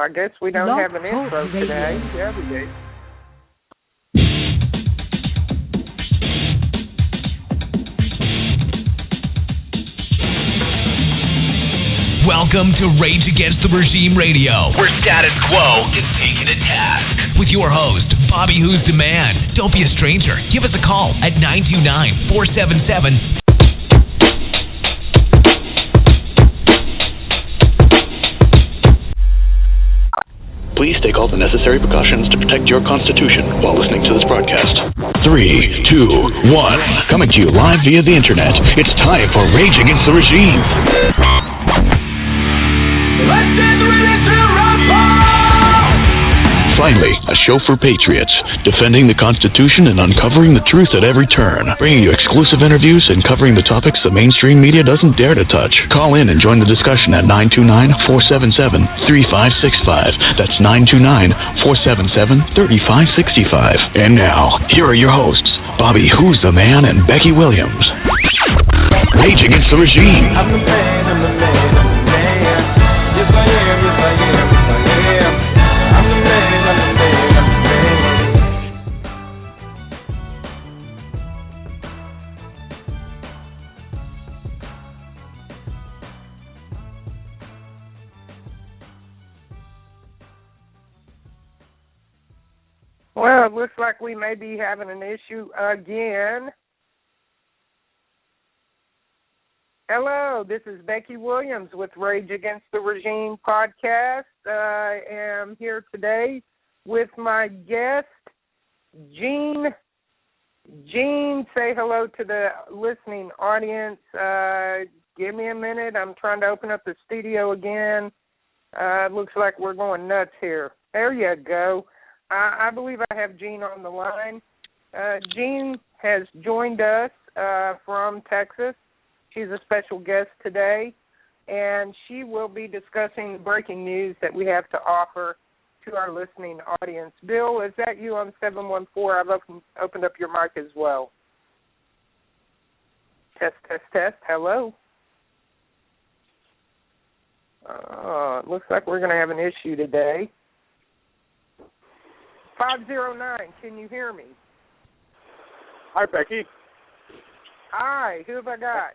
I guess we don't have an intro today. Yeah, we do. Welcome to Rage Against the Regime Radio, where status quo is taken to task. With your host, Bobby Who's the Man. Don't be a stranger. Give us a call at 929-477. Please take all the necessary precautions to protect your Constitution while listening to this broadcast. 3, 2, 1. Coming to you live via the internet. It's time for Rage Against the Regime. Let's get ready to rumble! Finally, a show for patriots, defending the Constitution and uncovering the truth at every turn, bringing you exclusive interviews and covering the topics the mainstream media doesn't dare to touch. Call in and join the discussion at 929-477-3565. That's 929-477-3565. And now, here are your hosts, Bobby Who's the Man and Becky Williams. Rage Against the Regime. I'm the man, I'm the man, I'm the man. Yes, I am, yes, I am, yes, I am. I'm the man, I'm the man, I'm the man. Well, it looks like we may be having an issue again. Hello, this is Becky Williams with Rage Against the Regime podcast. I am here today with my guest, Gene. Gene, say hello to the listening audience. Give me a minute. I'm trying to open up the studio again. Looks like we're going nuts here. There you go. I believe I have Gene on the line. Gene has joined us from Texas. She's a special guest today, and she will be discussing the breaking news that we have to offer to our listening audience. Bill, is that you on 714? I've opened up your mic as well. Test, test, test. Hello. It looks like we're going to have an issue today. 509, can you hear me? Hi, Becky. Hi, who have I got?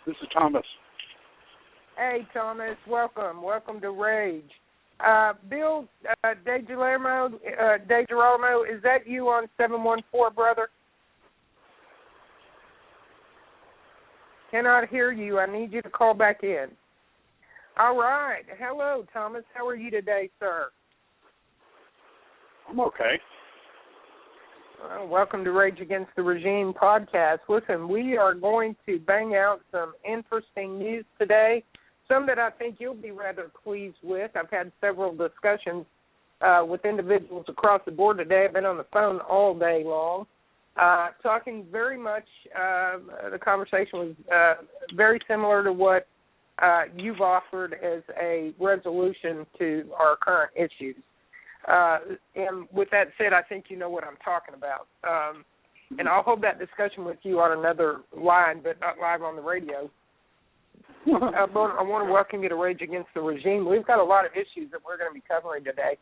This is Thomas. Hey, Thomas, welcome. Welcome to Rage. Bill DeGirolamo, is that you on 714, brother? Cannot hear you. I need you to call back in. All right. Hello, Thomas. How are you today, sir? I'm okay. Well, welcome to Rage Against the Regime podcast. Listen, we are going to bang out some interesting news today, some that I think you'll be rather pleased with. I've had several discussions with individuals across the board today. I've been on the phone all day long, talking very much, the conversation was very similar to what you've offered as a resolution to our current issues. And with that said, I think you know what I'm talking about. And I'll hold that discussion with you on another line, but not live on the radio. I want to welcome you to Rage Against the Regime. We've got a lot of issues that we're going to be covering today.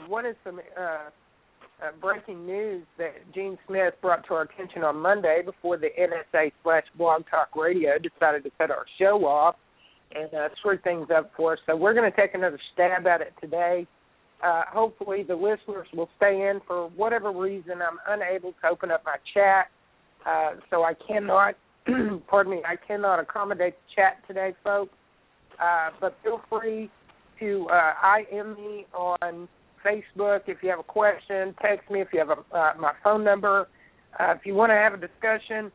One is some breaking news that Gene Smith brought to our attention on Monday before the NSA/Blog Talk Radio decided to cut our show off and screw things up for us. So we're going to take another stab at it today. Hopefully the listeners will stay in. For whatever reason, I'm unable to open up my chat, so I cannot, I cannot accommodate the chat today, folks. But feel free to IM me on Facebook if you have a question. Text me if you have my phone number. If you want to have a discussion,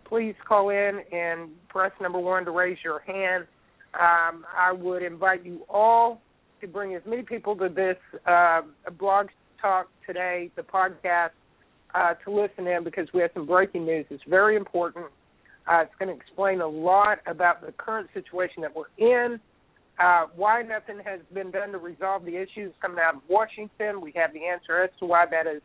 please call in and press number 1 to raise your hand. I would invite you all to bring as many people to this blog talk today, the podcast, to listen in because we have some breaking news. It's very important. It's going to explain a lot about the current situation that we're in, why nothing has been done to resolve the issues coming out of Washington. We have the answer as to why that is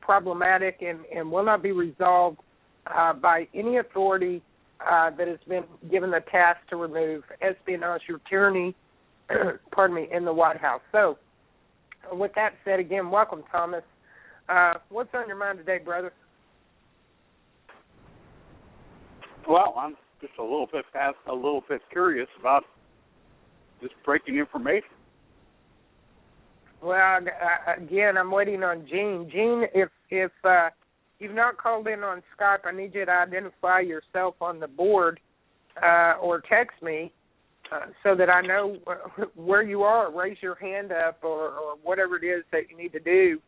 problematic and will not be resolved by any authority that has been given the task to remove espionage or tyranny pardon me, in the White House. So, with that said, again, welcome, Thomas. What's on your mind today, brother? Well, I'm just a little bit curious about this breaking information. Well, again, I'm waiting on Gene. Gene, if you've not called in on Skype, I need you to identify yourself on the board or text me so that I know where you are. Raise your hand up or whatever it is that you need to do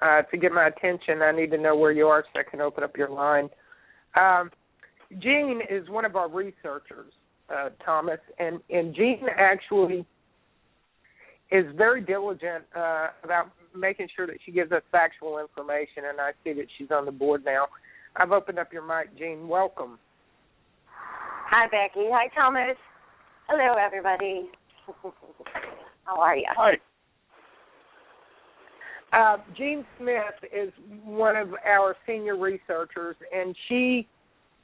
to get my attention. I need to know where you are so I can open up your line. Gene is one of our researchers, Thomas, and Gene actually is very diligent about making sure that she gives us factual information, and I see that she's on the board now. I've opened up your mic, Gene. Welcome. Hi, Becky. Hi, Thomas. Hello, everybody. How are you? Hi. Jean Smith is one of our senior researchers, and she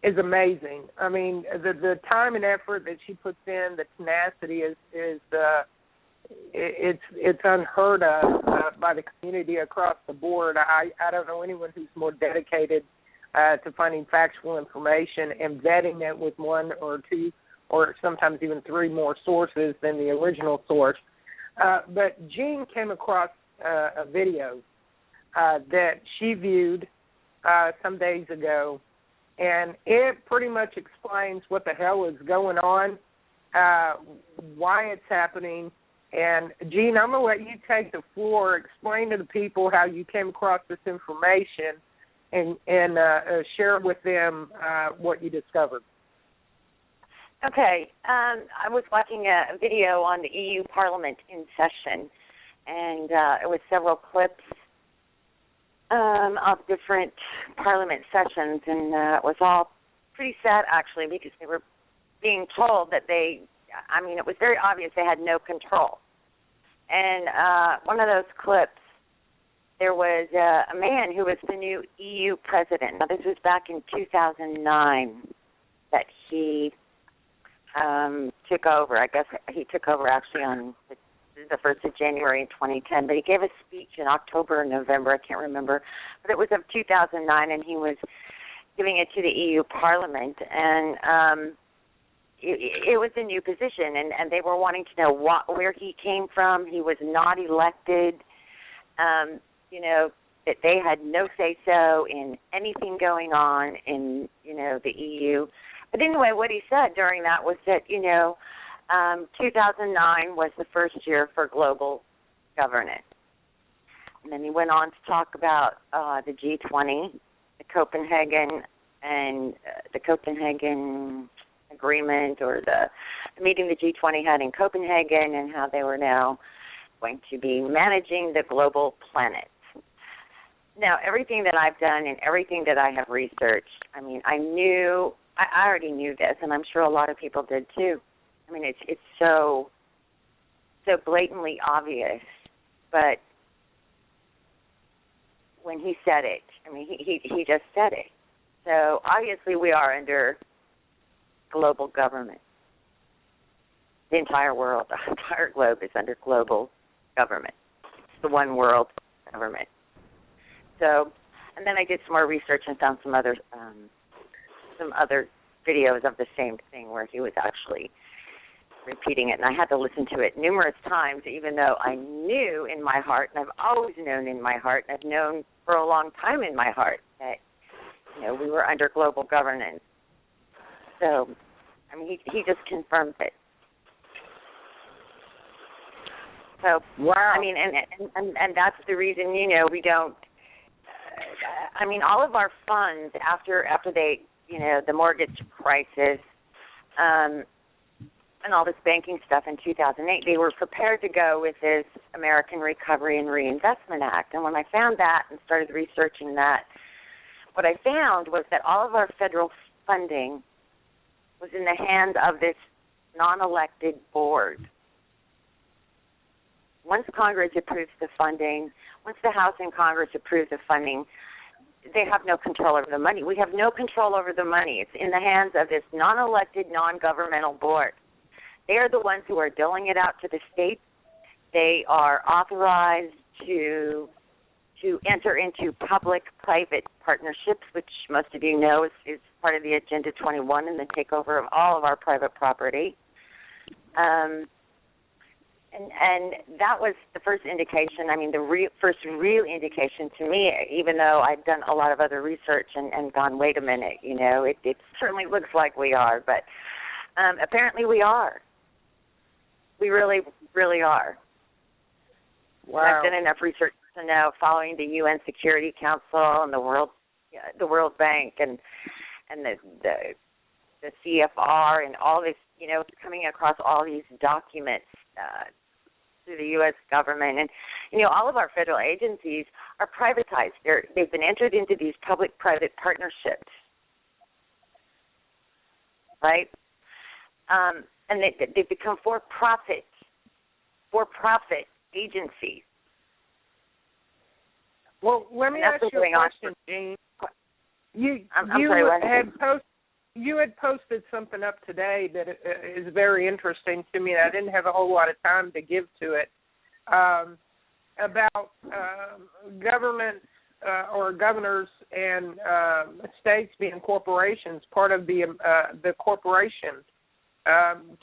is amazing. I mean, the time and effort that she puts in, the tenacity is it's unheard of by the community across the board. I don't know anyone who's more dedicated to finding factual information and vetting it with one or two or sometimes even three more sources than the original source. But Jean came across a video that she viewed some days ago, and it pretty much explains what the hell is going on, why it's happening. And, Jean, I'm going to let you take the floor, explain to the people how you came across this information, and share with them what you discovered. Okay. I was watching a video on the EU Parliament in session, and it was several clips of different Parliament sessions, and it was all pretty sad, actually, because they were being told that it was very obvious they had no control. And one of those clips, there was a man who was the new EU president. Now, this was back in 2009 that he took over. I guess he took over actually on the 1st of January in 2010. But he gave a speech in October or November, I can't remember. But it was of 2009, and he was giving it to the EU Parliament. And it was a new position, and they were wanting to know where he came from. He was not elected. That they had no say-so in anything going on in, the EU. But anyway, what he said during that was that, 2009 was the first year for global governance. And then he went on to talk about the G20, the Copenhagen Agreement, or the meeting the G20 had in Copenhagen, and how they were now going to be managing the global planet. Now, everything that I've done and everything that I have researched, I already knew this, and I'm sure a lot of people did too. I mean, it's so blatantly obvious, but when he said it, he just said it. So obviously we are under global government. The entire world, the entire globe is under global government. It's the one world government. So, and then I did some more research and found some other videos of the same thing where he was actually repeating it, and I had to listen to it numerous times, even though I knew in my heart, and I've always known in my heart, and I've known for a long time in my heart that we were under global governance. So, he just confirmed it. So, wow. And that's the reason, we don't. All of our funds after they, the mortgage crisis, and all this banking stuff in 2008, they were prepared to go with this American Recovery and Reinvestment Act. And when I found that and started researching that, what I found was that all of our federal funding was in the hands of this non-elected board. Once Congress approves the funding, once the House and Congress approve the funding, they have no control over the money. We have no control over the money. It's in the hands of this non-elected, non-governmental board. They are the ones who are doling it out to the states. They are authorized to enter into public-private partnerships, which most of you know is part of the Agenda 21 and the takeover of all of our private property. And that was the first indication, the first real indication to me, even though I'd done a lot of other research and gone, wait a minute, it certainly looks like we are, but apparently we are. We really, really are. Wow. I've done enough research to know, following the UN Security Council and the World Bank and the CFR and all this, coming across all these documents through the U.S. government. And, all of our federal agencies are privatized. They've been entered into these public-private partnerships, right? And they've become for-profit agencies. Well, let me ask you a question, Jean. You had posted something up today that is very interesting to me, and I didn't have a whole lot of time to give to it, about governments or governors and states being corporations, part of the corporation.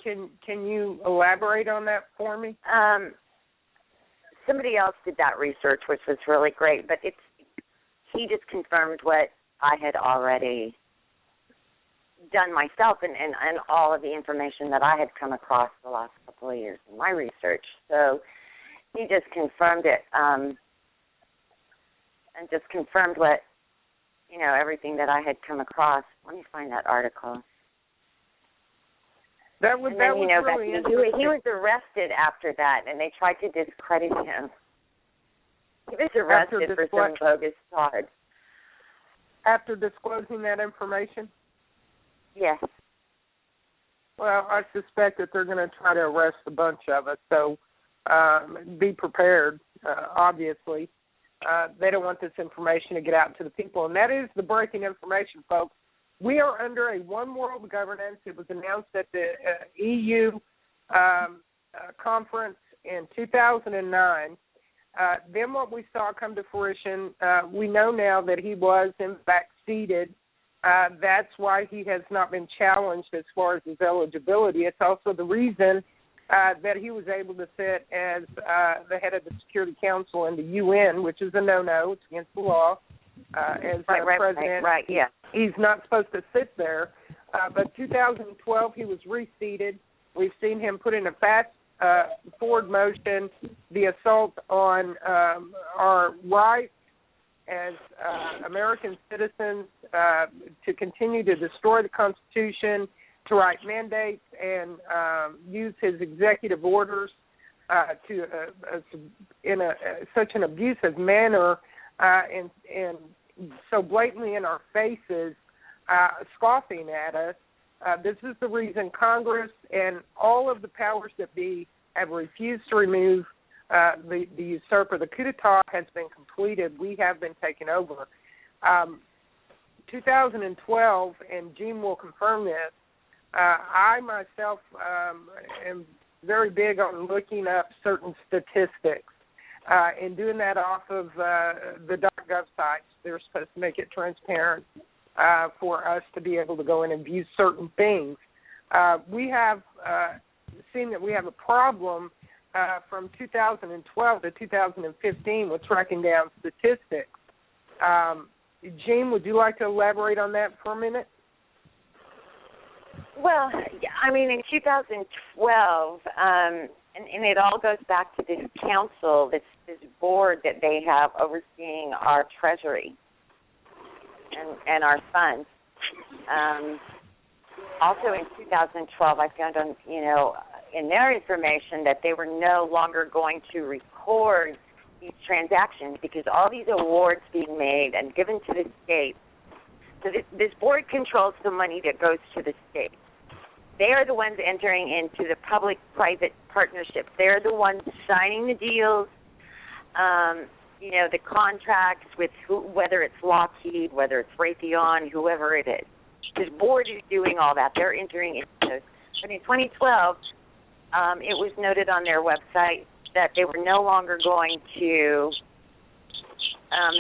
Can you elaborate on that for me? Somebody else did that research, which was really great, but he just confirmed what I had already done myself and all of the information that I had come across the last couple of years in my research. So he just confirmed it and just confirmed what, everything that I had come across. Let me find that article. That was really interesting. He was arrested after that, and they tried to discredit him. He was arrested for some bogus charge. After disclosing that information? Yes. Well, I suspect that they're going to try to arrest a bunch of us, so be prepared, obviously. They don't want this information to get out to the people, and that is the breaking information, folks. We are under a one-world governance. It was announced at the EU conference in 2009. Then what we saw come to fruition, we know now that he was, in fact, seated. That's why he has not been challenged as far as his eligibility. It's also the reason that he was able to sit as the head of the Security Council in the UN, which is a no-no. It's against the law. As president, right, yeah. He's not supposed to sit there. But 2012, he was reseated. We've seen him put in a fast forward motion the assault on our rights as American citizens to continue to destroy the Constitution, to write mandates and use his executive orders in such an abusive manner and so blatantly in our faces, scoffing at us. This is the reason Congress and all of the powers that be have refused to remove the usurper. The coup d'etat has been completed. We have been taken over. 2012, and Gene will confirm this, I myself am very big on looking up certain statistics and doing that off of the .gov sites. They're supposed to make it transparent for us to be able to go in and view certain things. We have seen that we have a problem from 2012 to 2015 with tracking down statistics. Gene, would you like to elaborate on that for a minute? Well, I mean, in 2012, and it all goes back to this council, this board that they have overseeing our treasury and our funds. Also in 2012, I found on, in their information that they were no longer going to record these transactions because all these awards being made and given to the state. So this board controls the money that goes to the state. They are the ones entering into the public-private partnerships. They're the ones signing the deals, the contracts with whether it's Lockheed, whether it's Raytheon, whoever it is. This board is doing all that. They're entering into those. But in 2012, it was noted on their website that they were no longer going to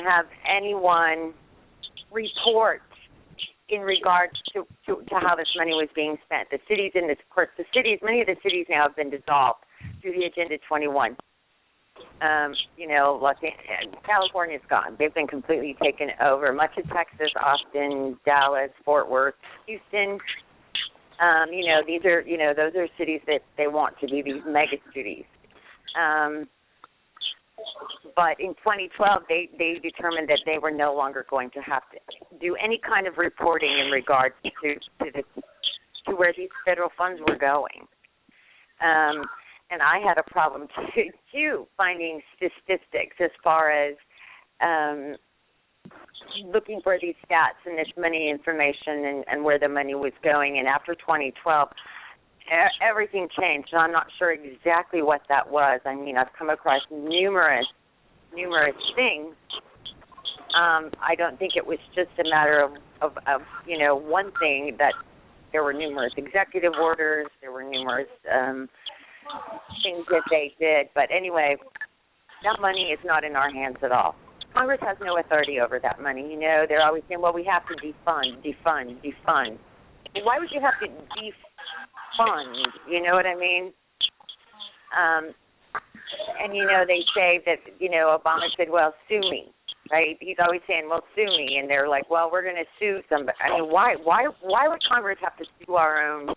have anyone report in regards to how this money was being spent. The cities in this, of course, many of the cities now have been dissolved through the Agenda 21. California's gone. They've been completely taken over. Much of Texas, Austin, Dallas, Fort Worth, Houston. These are, those are cities that they want to be these mega cities. But in 2012, they determined that they were no longer going to have to do any kind of reporting in regards to where these federal funds were going. And I had a problem too finding statistics as far as looking for these stats and this money information and where the money was going. And after 2012, everything changed. And I'm not sure exactly what that was. I mean, I've come across numerous things. I don't think it was just a matter of one thing, that there were numerous executive orders, there were numerous things that they did. But anyway, that money is not in our hands at all. Congress has no authority over that money. They're always saying, well, we have to defund. Why would you have to defund? You know what I mean? And, they say that, Obama said, well, sue me, right? He's always saying, well, sue me. And they're like, well, we're going to sue somebody. I mean, why would Congress have to sue our own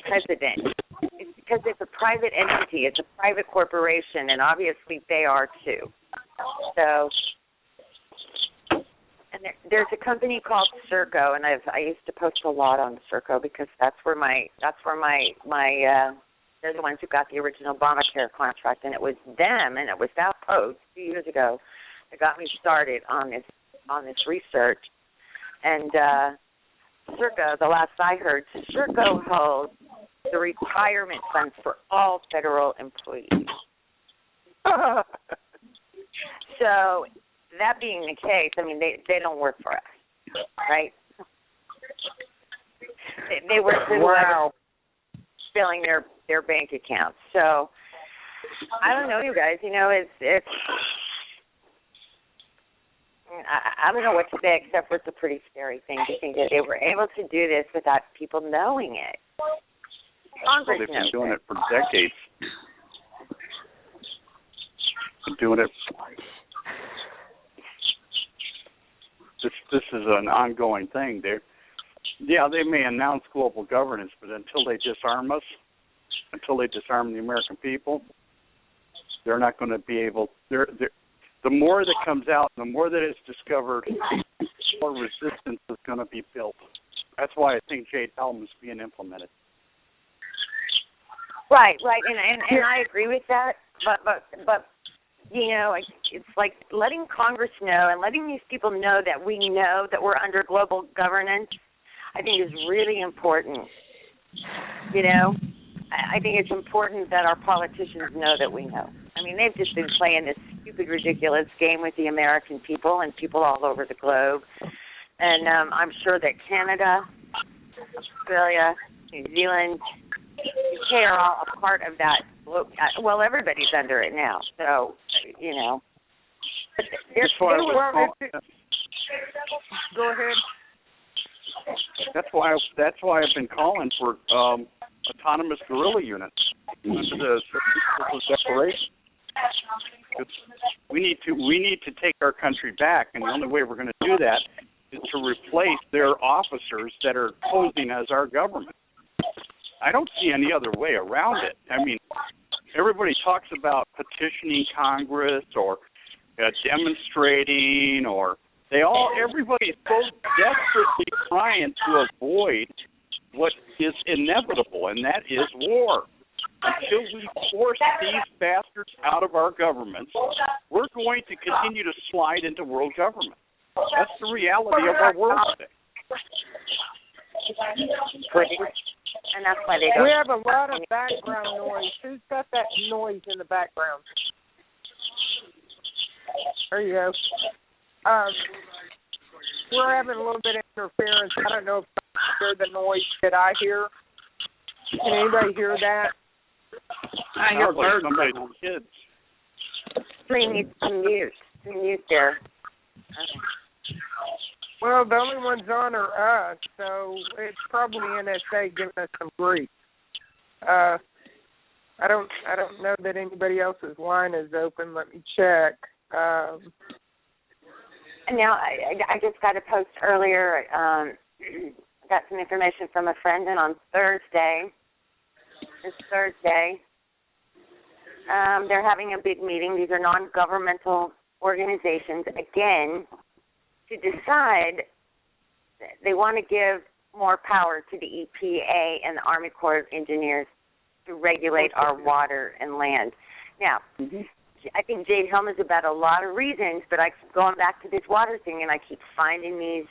president? It's because it's a private entity. It's a private corporation, and obviously they are too. So, and there's a company called Serco, and I used to post a lot on Serco because that's where my they're the ones who got the original Obamacare contract, and it was them, and it was that post 2 years ago that got me started on this research. And Serco, the last I heard, Serco holds the retirement funds for all federal employees. So that being the case, I mean, they don't work for us, right? They work for whoever filling their bank accounts. So I don't know, you guys. It's I don't know what to say except for it's a pretty scary thing to think that they were able to do this without people knowing it. Congress they've been doing it for decades. Doing it. This is an ongoing thing. They may announce global governance, but until they disarm us, until they disarm the American people, they're not going to be able. The more that comes out, the more that is discovered, the more resistance is going to be built. That's why I think J-Talm is being implemented. Right, and I agree with that, but it's like letting Congress know and letting these people know that we know that we're under global governance, I think is really important. I think it's important that our politicians know that we know. I mean, they've just been playing this stupid, ridiculous game with the American people and people all over the globe. And I'm sure that Canada, Australia, New Zealand, UK are all a part of that. Well, everybody's under it now. So, Go ahead. That's why I've been calling for autonomous guerrilla units under the Declaration. We need to take our country back, and the only way we're going to do that is to replace their officers that are posing as our government. I don't see any other way around it. I mean, everybody talks about petitioning Congress or demonstrating, or everybody's so desperately trying to avoid what is inevitable, and that is war. Until we force these bastards out of our governments, we're going to continue to slide into world government. That's the reality of our world today. And that's why they don't. We have a lot of background noise. Who's got that noise in the background? There you go. We're having a little bit of interference. I don't know if you hear the noise that I hear. Can anybody hear that? I hear birds. Somebody's kids. Somebody needs to mute. Mute there. Well, the only ones on are us, so it's probably NSA giving us some grief. I don't know that anybody else's line is open. Let me check. Now, I just got a post earlier. Got some information from a friend, and on this Thursday, they're having a big meeting. These are non-governmental organizations, again, to decide they want to give more power to the EPA and the Army Corps of Engineers to regulate our water and land. Now, I think Jade Helm is about a lot of reasons, but I keep going back to this water thing, and I keep finding these,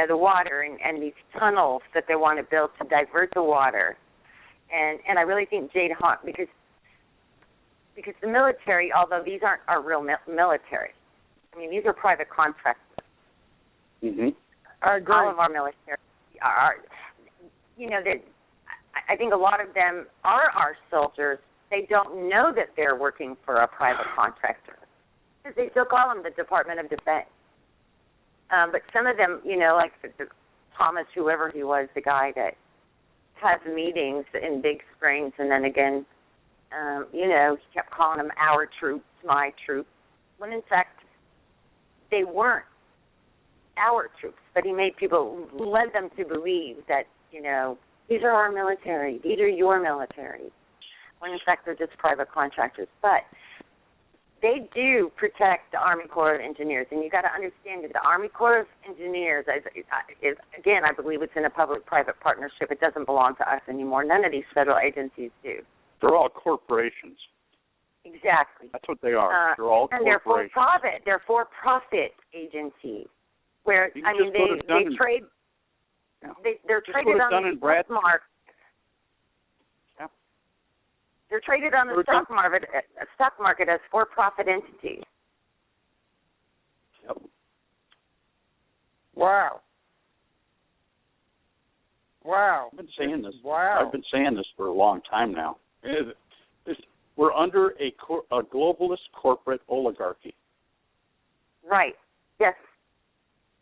the water and these tunnels that they want to build to divert the water. And I really think Jade Helm, because the military, although these aren't our real military, I mean, these are private contractors. I agree. All of our military are, I think a lot of them are our soldiers. They don't know that they're working for a private contractor. They still call them the Department of Defense. But some of them, like the Thomas, whoever he was, the guy that has meetings in Big Springs, and then again, he kept calling them our troops, my troops, when in fact they weren't our troops. But he made led them to believe that, these are our military, these are your military, when in fact they're just private contractors. But they do protect the Army Corps of Engineers, and you got to understand that the Army Corps of Engineers is again, I believe it's in a public-private partnership. It doesn't belong to us anymore. None of these federal agencies do. They're all corporations. Exactly. That's what they are. They're all and corporations. They're for-profit agencies, where they trade. Yeah. They're traded on the stock market. Yeah. They're traded on the stock market as for-profit entities. Yep. Wow. I've been saying this. Wow. I've been saying this for a long time now. We're under a globalist corporate oligarchy. Right. Yes.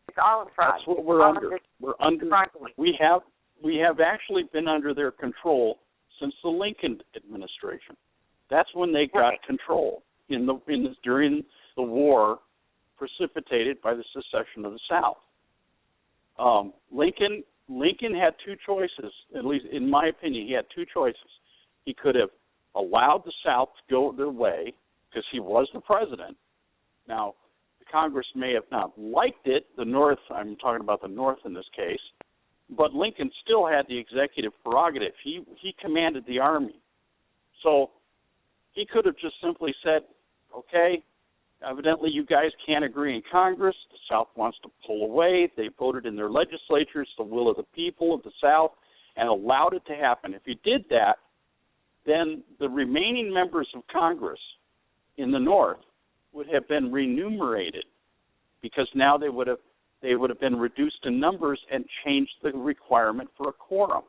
It's all a fraud. That's what we're under. We're under. We have actually been under their control since the Lincoln administration. That's when they got control during the war precipitated by the secession of the South. Lincoln had two choices, at least in my opinion. He had two choices. He could have allowed the South to go their way because he was the president. Now, the Congress may have not liked it, the North, I'm talking about the North in this case, but Lincoln still had the executive prerogative. He commanded the Army. So he could have just simply said, okay, evidently you guys can't agree in Congress. The South wants to pull away. They voted in their legislatures the will of the people of the South and allowed it to happen. If he did that, then the remaining members of Congress in the North would have been remunerated because now they would have been reduced in numbers and changed the requirement for a quorum.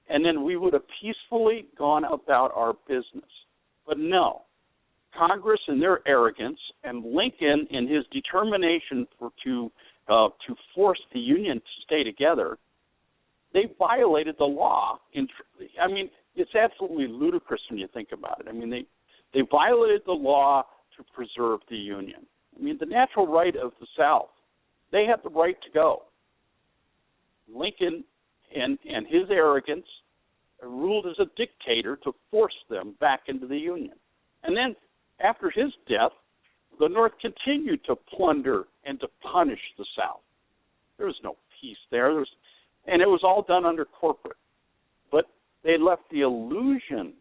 And then we would have peacefully gone about our business. But no, Congress in their arrogance and Lincoln in his determination to force the Union to stay together, they violated the law. It's absolutely ludicrous when you think about it. They violated the law to preserve the Union. The natural right of the South, they had the right to go. Lincoln and his arrogance ruled as a dictator to force them back into the Union. And then after his death, the North continued to plunder and to punish the South. There was no peace there. And it was all done under corporate. But they left the illusion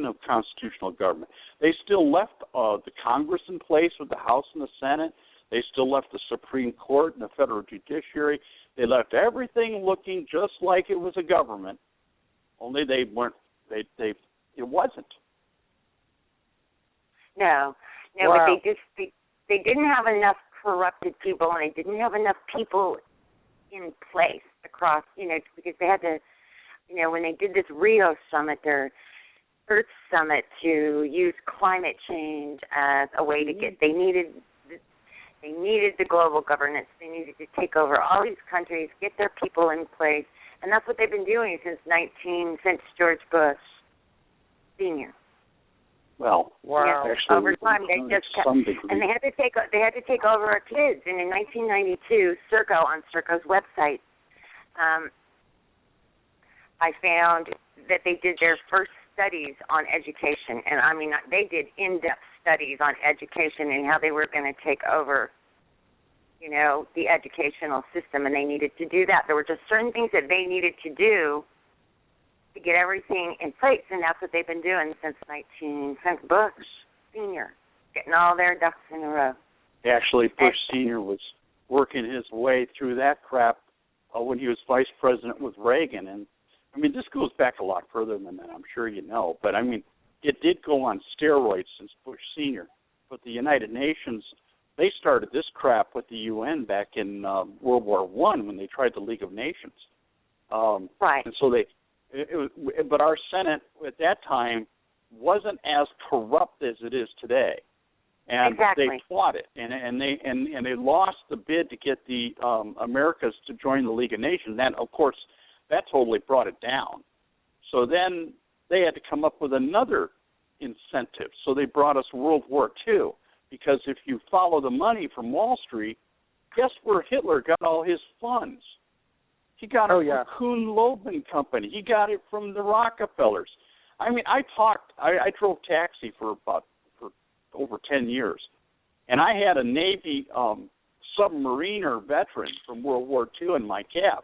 of constitutional government. They still left the Congress in place with the House and the Senate. They still left the Supreme Court and the federal judiciary. They left everything looking just like it was a government, only they weren't. It wasn't. No, wow. But they didn't have enough corrupted people, and they didn't have enough people in place across, because they had to, when they did this Rio summit, their Earth summit, to use climate change as a way to get, they needed the global governance. They needed to take over all these countries, get their people in place, and that's what they've been doing since George Bush Sr. Well, wow. Actually, over time they just kept, and they had to take over our kids. And in 1992, on Serco's website, I found that they did their first studies on education, and I mean they did in-depth studies on education and how they were going to take over, the educational system, and they needed to do that. There were just certain things that they needed to do to get everything in place, and that's what they've been doing since Bush Sr., getting all their ducks in a row. Actually, Bush Sr. was working his way through that crap when he was vice president with Reagan. And, I mean, this goes back a lot further than that, I'm sure you know. But, I mean, it did go on steroids since Bush Sr. But the United Nations, they started this crap with the UN back in World War I when they tried the League of Nations. Right. And so but our Senate at that time wasn't as corrupt as it is today, and exactly. They fought it, and they lost the bid to get the Americas to join the League of Nations. And of course, that totally brought it down. So then they had to come up with another incentive. So they brought us World War II, because if you follow the money from Wall Street, guess where Hitler got all his funds? He got it from Kuhn-Loeb Company. He got it from the Rockefellers. I mean, I drove taxi for over 10 years, and I had a Navy submariner veteran from World War II in my cab,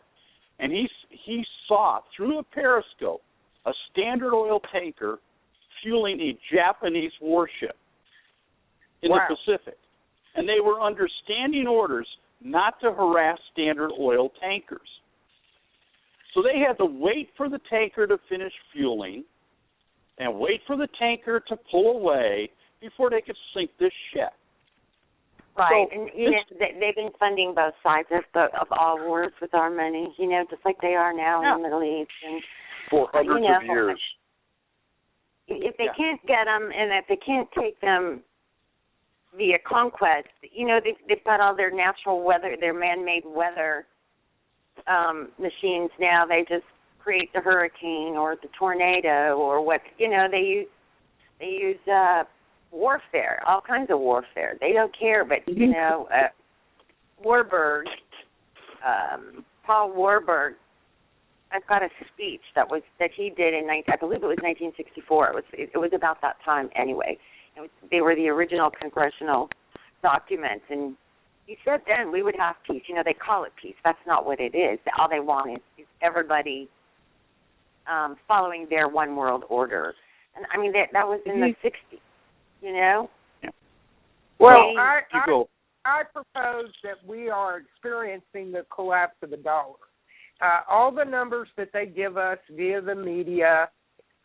and he saw through a periscope a Standard Oil tanker fueling a Japanese warship in the Pacific, and they were under standing orders not to harass Standard Oil tankers. So they had to wait for the tanker to finish fueling and wait for the tanker to pull away before they could sink this ship. Right, so and they've been funding both sides of all wars with our money, just like they are now in the Middle East. And, for hundreds of years. If they can't get them, and if they can't take them via conquest, they've got all their natural weather, their man-made weather machines now. They just create the hurricane or the tornado or what, they use warfare, all kinds of warfare. They don't care, but Warburg, Paul Warburg, I've got a speech that he did in I believe it was 1964. It was about that time anyway. They were the original congressional documents, and he said then we would have peace. They call it peace. That's not what it is. All they want is everybody following their one world order. And, I mean, that was in the 60s, Yeah. Well, I propose that we are experiencing the collapse of the dollar. All the numbers that they give us via the media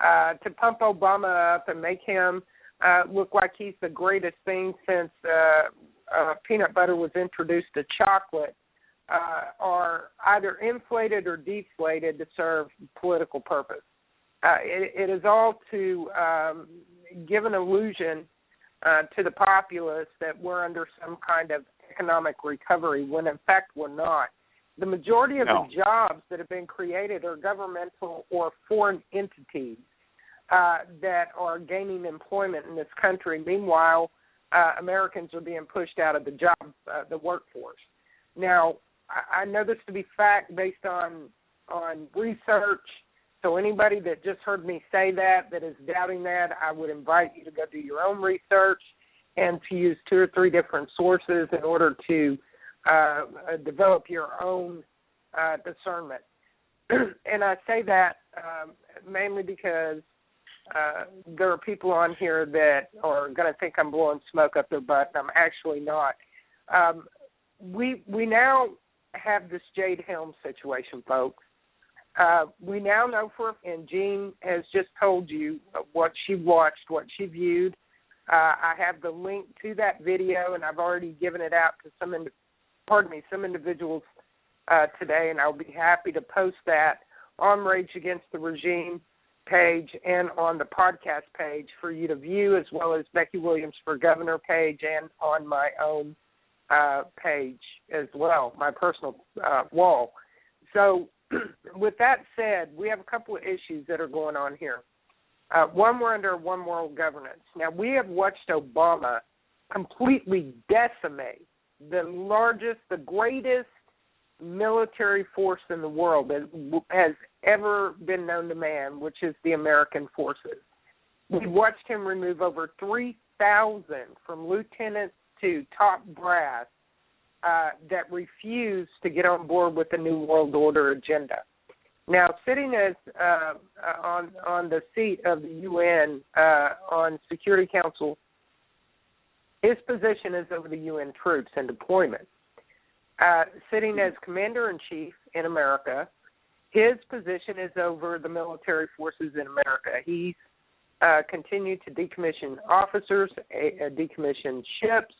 to pump Obama up and make him look like he's the greatest thing since peanut butter was introduced to chocolate are either inflated or deflated to serve political purpose. It is all to give an illusion to the populace that we're under some kind of economic recovery when in fact we're not. The majority of the jobs that have been created are governmental or foreign entities that are gaining employment in this country. Meanwhile, Americans are being pushed out of the workforce. Now, I know this to be fact based on research. So anybody that just heard me say that is doubting that, I would invite you to go do your own research and to use 2 or 3 different sources in order to develop your own discernment. And I say that mainly because there are people on here that are going to think I'm blowing smoke up their butt, and I'm actually not. We now have this Jade Helms situation, folks. We now know and Jean has just told you what she watched, what she viewed. I have the link to that video, and I've already given it out to some individuals today, and I'll be happy to post that on Rage Against the Regime page and on the podcast page for you to view, as well as Becky Williams for Governor page and on my own page as well, my personal wall. So with that said, we have a couple of issues that are going on here. One, we're under one world governance. Now, we have watched Obama completely decimate the largest, the greatest military force in the world that has ever been known to man, which is the American forces. We watched him remove over 3,000 from lieutenants to top brass that refused to get on board with the New World Order agenda. Now, sitting as on the seat of the UN on Security Council, his position is over the UN troops and deployment. Sitting as Commander-in-Chief in America, his position is over the military forces in America. He's continued to decommission officers, decommission ships,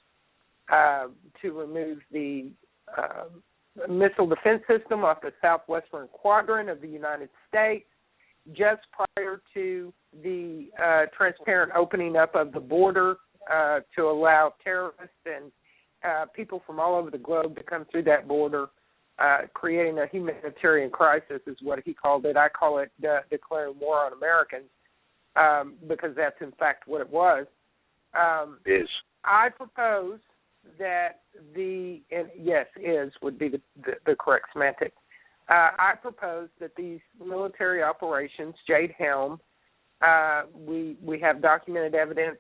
to remove the missile defense system off the southwestern quadrant of the United States, just prior to the transparent opening up of the border to allow terrorists and people from all over the globe to come through that border, creating a humanitarian crisis is what he called it. I call it declaring war on Americans because that's in fact what it was. I propose that would be the correct semantic. I propose that these military operations, Jade Helm, we have documented evidence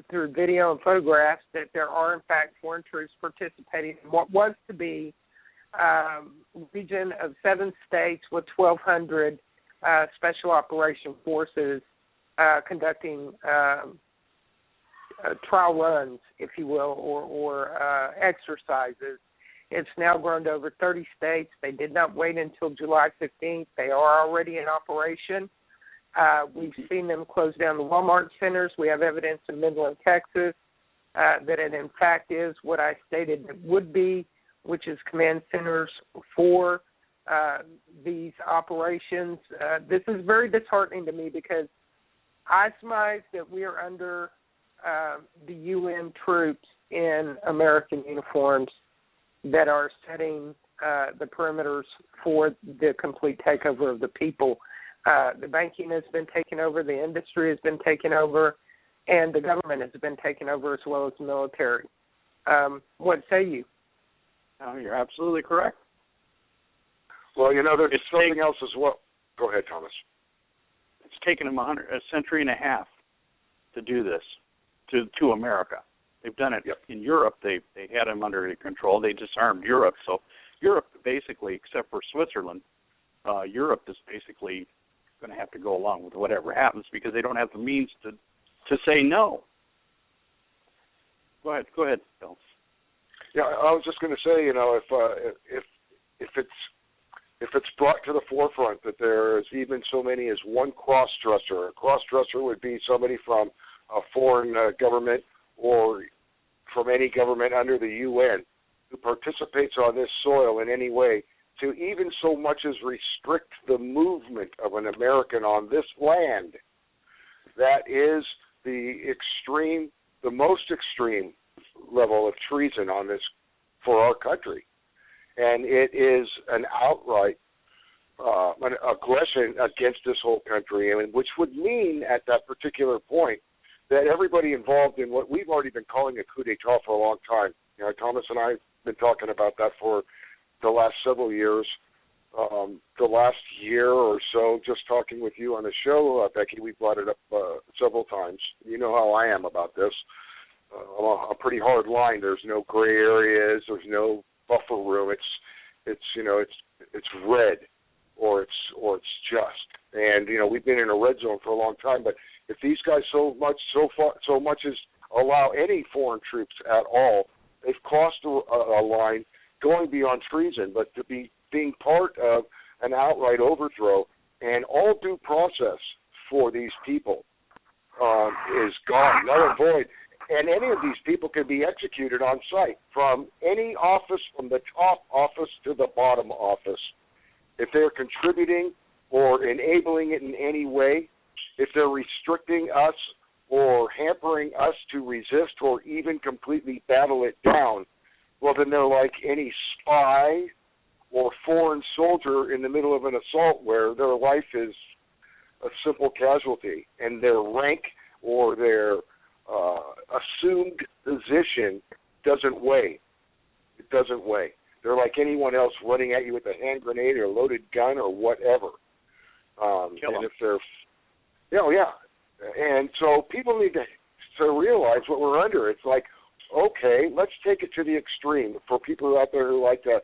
through video and photographs that there are, in fact, foreign troops participating in what was to be a region of 7 states with 1,200 special operation forces conducting trial runs, if you will, or exercises. It's now grown to over 30 states. They did not wait until July 15th. They are already in operation. We've seen them close down the Walmart centers. We have evidence in Midland, Texas, that it in fact is what I stated it would be, which is command centers for these operations. This is very disheartening to me because I surmise that we are under the UN troops in American uniforms that are setting the perimeters for the complete takeover of the people. The banking has been taken over, the industry has been taken over, and the government has been taken over as well as the military. What say you? No, you're absolutely correct. Well, there's something else as well. Go ahead, Thomas. It's taken them a century and a half to do this to America. They've done it in Europe. They had them under control. They disarmed Europe. So Europe basically, except for Switzerland, Europe is basically going to have to go along with whatever happens because they don't have the means to say no. Go ahead, Bill. Yeah, I was just going to say, if it's brought to the forefront that there's even so many as one cross-dresser. A cross-dresser would be somebody from a foreign government or from any government under the UN who participates on this soil in any way to even so much as restrict the movement of an American on this land. That is the most extreme level of treason on this for our country. And it is an outright an aggression against this whole country, which would mean at that particular point that everybody involved in what we've already been calling a coup d'etat for a long time. Thomas and I have been talking about that for the last several years. The last year or so, just talking with you on the show, Becky, we brought it up several times. You know how I am about this. I'm a pretty hard line. There's no gray areas. There's no buffer room. It's red or it's just. And we've been in a red zone for a long time. But if these guys so much as allow any foreign troops at all, they've crossed a line going beyond treason. But to be being part of an outright overthrow and all due process for these people is gone, null and void. And any of these people can be executed on site from any office, from the top office to the bottom office. If they're contributing or enabling it in any way, if they're restricting us or hampering us to resist or even completely battle it down, well, then they're like any spy or foreign soldier in the middle of an assault where their life is a simple casualty and their rank or their assumed position doesn't weigh. It doesn't weigh. They're like anyone else running at you with a hand grenade or a loaded gun or whatever. And if they're, and so people need to realize what we're under. It's like, okay, let's take it to the extreme. For people out there who like to,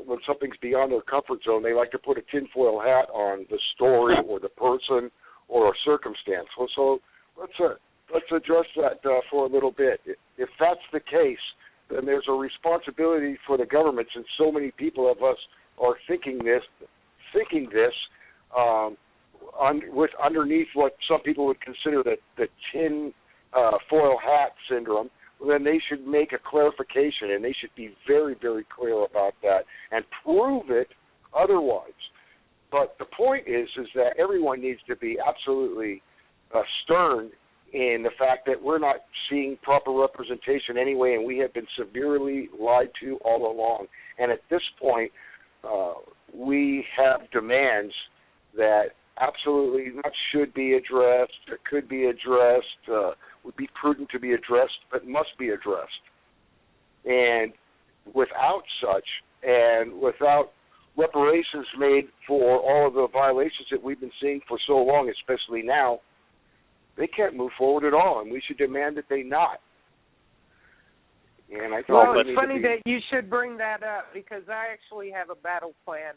when something's beyond their comfort zone, they like to put a tinfoil hat on the story or the person or a circumstance. So let's address that for a little bit. If that's the case, then there's a responsibility for the government, since so many people of us are thinking this, with underneath what some people would consider the tin foil hat syndrome. Then they should make a clarification, and they should be very, very clear about that and prove it otherwise. But the point is that everyone needs to be absolutely stern in the fact that we're not seeing proper representation anyway, and we have been severely lied to all along. And at this point, we have demands that absolutely not should be addressed, that could be addressed, would be prudent to be addressed, but must be addressed. And without such, and without reparations made for all of the violations that we've been seeing for so long, especially now, they can't move forward at all, and we should demand that they not. And I thought it's funny that you should bring that up, because I actually have a battle plan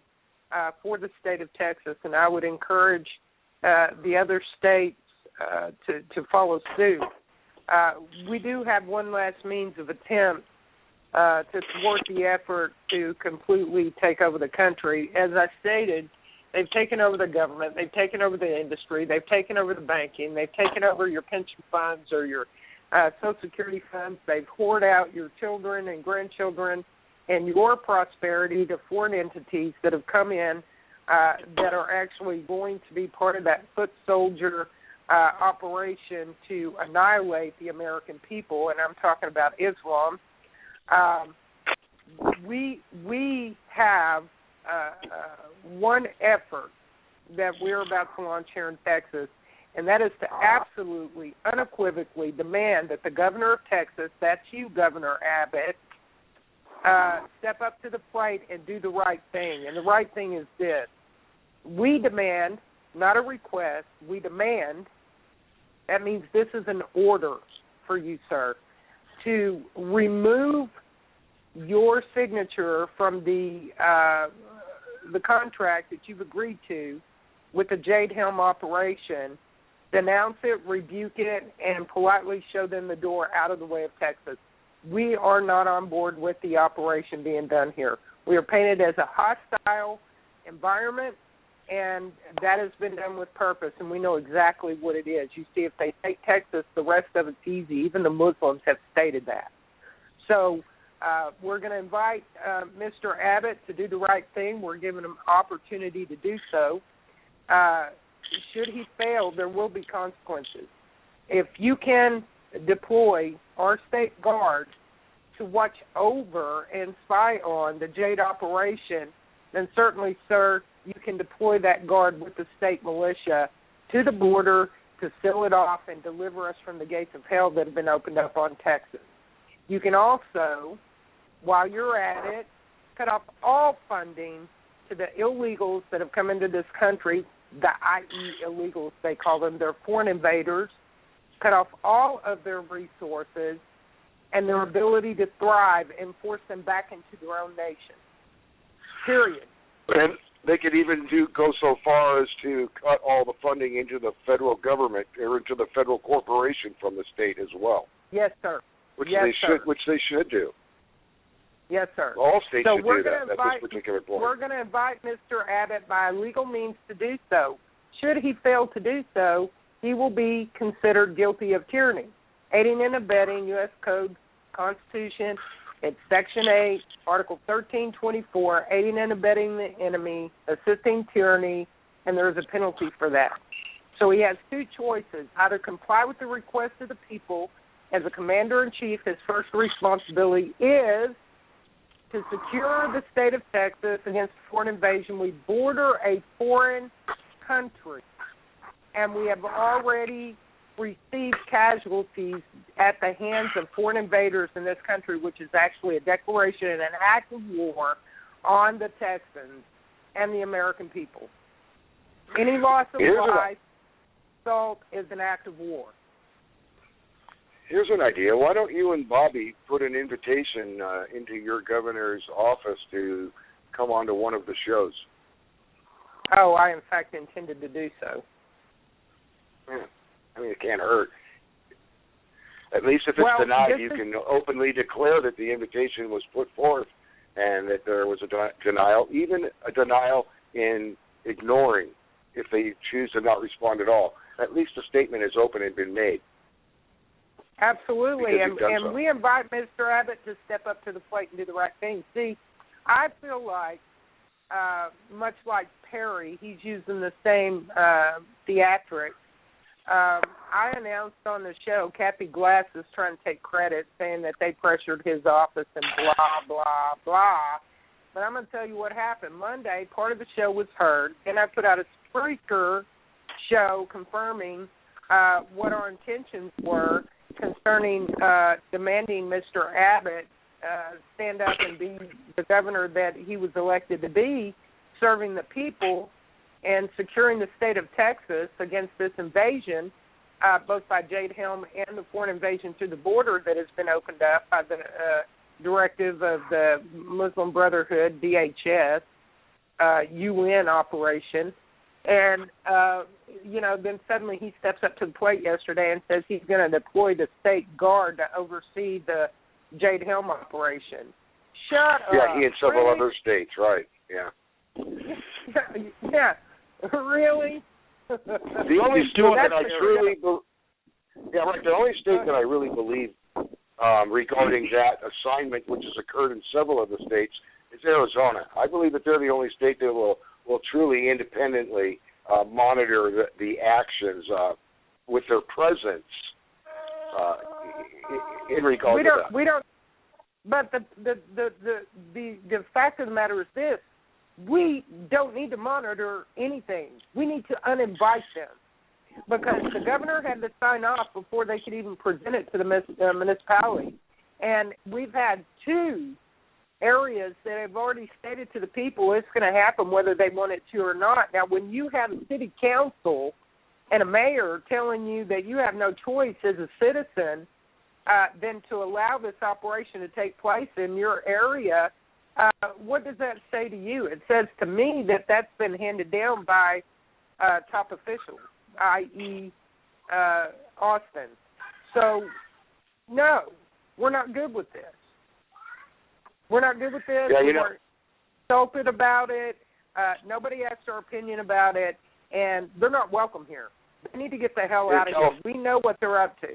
for the state of Texas, and I would encourage the other states to follow suit. We do have one last means of attempt to thwart the effort to completely take over the country. As I stated, they've taken over the government, they've taken over the industry, they've taken over the banking, they've taken over your pension funds or your Social Security funds. They've hoarded out your children and grandchildren and your prosperity to foreign entities that have come in that are actually going to be part of that foot soldier operation to annihilate the American people, and I'm talking about Islam. We have one effort that we're about to launch here in Texas, and that is to absolutely, unequivocally demand that the governor of Texas, that's you, Governor Abbott, step up to the plate and do the right thing. And the right thing is this. We demand, not a request, we demand, that means this is an order for you, sir, to remove your signature from the contract that you've agreed to with the Jade Helm operation, denounce it, rebuke it, and politely show them the door out of the way of Texas. We are not on board with the operation being done here. We are painted as a hostile environment, and that has been done with purpose, and we know exactly what it is. You see, if they take Texas, the rest of it's easy. Even the Muslims have stated that. So we're going to invite Mr. Abbott to do the right thing. We're giving him opportunity to do so. Should he fail, there will be consequences. If you can deploy our state guard to watch over and spy on the Jade operation, then certainly, sir, you can deploy that guard with the state militia to the border to seal it off and deliver us from the gates of hell that have been opened up on Texas. You can also, while you're at it, cut off all funding to the illegals that have come into this country, the IE illegals, they call them. They're foreign invaders. Cut off all of their resources and their ability to thrive and force them back into their own nation. Period. And they could even go so far as to cut all the funding into the federal government or into the federal corporation from the state as well. Yes, sir. Which they should do. Yes, sir. All states should do that invite, at this particular point. We're going to invite Mr. Abbott by legal means to do so. Should he fail to do so, he will be considered guilty of tyranny. aiding and abetting, U.S. Code, Constitution, it's Section 8, Article 1324, aiding and abetting the enemy, assisting tyranny, and there is a penalty for that. So he has two choices: either comply with the request of the people. As a commander-in-chief, his first responsibility is to secure the state of Texas against foreign invasion. We border a foreign country, and we have already received casualties at the hands of foreign invaders in this country, which is actually a declaration and an act of war on the Texans and the American people. Any loss of life, assault is an act of war. Here's an idea. Why don't you and Bobby put an invitation into your governor's office to come on to one of the shows? Oh, I, in fact, intended to do so. Yeah. I mean, it can't hurt. At least if it's denied, you can openly declare that the invitation was put forth and that there was a denial, even a denial in ignoring if they choose to not respond at all. At least a statement is open and been made. Absolutely, and we invite Mr. Abbott to step up to the plate and do the right thing. See, I feel like, much like Perry, he's using the same theatrics. I announced on the show, Kathy Glass is trying to take credit, saying that they pressured his office and blah, blah, blah. But I'm going to tell you what happened. Monday, part of the show was heard, and I put out a Spreaker show confirming what our intentions were concerning demanding Mr. Abbott stand up and be the governor that he was elected to be, serving the people and securing the state of Texas against this invasion, both by Jade Helm and the foreign invasion through the border that has been opened up by the directive of the Muslim Brotherhood, DHS, UN operation. And, then suddenly he steps up to the plate yesterday and says he's going to deploy the state guard to oversee the Jade Helm operation. Shut up. Yeah, he and several really? other states, right, yeah. Yeah, really? The only state that I truly the only state that I really believe regarding that assignment, which has occurred in several of the states, is Arizona. I believe that they're the only state that will truly independently monitor the actions with their presence in regard to that. We don't. But the fact of the matter is this: we don't need to monitor anything. We need to uninvite them, because the governor had to sign off before they could even present it to the municipality. And we've had two areas that have already stated to the people it's going to happen whether they want it to or not. Now, when you have a city council and a mayor telling you that you have no choice as a citizen than to allow this operation to take place in your area, what does that say to you? It says to me that that's been handed down by top officials, i.e. Austin. So, no, we're not good with this. We're not good with this. Yeah, we're insulted about it. Nobody asked our opinion about it, and they're not welcome here. They need to get the hell out of here. We know what they're up to.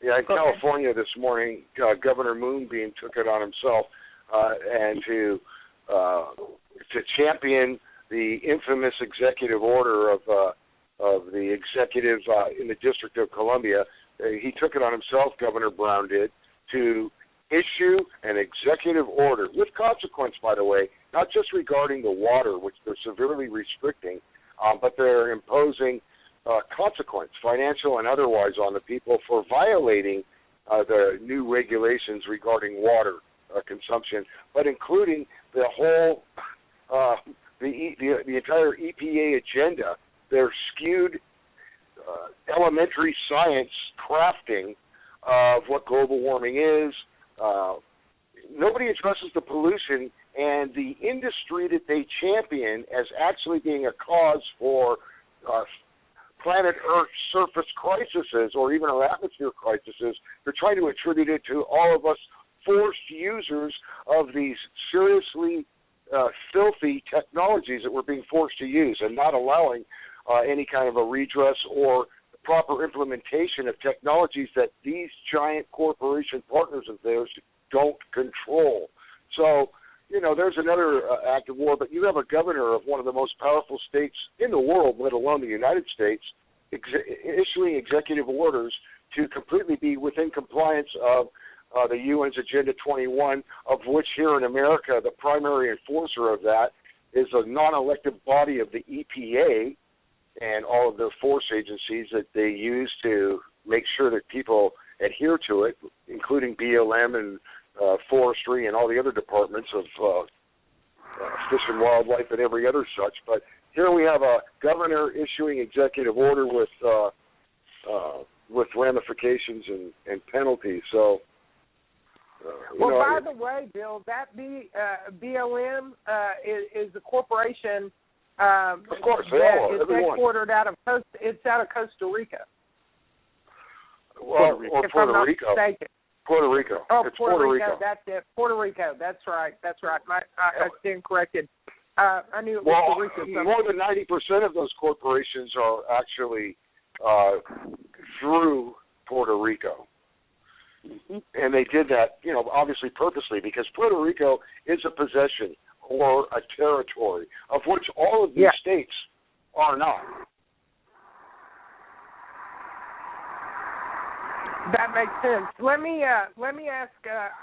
Yeah, in California this morning, Governor Moonbeam took it on himself and to champion the infamous executive order of the executive in the District of Columbia. He took it on himself, Governor Brown did, to issue an executive order with consequence, by the way, not just regarding the water, which they're severely restricting, but they're imposing consequence, financial and otherwise, on the people for violating the new regulations regarding water consumption, but including the whole, the entire EPA agenda, their skewed elementary science crafting of what global warming is. Nobody addresses the pollution and the industry that they champion as actually being a cause for planet Earth surface crises or even our atmosphere crises. They're trying to attribute it to all of us forced users of these seriously filthy technologies that we're being forced to use and not allowing any kind of a redress or proper implementation of technologies that these giant corporation partners of theirs don't control. So, there's another act of war, but you have a governor of one of the most powerful states in the world, let alone the United States, issuing executive orders to completely be within compliance of the UN's Agenda 21, of which here in America, the primary enforcer of that is a non-elected body of the EPA and all of their force agencies that they use to make sure that people adhere to it, including BLM and forestry and all the other departments of fish and wildlife and every other such. But here we have a governor issuing executive order with ramifications and penalties. So, by the way, Bill, that BLM is a corporation. Of course, headquartered out of Costa Rica. Well, or if Puerto I'm not Rico. Mistaken. Puerto Rico. Oh, it's Puerto Rico. Rico. That's it. Puerto Rico. That's right. I stand corrected. I knew it was Puerto Rico. More than 90% of those corporations are actually through Puerto Rico. Mm-hmm. And they did that, obviously purposely, because Puerto Rico is a possession or a territory, of which all of these states are not. That makes sense. Let me ask.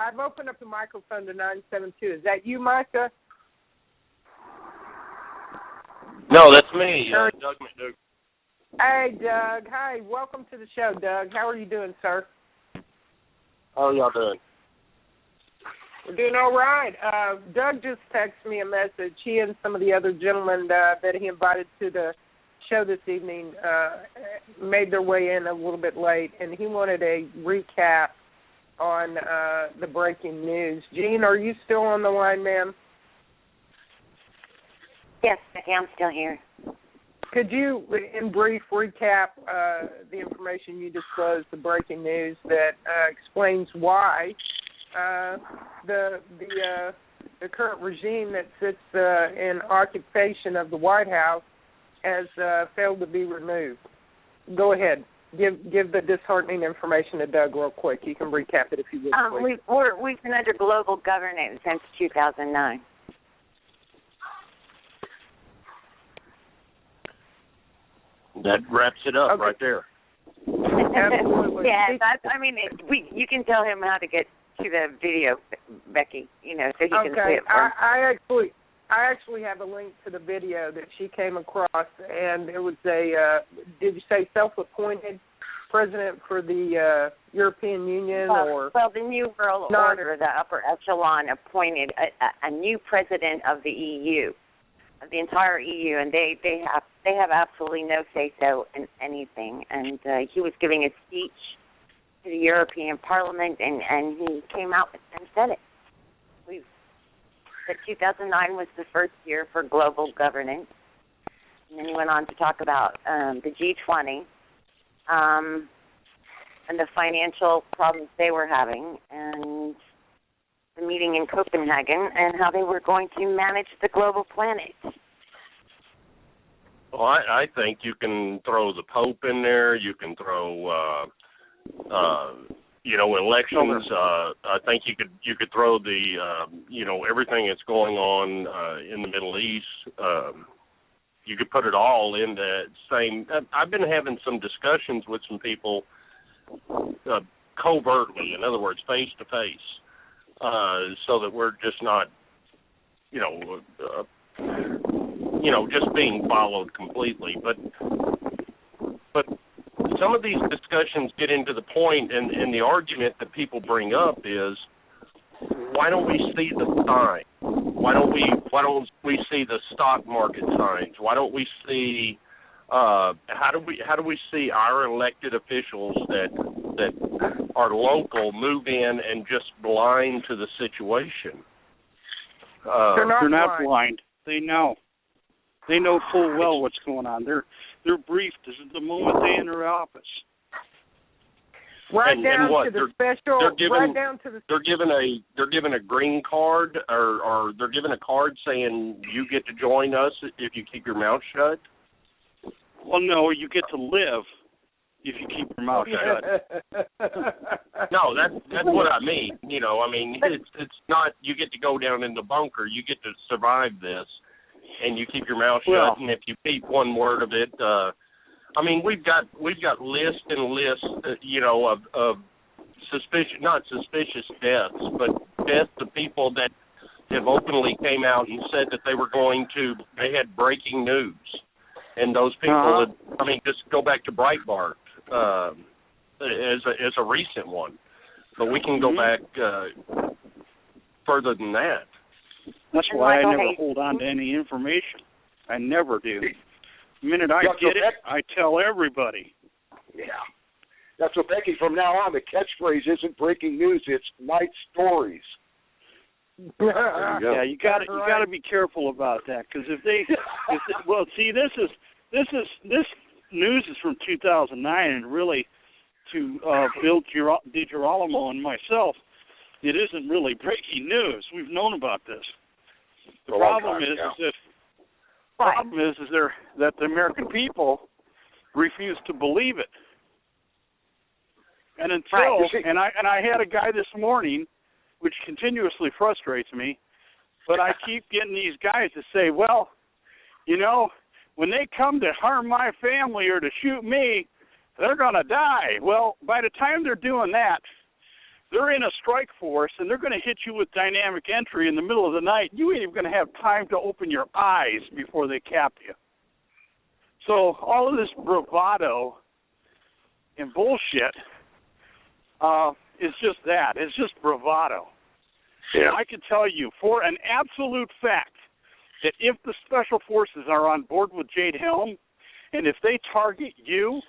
I've opened up the microphone to 972. Is that you, Micah? No, that's me, Doug McDougall. Hey, Doug. Hi. Welcome to the show, Doug. How are you doing, sir? How are y'all doing? We're doing all right. Doug just texted me a message. He and some of the other gentlemen that he invited to the show this evening made their way in a little bit late, and he wanted a recap on the breaking news. Jean, are you still on the line, ma'am? Yes, I'm still here. Could you, in brief, recap the information you disclosed, the breaking news that explains why the current regime that sits in occupation of the White House has failed to be removed? Go ahead. Give the disheartening information to Doug real quick. You can recap it if you would, please. We've been under global governance since 2009. That wraps it up right there. Absolutely. You can tell him how to get to the video, Becky, so he can see it. I actually have a link to the video that she came across, and it was did you say self-appointed president for the European Union? Well, the New World Order, the upper echelon, appointed a new president of the EU, of the entire EU, and they have absolutely no say-so in anything. And he was giving a speech to the European Parliament, and he came out and said it. That 2009 was the first year for global governance. And then he went on to talk about the G20 and the financial problems they were having, and the meeting in Copenhagen, and how they were going to manage the global planet. Well, I think you can throw the Pope in there. You can throw elections. I think you could throw the everything that's going on in the Middle East. You could put it all in the same. I've been having some discussions with some people covertly, in other words, face to face, so that we're just not, just being followed completely. But some of these discussions get into the point, and the argument that people bring up is, why don't we see the sign? Why don't we see the stock market signs? Why don't we see how do we see our elected officials that are local move in and just blind to the situation? They're not blind. They know. They know full well what's going on. They're briefed. This is the moment they enter office. Right down to the special. They're given a green card, or they're given a card saying you get to join us if you keep your mouth shut. Well, no, you get to live if you keep your mouth shut. No, that's what I mean. You know, I mean, it's not you get to go down in the bunker. You get to survive this, and you keep your mouth shut. And if you repeat one word of it, I mean, we've got lists and lists, you know, of not suspicious deaths, but deaths of people that have openly came out and said that they had breaking news. And those people, I mean, just go back to Breitbart as a recent one. But we can go back further than that. That's why I never hold on to any information. I never do. The minute I get it, I tell everybody. Yeah. That's what, Becky, from now on, the catchphrase isn't breaking news, it's night stories. Yeah, you got to be careful about that, because if they well, see, this news is from 2009, and really, to Bill DiGirolamo and myself, it isn't really breaking news. We've known about this. The problem is that the American people refuse to believe it. And until and I had a guy this morning, which continuously frustrates me, but I keep getting these guys to say, well, you know, when they come to harm my family or to shoot me, they're going to die. Well, by the time they're doing that, they're in a strike force, and they're going to hit you with dynamic entry in the middle of the night. You ain't even going to have time to open your eyes before they cap you. So all of this bravado and bullshit is just that. It's just bravado. Yeah. I can tell you for an absolute fact that if the Special Forces are on board with Jade Helm, and if they target you,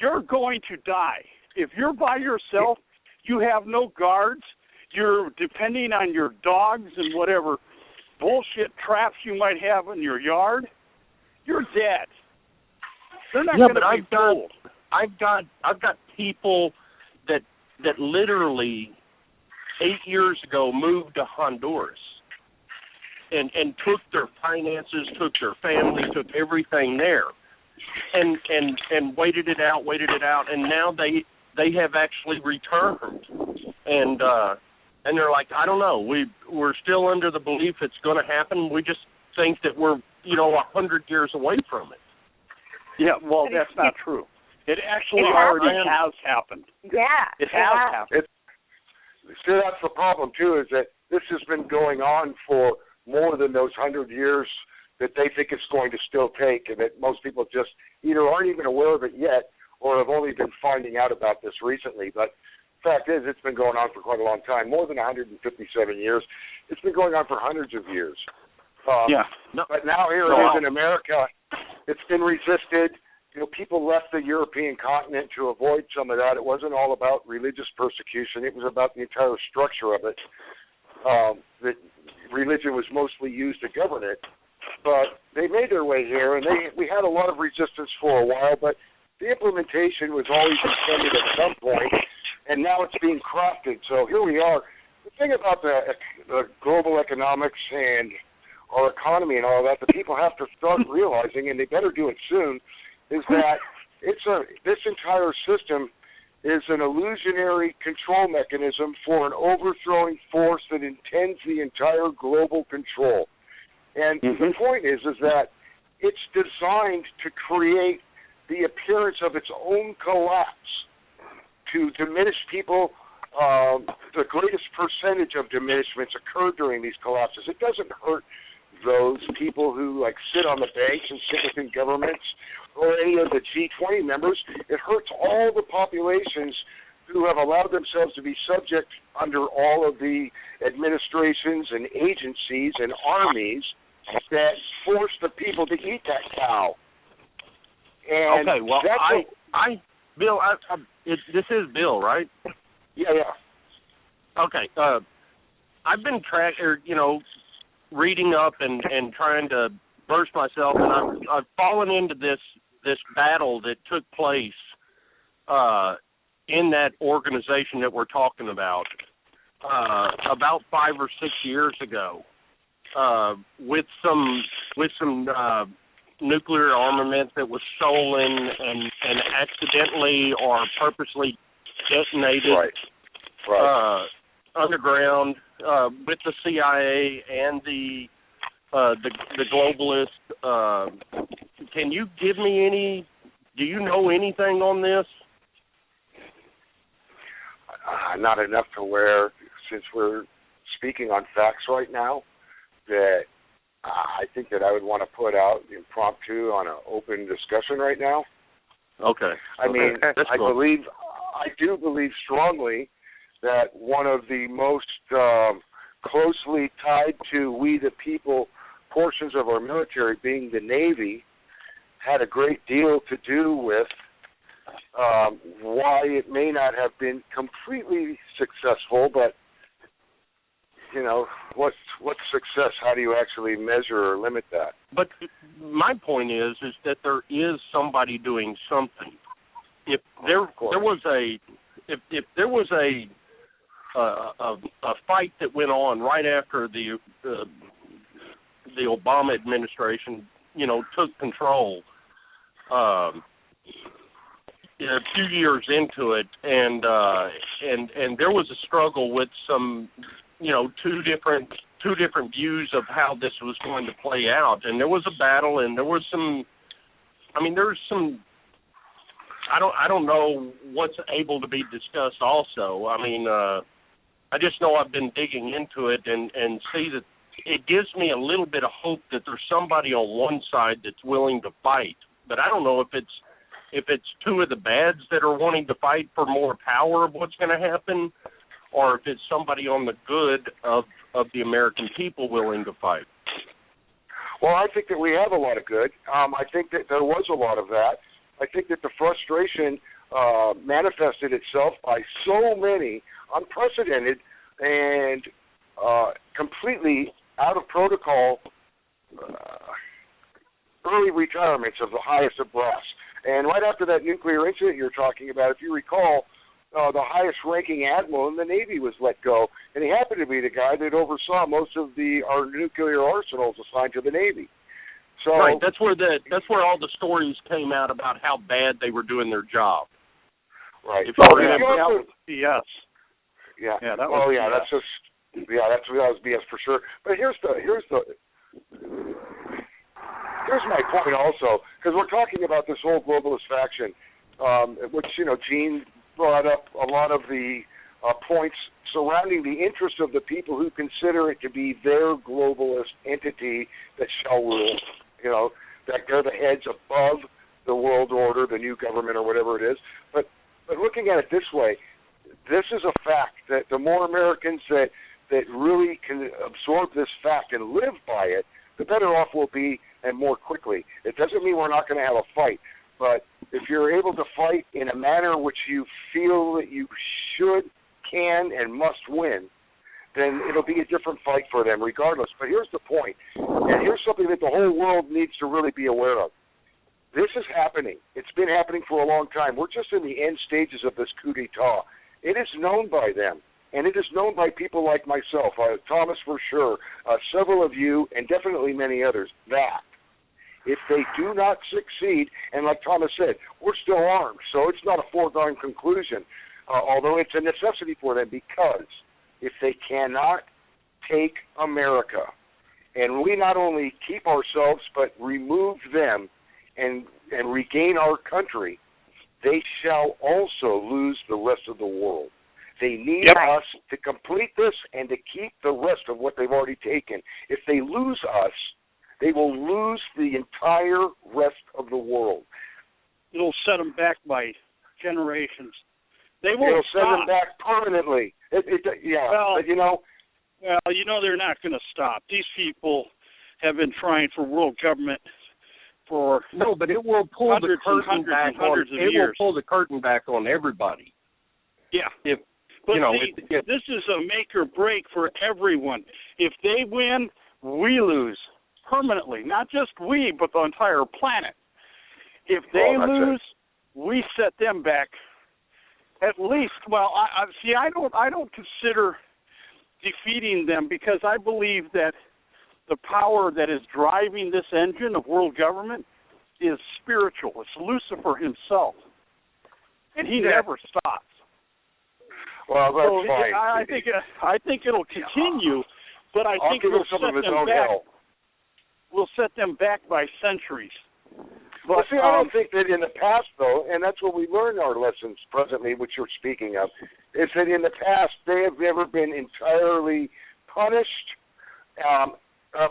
you're going to die. If you're by yourself, you have no guards, you're depending on your dogs and whatever bullshit traps you might have in your yard, you're dead. They're not going to be fooled. I've got people that literally 8 years ago moved to Honduras and took their finances, took their family, took everything there, and waited it out, and now they have actually returned, and they're like, I don't know, we're still under the belief it's going to happen. We just think that we're 100 years away from it. Yeah, well, that's not true. It actually already has happened. Yeah. It has happened. See, that's the problem, too, is that this has been going on for more than those 100 years that they think it's going to still take, and that most people just either aren't even aware of it yet or have only been finding out about this recently. But the fact is, it's been going on for quite a long time, more than 157 years. It's been going on for hundreds of years. But now here it is in America. It's been resisted. You know, people left the European continent to avoid some of that. It wasn't all about religious persecution. It was about the entire structure of it. That religion was mostly used to govern it. But they made their way here, and we had a lot of resistance for a while, but the implementation was always intended at some point, and now it's being crafted. So here we are. The thing about the global economics and our economy and all that, the people have to start realizing, and they better do it soon, is that this entire system is an illusionary control mechanism for an overthrowing force that intends the entire global control. And the point is that it's designed to create the appearance of its own collapse, to diminish people. The greatest percentage of diminishments occur during these collapses. It doesn't hurt those people who sit on the banks and sit within governments or any of the G20 members. It hurts all the populations who have allowed themselves to be subject under all of the administrations and agencies and armies that force the people to eat that cow. And okay, well, Bill, this is Bill, right? Yeah. Okay, I've been reading up and trying to burst myself, and I've fallen into this battle that took place in that organization that we're talking about 5 or 6 years ago with some nuclear armament that was stolen and accidentally or purposely detonated underground with the CIA and the globalists. Can you give me any? Do you know anything on this? Not enough to where, since we're speaking on facts right now, that I think that I would want to put out impromptu on an open discussion right now. Okay. I mean, I do believe strongly that one of the most closely tied to we the people portions of our military, being the Navy, had a great deal to do with why it may not have been completely successful, but you know, what's success? How do you actually measure or limit that? But my point is that there is somebody doing something. If there was a fight that went on right after the Obama administration, you know, took control, a few years into it, and there was a struggle with some, you know, two different views of how this was going to play out, and there was a battle, and there was some. I mean, there's some. I don't know what's able to be discussed. Also, I mean, I just know I've been digging into it and see that it gives me a little bit of hope that there's somebody on one side that's willing to fight, but I don't know if it's two of the bads that are wanting to fight for more power of what's going to happen, or if it's somebody on the good of the American people willing to fight. Well, I think that we have a lot of good. I think that there was a lot of that. I think that the frustration manifested itself by so many unprecedented and completely out of protocol early retirements of the highest of brass. And right after that nuclear incident you're talking about, if you recall, the highest-ranking admiral in the Navy was let go, and he happened to be the guy that oversaw most of our nuclear arsenals assigned to the Navy. So, right, that's where all the stories came out about how bad they were doing their job. Right. Yes. Yeah. That was BS for sure. But here's my point also, because we're talking about this whole globalist faction, which, you know, Gene brought up a lot of the points surrounding the interest of the people who consider it to be their globalist entity that shall rule, you know, that they're the heads above the world order, the new government or whatever it is. But looking at it this way, this is a fact that the more Americans that really can absorb this fact and live by it, the better off we'll be, and more quickly. It doesn't mean we're not going to have a fight, but if you're able to fight in a manner which you feel that you should, can, and must win, then it'll be a different fight for them regardless. But here's the point, and here's something that the whole world needs to really be aware of. This is happening. It's been happening for a long time. We're just in the end stages of this coup d'etat. It is known by them, and it is known by people like myself, Thomas for sure, several of you, and definitely many others, that if they do not succeed, and like Thomas said, we're still armed, so it's not a foregone conclusion, although it's a necessity for them, because if they cannot take America, and we not only keep ourselves but remove them and regain our country, they shall also lose the rest of the world. They need us to complete this and to keep the rest of what they've already taken. If they lose us, they will lose the entire rest of the world. It'll set them back by generations. It'll set them back permanently. But you know. Well, you know they're not going to stop. These people have been trying for world government for but it will pull the curtain back on. It will pull the curtain back on everybody. Yeah. This is a make or break for everyone. If they win, we lose permanently. Not just we, but the entire planet. If they lose, we set them back. At least, I don't consider defeating them, because I believe that the power that is driving this engine of world government is spiritual. It's Lucifer himself, and he never stops. Well, that's fine. I think it'll continue, but I think we'll set them back. Hell. We'll set them back by centuries. But see, I don't think that in the past, though, and that's what we learn our lessons presently, which you're speaking of, is that in the past they have never been entirely punished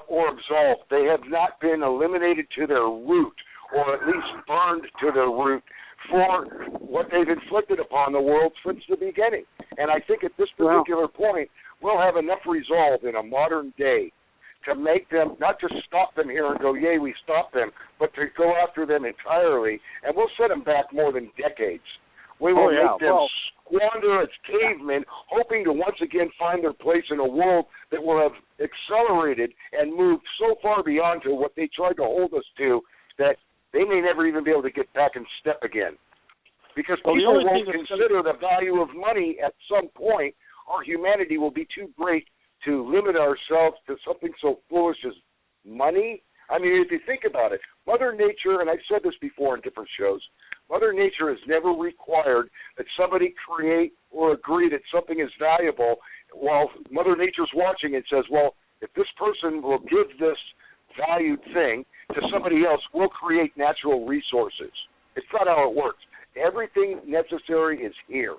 or absolved. They have not been eliminated to their root, or at least burned to their root for what they've inflicted upon the world since the beginning. And I think at this particular point, we'll have enough resolve in a modern day to make them, not to stop them here and go, yay, we stopped them, but to go after them entirely, and we'll set them back more than decades. We will make them squander as cavemen, hoping to once again find their place in a world that will have accelerated and moved so far beyond to what they tried to hold us to that they may never even be able to get back in step again. Because people won't consider the value of money at some point. Our humanity will be too great to limit ourselves to something so foolish as money. I mean, if you think about it, Mother Nature, and I've said this before in different shows, Mother Nature has never required that somebody create or agree that something is valuable while Mother Nature's watching and says, well, if this person will give this valued thing to somebody else, we'll create natural resources. It's not how it works. Everything necessary is here.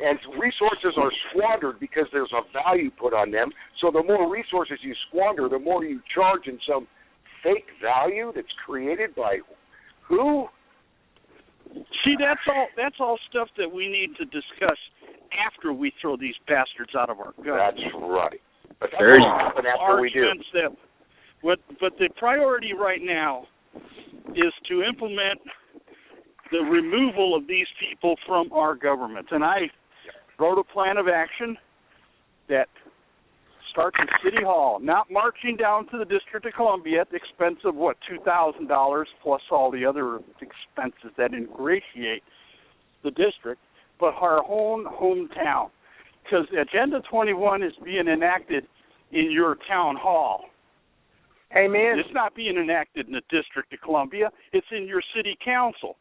And resources are squandered because there's a value put on them. So the more resources you squander, the more you charge in some fake value that's created by who? See, that's all stuff that we need to discuss after we throw these bastards out of our guns. That's right. But that's what will happen after we do. But the priority right now is to implement the removal of these people from our government. And I wrote a plan of action that starts at City Hall, not marching down to the District of Columbia at the expense of, $2,000 plus all the other expenses that ingratiate the district, but our own hometown. Because Agenda 21 is being enacted in your town hall. Amen. It's not being enacted in the District of Columbia. It's in your city council.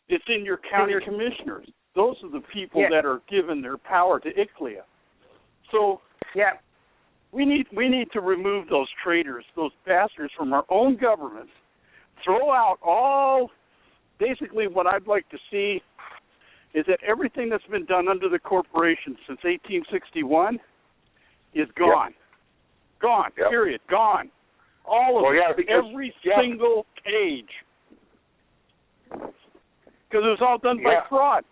It's in your county commissioners. Those are the people that are given their power to ICLEA. So we need to remove those traitors, those bastards from our own governments, throw out all, basically what I'd like to see is that everything that's been done under the corporation since 1861 is gone. Gone, period, gone. All of it, every single page. Because it was all done by fraud.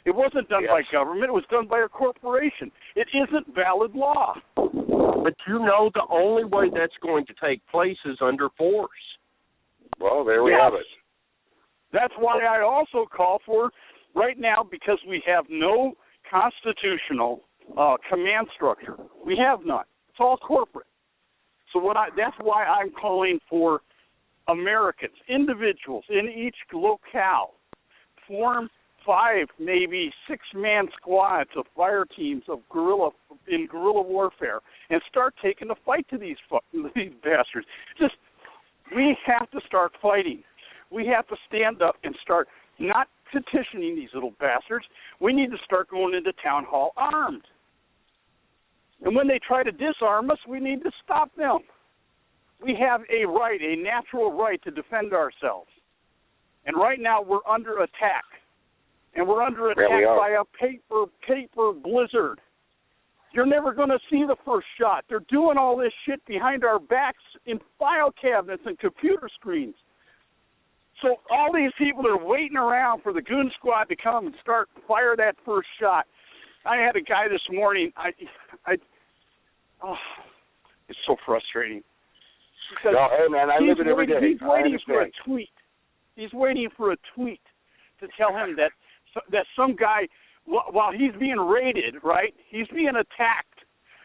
It wasn't done by government. It was done by a corporation. It isn't valid law. But you know the only way that's going to take place is under force. Well, there we have it. That's why I also call for, right now, because we have no constitutional command structure. We have none. It's all corporate. So that's why I'm calling for Americans, individuals in each locale, form 5, maybe 6-man squads of fire teams of guerrilla warfare, and start taking the fight to these bastards. We have to start fighting. We have to stand up and start not petitioning these little bastards. We need to start going into town hall armed. And when they try to disarm us, we need to stop them. We have a right, a natural right to defend ourselves. And right now we're under attack. And we're under attack by a paper blizzard. You're never going to see the first shot. They're doing all this shit behind our backs in file cabinets and computer screens. So all these people are waiting around for the goon squad to come and start fire that first shot. I had a guy this morning. It's so frustrating. No, hey man, I live it every day. He's waiting for a tweet. He's waiting for a tweet to tell him that some guy, while he's being raided, right? He's being attacked.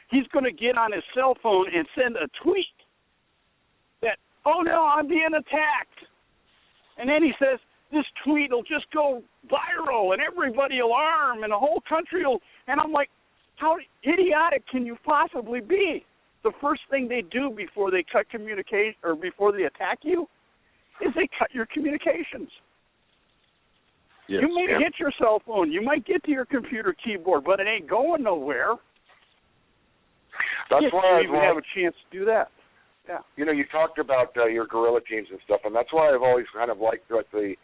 He's going to get on his cell phone and send a tweet that, oh no, I'm being attacked. And then he says, this tweet will just go viral and everybody will arm and the whole country will, and I'm like, how idiotic can you possibly be? the first thing they do before they cut communication or before they attack you is they cut your communications. Yes. You may hit your cell phone. You might get to your computer keyboard, but it ain't going nowhere. That's why I even have a chance to do that. Yeah. You know, you talked about your guerrilla teams and stuff, and that's why I've always kind of liked that the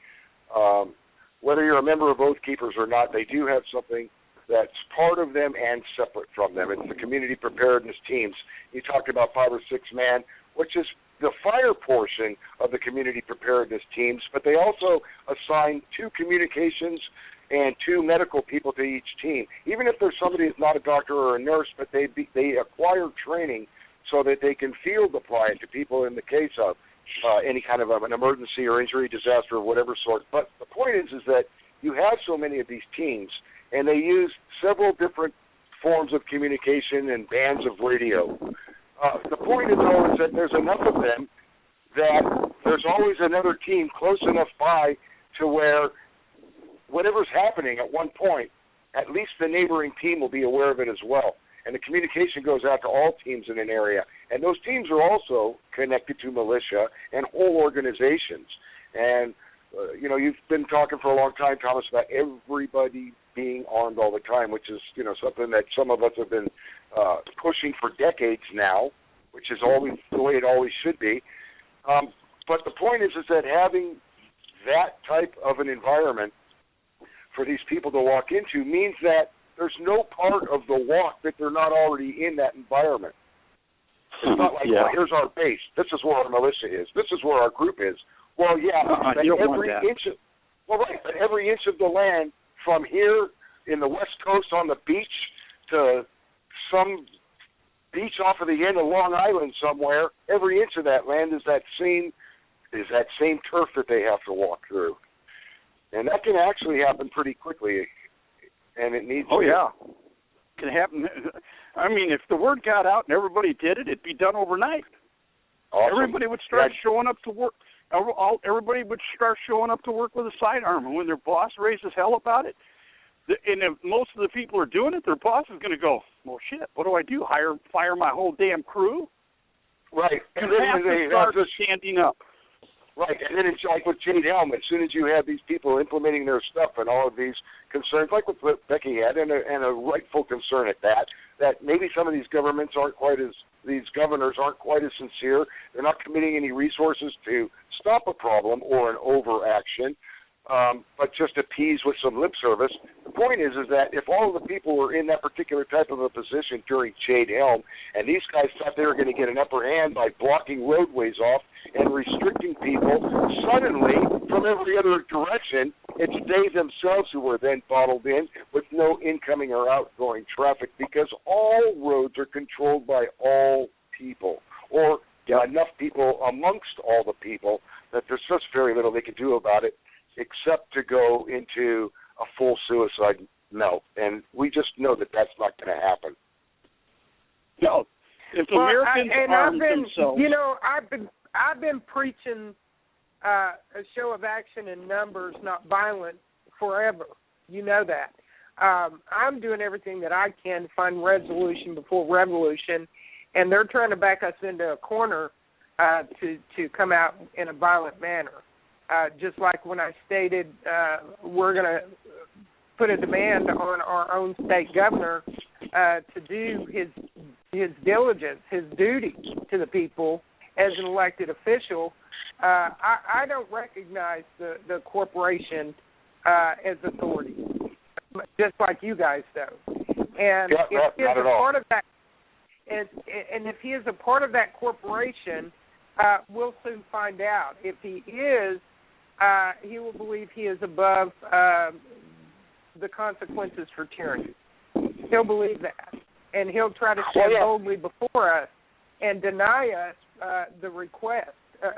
whether you're a member of Oath Keepers or not, they do have something that's part of them and separate from them. It's the community preparedness teams. You talked about 5 or 6 man, which is the fire portion of the community preparedness teams, but they also assign 2 communications and 2 medical people to each team. Even if there's somebody who's not a doctor or a nurse, but they acquire training so that they can field apply it to people in the case of any kind of an emergency or injury, disaster, of whatever sort. But the point is that you have so many of these teams, and they use several different forms of communication and bands of radio. The point is, though, is that there's enough of them that there's always another team close enough by to where whatever's happening at one point, at least the neighboring team will be aware of it as well. And the communication goes out to all teams in an area. And those teams are also connected to militia and whole organizations. And, you know, you've been talking for a long time, Thomas, about everybody being armed all the time, which is, you know, something that some of us have been pushing for decades now, which is always the way it always should be. But the point is that having that type of an environment for these people to walk into means that there's no part of the walk that they're not already in that environment. It's not like, well, here's our base. This is where our militia is. This is where our group is. Well, yeah, but every inch of the land from here in the West Coast on the beach to some beach off of the end of Long Island somewhere, every inch of that land is that same turf that they have to walk through. And that can actually happen pretty quickly. And it needs it can happen. I mean, if the word got out and everybody did it, it'd be done overnight. Awesome. Everybody would start showing up to work. Everybody would start showing up to work with a sidearm, and when their boss raises hell about it, and if most of the people are doing it, their boss is going to go, well, shit, what do? Fire my whole damn crew? Right. And they have to start standing up. Right, and then it's like with Jade Helm, as soon as you have these people implementing their stuff and all of these concerns, like what Becky had, and a rightful concern at that maybe some of these governors aren't quite as sincere. They're not committing any resources to stop a problem or an overaction, but just appease with some lip service. The point is that if all of the people were in that particular type of a position during Jade Helm, and these guys thought they were going to get an upper hand by blocking roadways off and restricting people, suddenly, from every other direction, it's they themselves who were then bottled in with no incoming or outgoing traffic, because all roads are controlled by all people, or enough people amongst all the people that there's just very little they can do about it, except to go into a full suicide melt. And we just know that that's not going to happen. No. If Americans arm themselves... You know, I've been preaching a show of action in numbers, not violence, forever. You know that. I'm doing everything that I can to find resolution before revolution, and they're trying to back us into a corner to come out in a violent manner. Just like when I stated we're going to put a demand on our own state governor to do his diligence, his duty to the people as an elected official. I don't recognize the corporation as authority, just like you guys do. And if he's a part of that, and if he is a part of that corporation, we'll soon find out. If he is, he will believe he is above the consequences for tyranny. He'll believe that, and he'll try to stand boldly before us and deny us the request,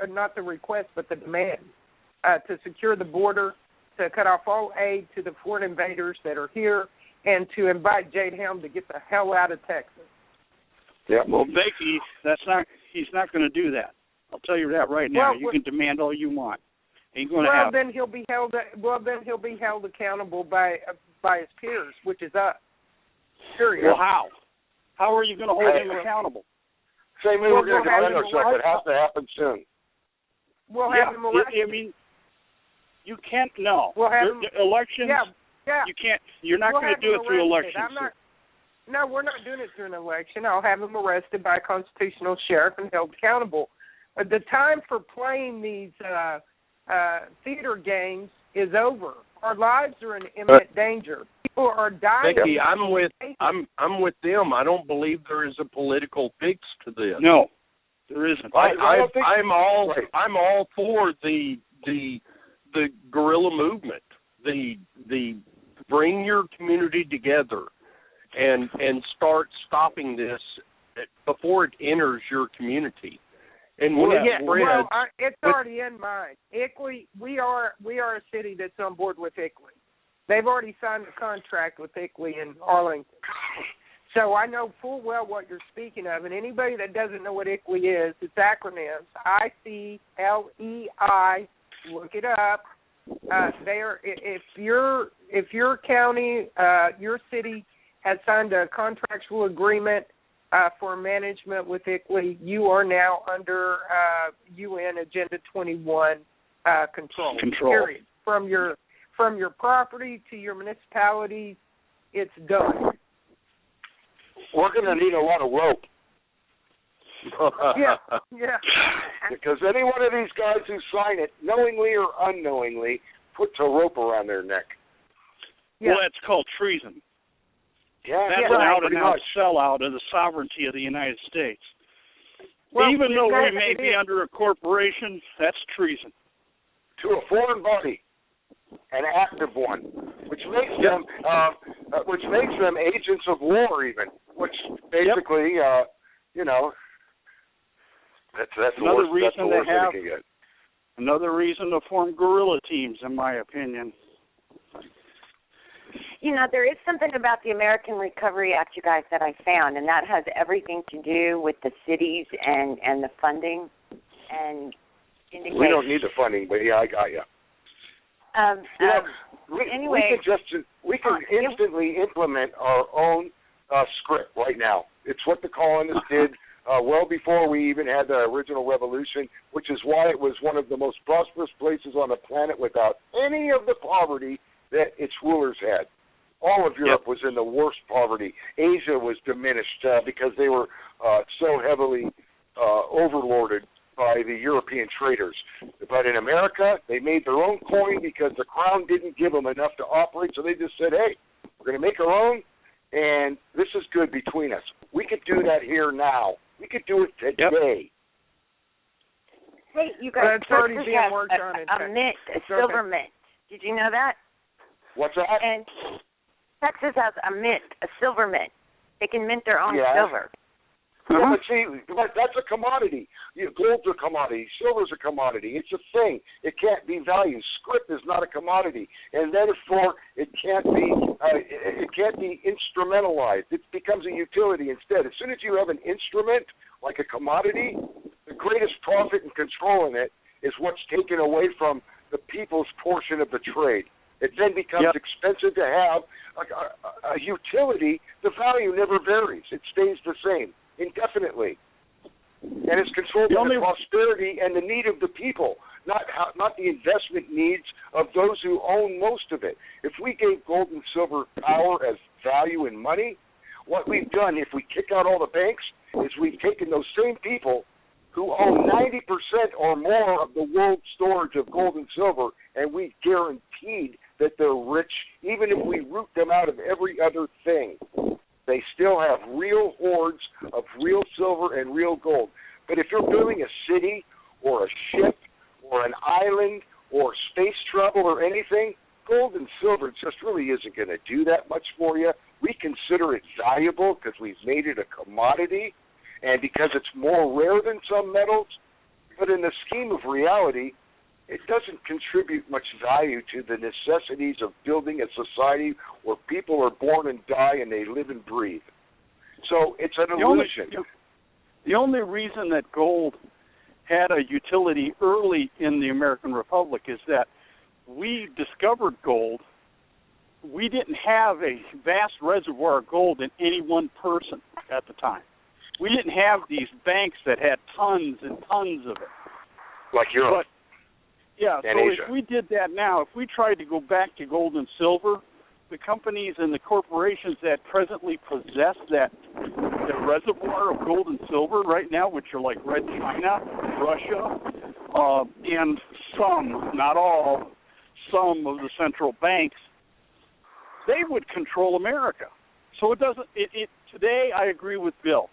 not the request, but the demand to secure the border, to cut off all aid to the foreign invaders that are here, and to invite Jade Helm to get the hell out of Texas. Yeah. Well, Becky, he's not going to do that. I'll tell you that right now. You can demand all you want. Ain't going to happen. Then he'll be held. He'll be held accountable by his peers, which is us. Period. Well, how? How are you going to hold him accountable? same way we're going to defend have ourselves. It has to happen soon. We'll have them arrested. I mean, you can't know. We'll have them, elections. Yeah. You can't. You're not going to do it through elections. No, we're not doing it through an election. I'll have them arrested by a constitutional sheriff and held accountable. The time for playing these theater games is over. Our lives are in imminent danger. People are dying. Becky, I'm with them. I don't believe there is a political fix to this. No, there isn't. I'm all for the guerrilla movement. The bring your community together and start stopping this before it enters your community. And when it spreads, it's already in mine. ICLEI, we are a city that's on board with ICLEI. They've already signed a contract with ICLEI in Arlington. So I know full well what you're speaking of. And anybody that doesn't know what ICLEI is, it's acronyms. ICLEI. Look it up. If your county, your city has signed a contractual agreement for management with ICLEI, you are now under UN Agenda 21 control. Period. From your property to your municipalities, it's done. We're going to need a lot of rope. Yeah. Because any one of these guys who sign it, knowingly or unknowingly, puts a rope around their neck. Yeah. Well, that's called treason. Yeah, that's an out-and-out sellout of the sovereignty of the United States. Well, even though we may be under a corporation, that's treason. To a foreign body, an active one, which makes them agents of war, even. Which basically, that's another reason they get. Another reason to form guerrilla teams, in my opinion. You know, there is something about the American Recovery Act, you guys, that I found, and that has everything to do with the cities and the funding. And we don't need the funding, but I got you. Anyway, we can instantly implement our own script right now. It's what the colonists did well before we even had the original revolution, which is why it was one of the most prosperous places on the planet without any of the poverty that its rulers had. All of Europe was in the worst poverty. Asia was diminished because they were so heavily overlorded by the European traders. But in America, they made their own coin because the crown didn't give them enough to operate, so they just said, hey, we're going to make our own, and this is good between us. We could do that here now. We could do it today. Hey, you guys, it's already being worked on a mint, a silver mint. Did you know that? What's that? And Texas has a mint, a silver mint. They can mint their own silver. Yeah, but see, that's a commodity. Gold's a commodity. Silver's a commodity. It's a thing. It can't be valued. Script is not a commodity, and therefore it can't be instrumentalized. It becomes a utility instead. As soon as you have an instrument like a commodity, the greatest profit and control in it is what's taken away from the people's portion of the trade. It then becomes expensive to have a utility. The value never varies. It stays the same indefinitely. And it's controlled by the prosperity and the need of the people, not the investment needs of those who own most of it. If we gave gold and silver power as value in money, what we've done, if we kick out all the banks, is we've taken those same people who own 90% or more of the world's storage of gold and silver, and we guaranteed that they're rich, even if we root them out of every other thing. They still have real hoards of real silver and real gold. But if you're building a city or a ship or an island or space travel or anything, gold and silver just really isn't going to do that much for you. We consider it valuable because we've made it a commodity and because it's more rare than some metals. But in the scheme of reality, it doesn't contribute much value to the necessities of building a society where people are born and die and they live and breathe. So it's an illusion. The only reason that gold had a utility early in the American Republic is that we discovered gold. We didn't have a vast reservoir of gold in any one person at the time. we didn't have these banks that had tons and tons of it. Like Europe. But, yeah, and so Asia. if we did that now, if we tried to go back to gold and silver, the companies and the corporations that presently possess the reservoir of gold and silver right now, which are like Red China, Russia, and some, not all, some of the central banks, they would control America. So it doesn't. Today, I agree with Bill.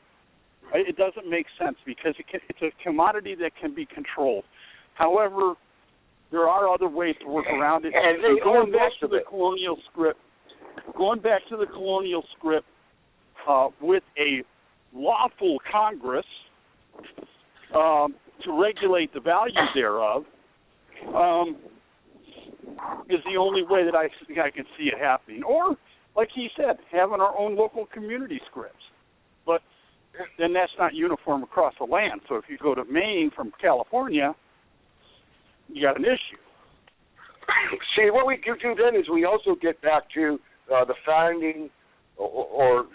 It doesn't make sense because it's a commodity that can be controlled. However, there are other ways to work around it. And going back to the colonial script, with a lawful Congress to regulate the value thereof, is the only way that I can see it happening. Or, like he said, having our own local community scripts. But then that's not uniform across the land. So if you go to Maine from California, you got an issue. See, what we do then is we also get back to the founding, or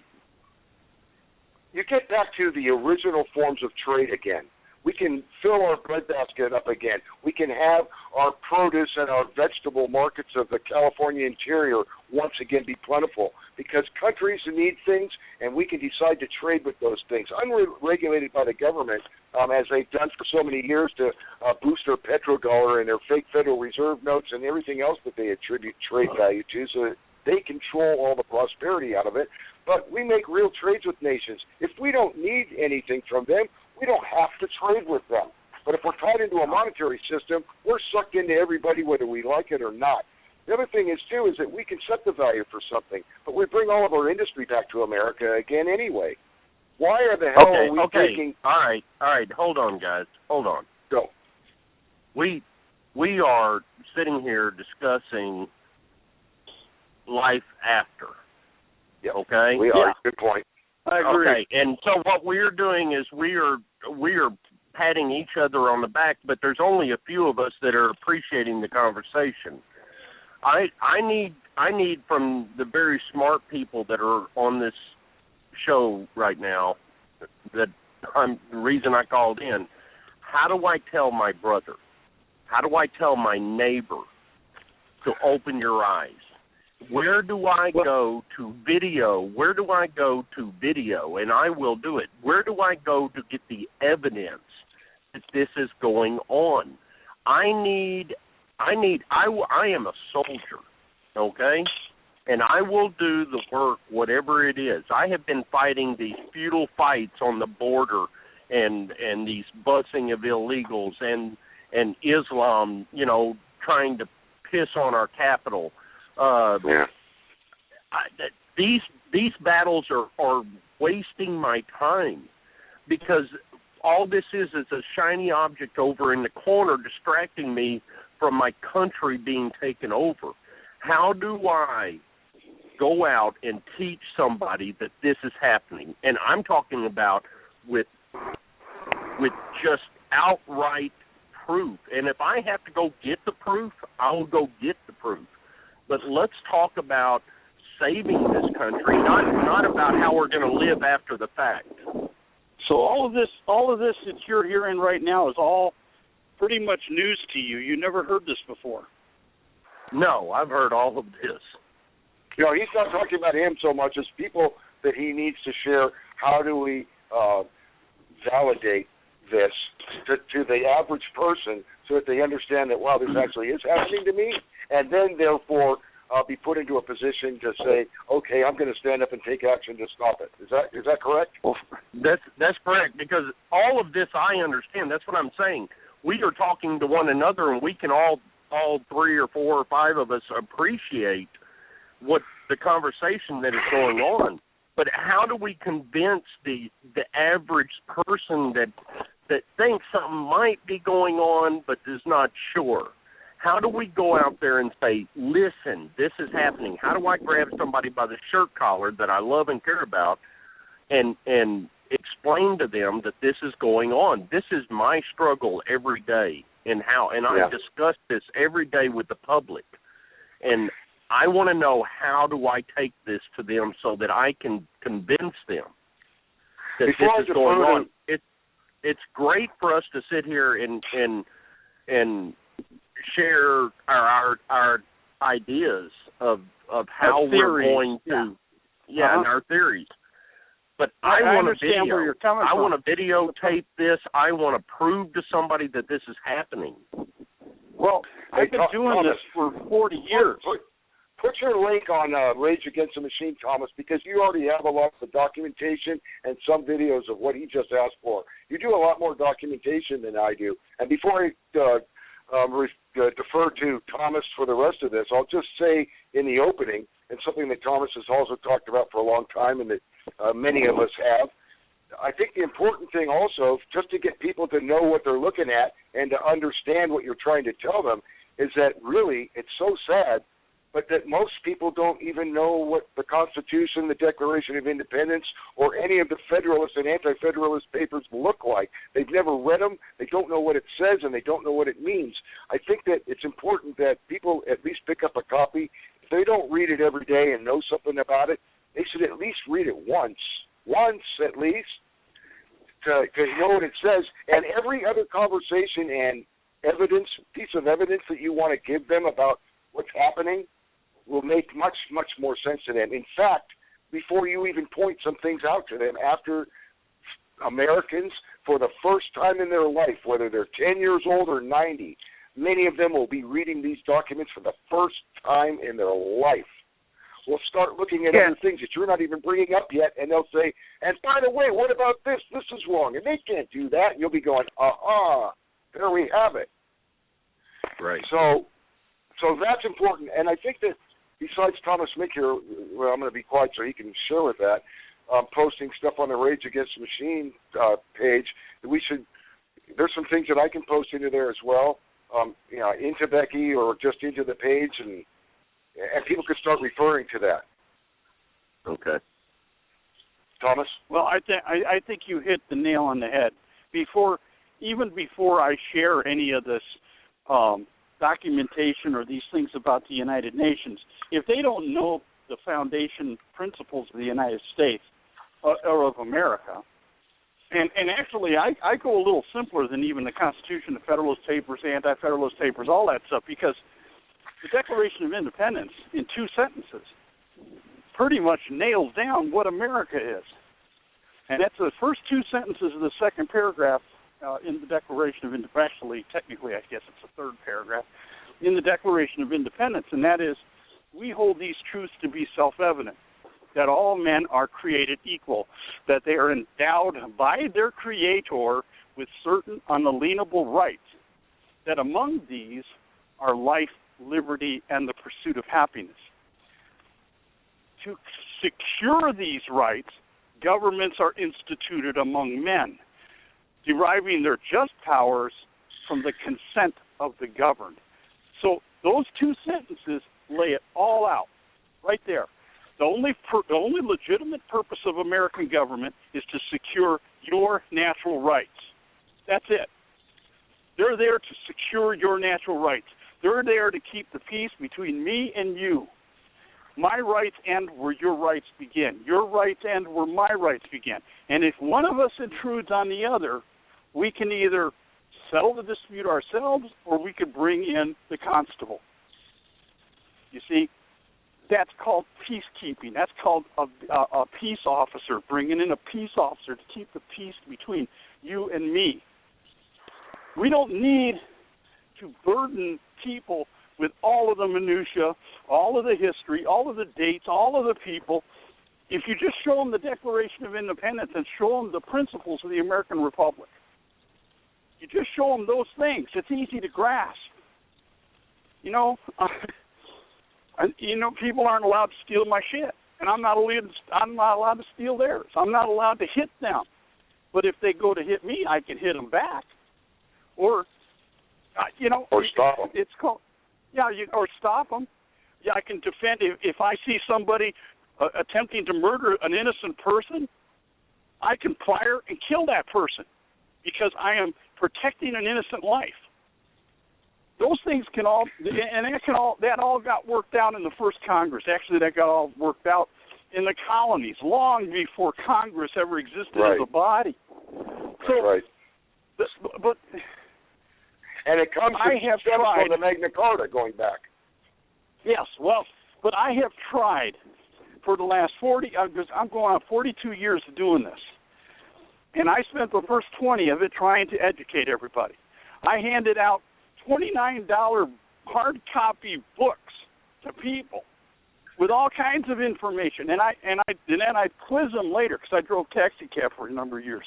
you get back to the original forms of trade again. We can fill our breadbasket up again. We can have our produce and our vegetable markets of the California interior once again be plentiful, because countries need things, and we can decide to trade with those things, unregulated by the government, as they've done for so many years to boost their petrodollar and their fake Federal Reserve notes and everything else that they attribute trade value to, so that they control all the prosperity out of it. But we make real trades with nations. If we don't need anything from them, we don't have to trade with them. But if we're tied into a monetary system, we're sucked into everybody whether we like it or not. The other thing is, too, is that we can set the value for something, but we bring all of our industry back to America again anyway. Why are the hell are we taking... All right. Hold on, guys. Hold on. Go. We are sitting here discussing life after. Yeah. Okay? We are. Good point. I agree. Okay, and so what we're doing is we are patting each other on the back, but there's only a few of us that are appreciating the conversation. I need from the very smart people that are on this show right now, that the reason I called in, how do I tell my brother? How do I tell my neighbor to open your eyes? Where do I go to video? Where do I go to video? And I will do it. Where do I go to get the evidence that this is going on? I am a soldier, okay? And I will do the work, whatever it is. I have been fighting these feudal fights on the border and these busing of illegals and Islam, trying to piss on our capital. These battles are wasting my time, because all this is a shiny object over in the corner distracting me from my country being taken over. How do I go out and teach somebody that this is happening? And I'm talking about with just outright proof. And if I have to go get the proof, I'll go get the proof. But let's talk about saving this country, not about how we're going to live after the fact. So all of this that you're hearing right now is all pretty much news to you. You never heard this before. No, I've heard all of this. He's not talking about him so much as people that he needs to share. How do we validate this to the average person so that they understand that, wow, this actually is happening to me, and then therefore be put into a position to say, okay, I'm going to stand up and take action to stop it. Is that correct? Well, that's correct, because all of this I understand. That's what I'm saying. We are talking to one another, and we can all 3 or 4 or 5 of us appreciate what the conversation that is going on. But how do we convince the average person that thinks something might be going on but is not sure? How do we go out there and say, listen, this is happening? How do I grab somebody by the shirt collar that I love and care about and explain to them that this is going on? This is my struggle every day, and I discuss this every day with the public. And I want to know, how do I take this to them so that I can convince them? that this is going on. It's great for us to sit here and share our ideas of how we're going to and our theories. But I want to video. Where you're coming I from. want to videotape this. I want to prove to somebody that this is happening. Well, I've been doing this for 40 years. Put your link on Rage Against the Machine, Thomas, because you already have a lot of the documentation and some videos of what he just asked for. You do a lot more documentation than I do. And before I defer to Thomas for the rest of this, I'll just say in the opening, and something that Thomas has also talked about for a long time and that many of us have, I think the important thing also, just to get people to know what they're looking at and to understand what you're trying to tell them, is that really it's so sad, but that most people don't even know what the Constitution, the Declaration of Independence, or any of the Federalist and Anti-Federalist papers look like. They've never read them, they don't know what it says, and they don't know what it means. I think that it's important that people at least pick up a copy. If they don't read it every day and know something about it, they should at least read it once at least, to know what it says. And every other conversation and piece of evidence that you want to give them about what's happening will make much, much more sense to them. In fact, before you even point some things out to them, after Americans, for the first time in their life, whether they're 10 years old or 90, many of them will be reading these documents for the first time in their life. We'll start looking at other things that you're not even bringing up yet, and they'll say, and by the way, what about this? This is wrong, and they can't do that. And you'll be going, there we have it. Right. So that's important, and I think that besides Thomas Mick here, well, I'm going to be quiet so he can share with that, posting stuff on the Rage Against the Machine page, there's some things that I can post into there as well, into Becky or just into the page, and people can start referring to that. Okay. Thomas? Well, I think you hit the nail on the head. Before I share any of this documentation or these things about the United Nations, if they don't know the foundation principles of the United States or of America, and actually I go a little simpler than even the Constitution, the Federalist Papers, the Anti-Federalist Papers, all that stuff, because the Declaration of Independence, in 2 sentences, pretty much nails down what America is. And that's the first 2 sentences of the second paragraph in the Declaration of Independence. Actually, technically, I guess it's the third paragraph in the Declaration of Independence, and that is, we hold these truths to be self-evident, that all men are created equal, that they are endowed by their Creator with certain unalienable rights, that among these are life, liberty, and the pursuit of happiness. To secure these rights, governments are instituted among men, deriving their just powers from the consent of the governed. So those 2 sentences lay it all out, right there. The only legitimate purpose of American government is to secure your natural rights. That's it. They're there to secure your natural rights. They're there to keep the peace between me and you. My rights end where your rights begin. Your rights end where my rights begin. And if one of us intrudes on the other, we can either settle the dispute ourselves or we could bring in the constable. You see, that's called peacekeeping. That's called a peace officer, bringing in a peace officer to keep the peace between you and me. We don't need to burden people with all of the minutia, all of the history, all of the dates, all of the people. If you just show them the Declaration of Independence and show them the principles of the American Republic, you just show them those things, it's easy to grasp. People aren't allowed to steal my shit, and I'm not allowed to steal theirs. I'm not allowed to hit them. But if they go to hit me, I can hit them back. Or stop them. It's called, or stop them. Yeah, I can defend. If I see somebody attempting to murder an innocent person, I can fire and kill that person because I am protecting an innocent life. Those things can all, and that all got worked out in the first Congress. Actually, that got all worked out in the colonies, long before Congress ever existed Right. as a body. So, right. But and it comes I have tried from the Magna Carta going back. Yes, well, but I have tried for the last 40, because I'm going on 42 years of doing this. And I spent the first 20 of it trying to educate everybody. I handed out $29 hard copy books to people with all kinds of information, and then I'd quiz them later because I drove taxi cab for a number of years.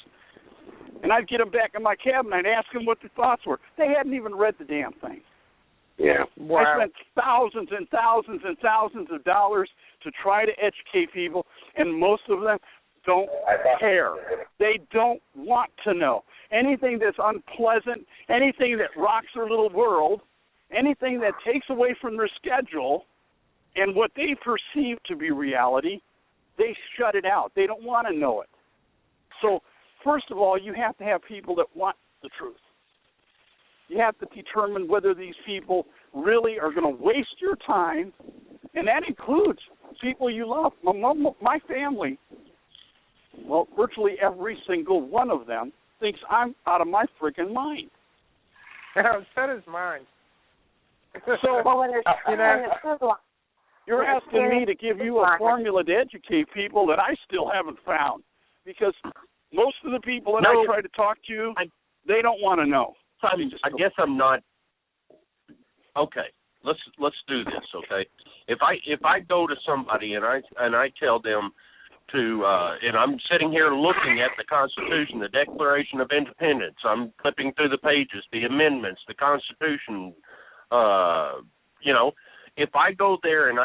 And I'd get them back in my cab and I'd ask them what their thoughts were. They hadn't even read the damn thing. Yeah. Wow. I spent thousands and thousands and thousands of dollars to try to educate people, and most of them don't care. They don't want to know. Anything that's unpleasant, anything that rocks their little world, anything that takes away from their schedule and what they perceive to be reality, they shut it out. They don't want to know it. So, first of all, you have to have people that want the truth. You have to determine whether these people really are going to waste your time, and that includes people you love. My family, well, virtually every single one of them thinks I'm out of my freaking mind. So does mine. So, you know, you're asking me to give you a formula to educate people that I still haven't found, because most of the people that I try to talk to, they don't want to know. I guess I'm not. Okay, let's do this. Okay, if I go to somebody and I tell them to, and I'm sitting here looking at the Constitution, the Declaration of Independence, I'm flipping through the pages, the amendments, the Constitution. If I go there and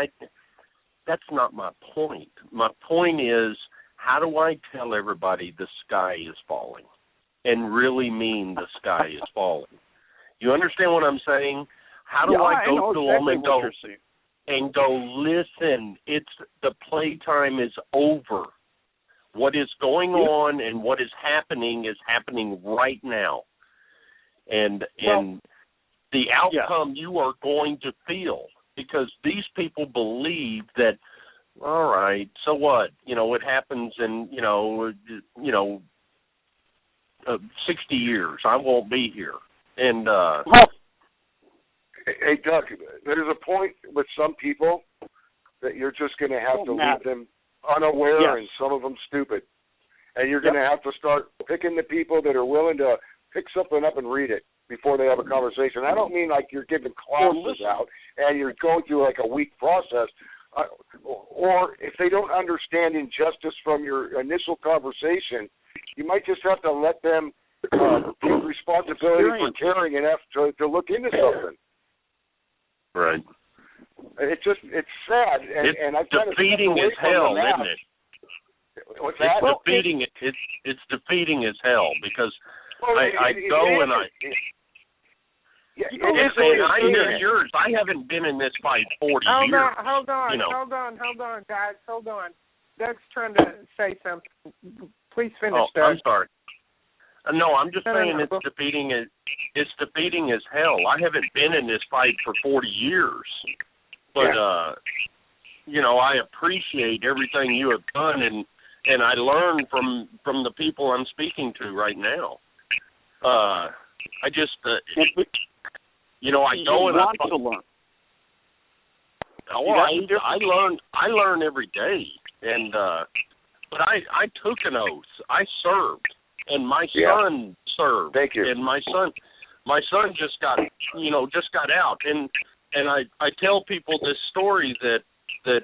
that's not my point. My point is, how do I tell everybody the sky is falling? And really mean the sky is falling. You understand what I'm saying? How do I go to them and go, listen, it's the playtime is over. What is going on and what is happening right now. And the outcome you are going to feel, because these people believe that, all right, so what? It happens in, 60 years. I won't be here. And hey, Doug, there's a point with some people that you're just going to have to leave them unaware and some of them stupid. And you're going to have to start picking the people that are willing to pick something up and read it before they have a conversation. I don't mean like you're giving classes out and you're going through like a week process. Or if they don't understand injustice from your initial conversation, you might just have to let them take responsibility for caring enough to look into something. Right. It's sad, and I've kind of defeating as hell, isn't it? What's that? It's defeating as hell, because I go and I. I know yours. I haven't been in this fight 40 years. Hold on, guys. Hold on. Doug's trying to say something. Please finish, Doug. I'm sorry. No, I'm just saying it's defeating. It's defeating as hell. I haven't been in this fight for 40 years, but I appreciate everything you have done, and I learn from the people I'm speaking to right now. I just. I go and I learn. Oh, I learn every day, and but I took an oath. I served, and my son served. Thank you. And my son just got out, and I tell people this story that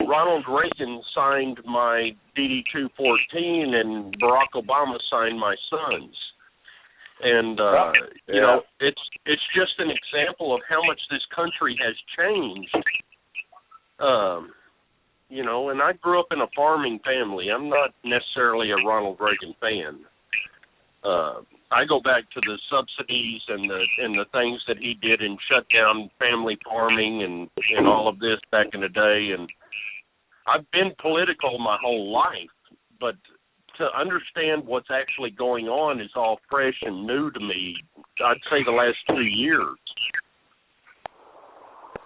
Ronald Reagan signed my DD-214, and Barack Obama signed my son's. And it's just an example of how much this country has changed. And I grew up in a farming family. I'm not necessarily a Ronald Reagan fan. I go back to the subsidies and the things that he did and shut down family farming and all of this back in the day. And I've been political my whole life, but to understand what's actually going on is all fresh and new to me. I'd say the last 2 years.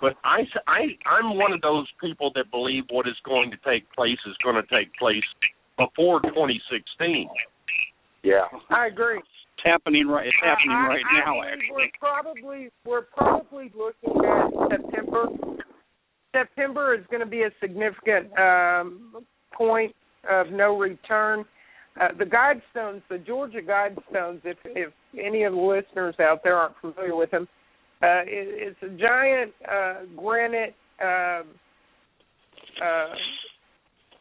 But I'm one of those people that believe what is going to take place is going to take place before 2016. Yeah, I agree. It's happening right now. Actually, we're probably looking at September. September is going to be a significant point of no return. The Guidestones, the Georgia Guidestones, if any of the listeners out there aren't familiar with them, it's a giant granite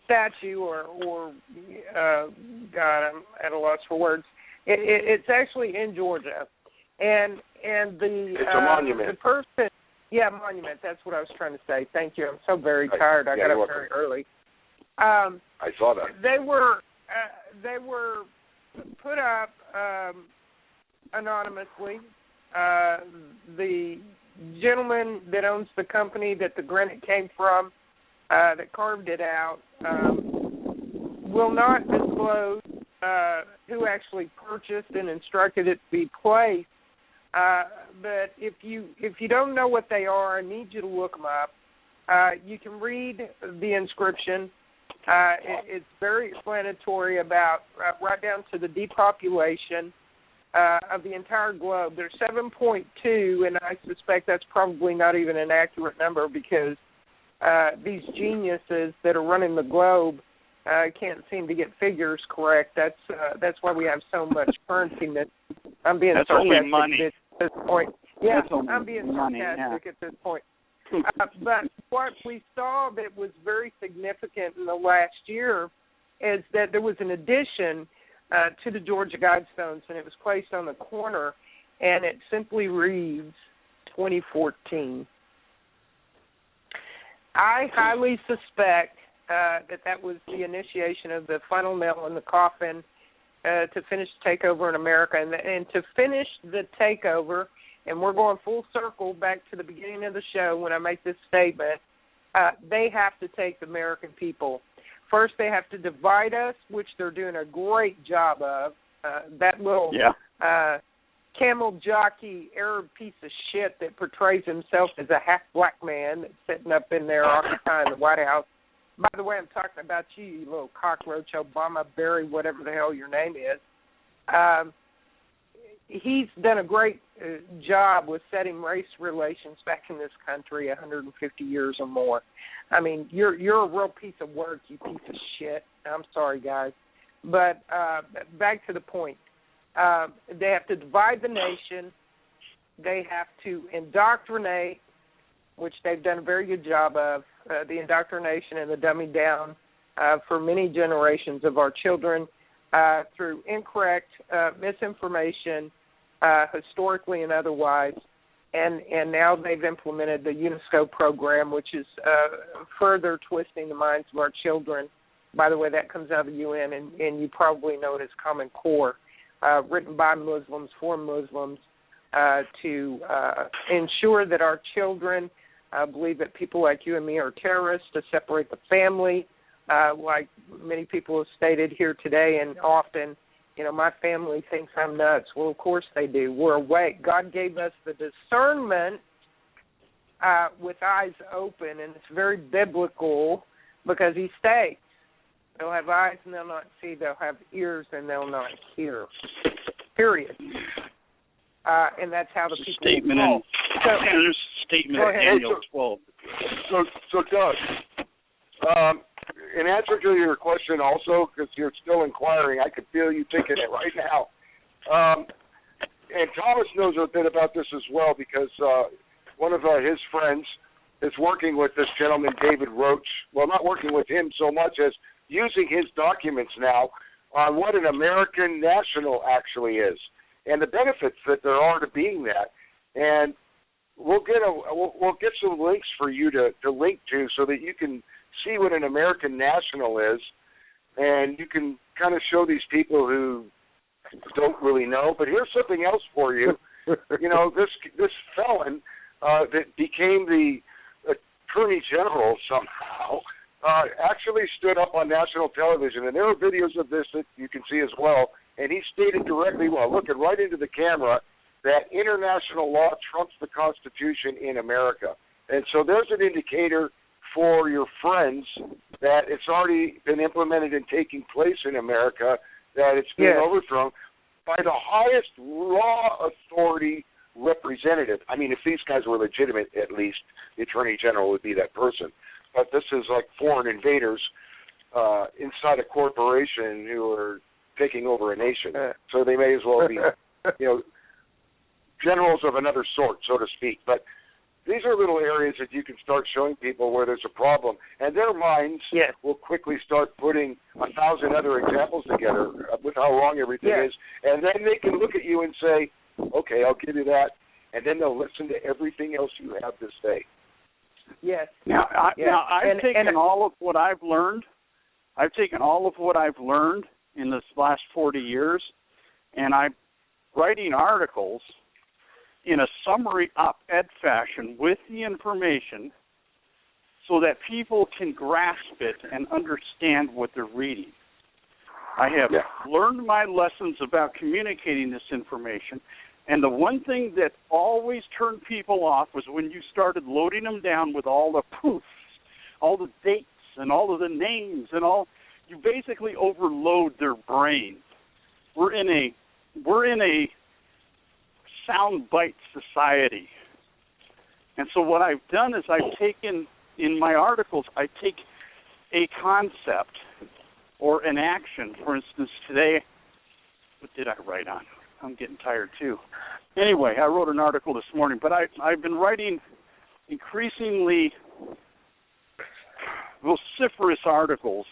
statue, or God, I'm at a loss for words. It's actually in Georgia, and the it's a monument. The person, monument. That's what I was trying to say. Thank you. I'm so very tired. I got up very early. I saw that. They were put up anonymously. The gentleman that owns the company that the granite came from, that carved it out, will not disclose who actually purchased and instructed it to be placed. But if you don't know what they are, I need you to look them up. You can read the inscription. It's very explanatory about right down to the depopulation of the entire globe. There's 7.2, and I suspect that's probably not even an accurate number because these geniuses that are running the globe can't seem to get figures correct. That's why we have so much currency. I'm being sarcastic at this point. Yeah, I'm being sarcastic at this point. But what we saw that was very significant in the last year is that there was an addition to the Georgia Guidestones, and it was placed on the corner, and it simply reads 2014. I highly suspect that was the initiation of the final nail in the coffin to finish the takeover in America. And to finish the takeover, and we're going full circle back to the beginning of the show when I make this statement, they have to take the American people. First, they have to divide us, which they're doing a great job of. That little camel jockey Arab piece of shit that portrays himself as a half-black man that's sitting up in there occupying the White House. By the way, I'm talking about you little cockroach, Obama, Barry, whatever the hell your name is. He's done a great job with setting race relations back in this country 150 years or more. I mean, you're a real piece of work, you piece of shit. I'm sorry, guys. But back to the point. They have to divide the nation. They have to indoctrinate, which they've done a very good job of, the indoctrination and the dumbing down for many generations of our children through incorrect misinformation, historically and otherwise. And now they've implemented the UNESCO program, which is further twisting the minds of our children. By the way, that comes out of the UN, and you probably know it as Common Core, written by Muslims for Muslims to ensure that our children believe that people like you and me are terrorists, to separate the family, like many people have stated here today and often. You know, my family thinks I'm nuts. Well, of course they do. We're awake. God gave us the discernment with eyes open, and it's very biblical because he states they'll have eyes and they'll not see. They'll have ears and they'll not hear. Period. And that's how the people statement will fall. There's a statement in Daniel 12. So Doug, in answer to your question also, because you're still inquiring, I could feel you thinking it right now. And Thomas knows a bit about this as well because one of his friends is working with this gentleman, David Roach. Well, not working with him so much as using his documents now on what an American national actually is and the benefits that there are to being that. And we'll get some links for you to link to so that you can see what an American national is, and you can kind of show these people who don't really know. But here's something else for you. You know, this felon that became the attorney general somehow actually stood up on national television, and there are videos of this that you can see as well, and he stated directly, while looking right into the camera, that international law trumps the Constitution in America. And so there's an indicator for your friends that it's already been implemented and taking place in America, that it's being overthrown by the highest raw authority representative. I mean, if these guys were legitimate, at least, the Attorney General would be that person. But this is like foreign invaders inside a corporation who are taking over a nation. So they may as well be, generals of another sort, so to speak. But these are little areas that you can start showing people where there's a problem, and their minds will quickly start putting 1,000 other examples together with how wrong everything is, and then they can look at you and say, okay, I'll give you that, and then they'll listen to everything else you have to say. Yes. Now I've taken all of what I've learned. I've taken all of what I've learned in this last 40 years, and I'm writing articles in a summary op-ed fashion with the information so that people can grasp it and understand what they're reading. I have learned my lessons about communicating this information, and the one thing that always turned people off was when you started loading them down with all the proofs, all the dates, and all of the names, and all. You basically overload their brain. We're in a soundbite society. And so what I've done is I've taken, in my articles, I take a concept or an action. For instance, today, what did I write on? I'm getting tired too. Anyway, I wrote an article this morning, but I've been writing increasingly vociferous articles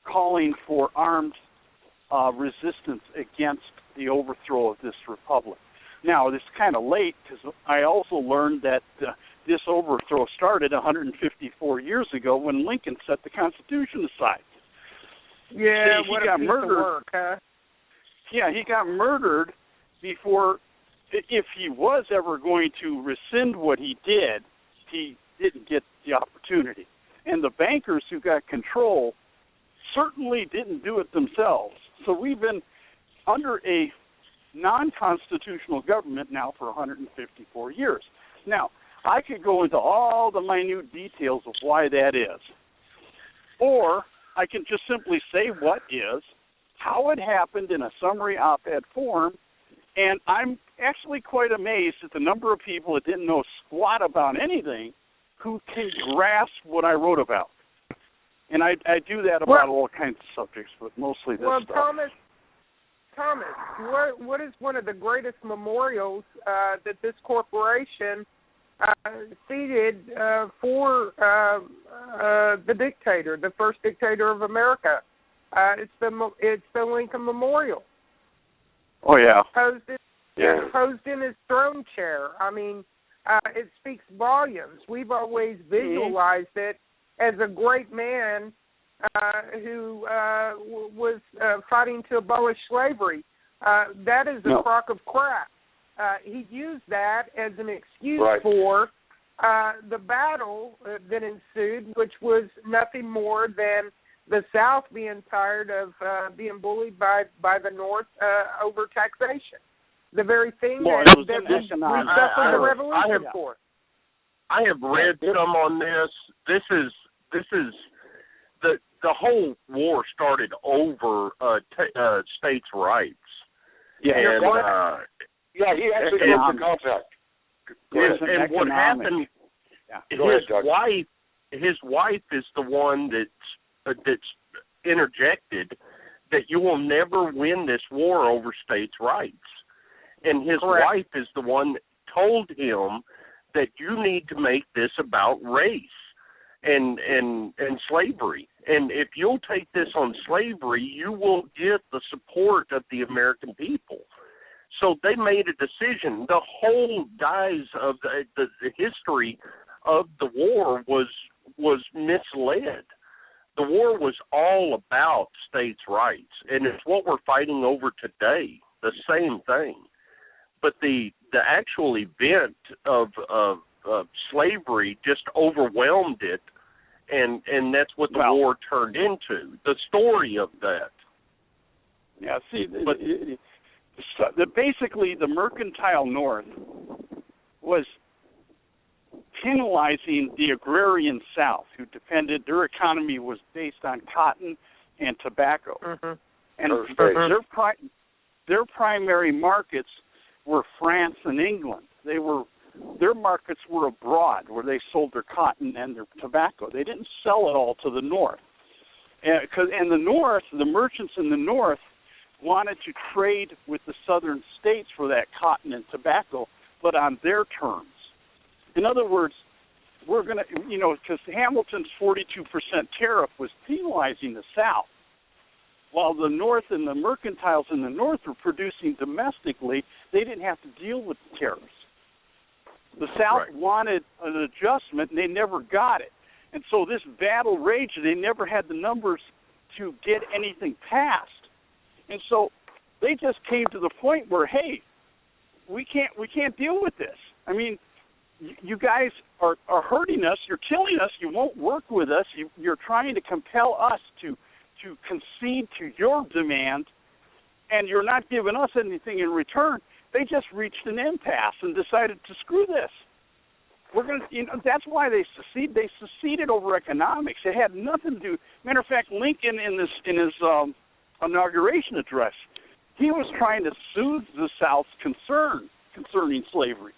calling for armed resistance against the overthrow of this republic. Now, this is kind of late because I also learned that this overthrow started 154 years ago when Lincoln set the Constitution aside. Yeah, he got murdered. Of work, huh? Yeah, he got murdered before, if he was ever going to rescind what he didn't get the opportunity. And the bankers who got control certainly didn't do it themselves. So we've been under a non-constitutional government now for 154 years. Now, I could go into all the minute details of why that is. Or I can just simply say what is, how it happened in a summary op-ed form, and I'm actually quite amazed at the number of people that didn't know squat about anything who can grasp what I wrote about. And I do that about all kinds of subjects, but mostly this stuff. Thomas, what is one of the greatest memorials that this corporation seated for the dictator, the first dictator of America? It's the Lincoln Memorial. Oh yeah. Posed in his throne chair. I mean, it speaks volumes. We've always visualized it as a great man who was fighting to abolish slavery. That is a crock of crap. He used that as an excuse for the battle that ensued, which was nothing more than the South being tired of being bullied by the North over taxation. The very thing that we suffered the revolution for. I have read some on this. This is the whole war started over states' rights. Yeah, and, he actually broke the contract. And what happened? His wife is the one that's interjected that you will never win this war over states' rights, and his wife is the one that told him that you need to make this about race and slavery. And if you'll take this on slavery, you will get the support of the American people. So they made a decision. The whole guise of the history of the war was misled. The war was all about states' rights, and it's what we're fighting over today, the same thing. But the actual event of slavery just overwhelmed it, and that's what the war turned into, the story of that. Yeah, see, basically the mercantile North was penalizing the agrarian South, who depended, their economy was based on cotton and tobacco. Mm-hmm. And their primary markets were France and England. Their markets were abroad, where they sold their cotton and their tobacco. They didn't sell it all to the North. And the North, the merchants in the North, wanted to trade with the southern states for that cotton and tobacco, but on their terms. In other words, we're going to, because Hamilton's 42% tariff was penalizing the South, while the North and the mercantiles in the North were producing domestically, they didn't have to deal with the tariffs. The South wanted an adjustment, and they never got it. And so this battle raged, and they never had the numbers to get anything passed. And so they just came to the point where, hey, we can't deal with this. I mean, you guys are hurting us. You're killing us. You won't work with us. You're trying to compel us to concede to your demand, and you're not giving us anything in return. They just reached an impasse and decided to screw this. We're going to, that's why they seceded. They seceded over economics. It had nothing to do. Matter of fact, Lincoln in his inauguration address, he was trying to soothe the South's concern concerning slavery.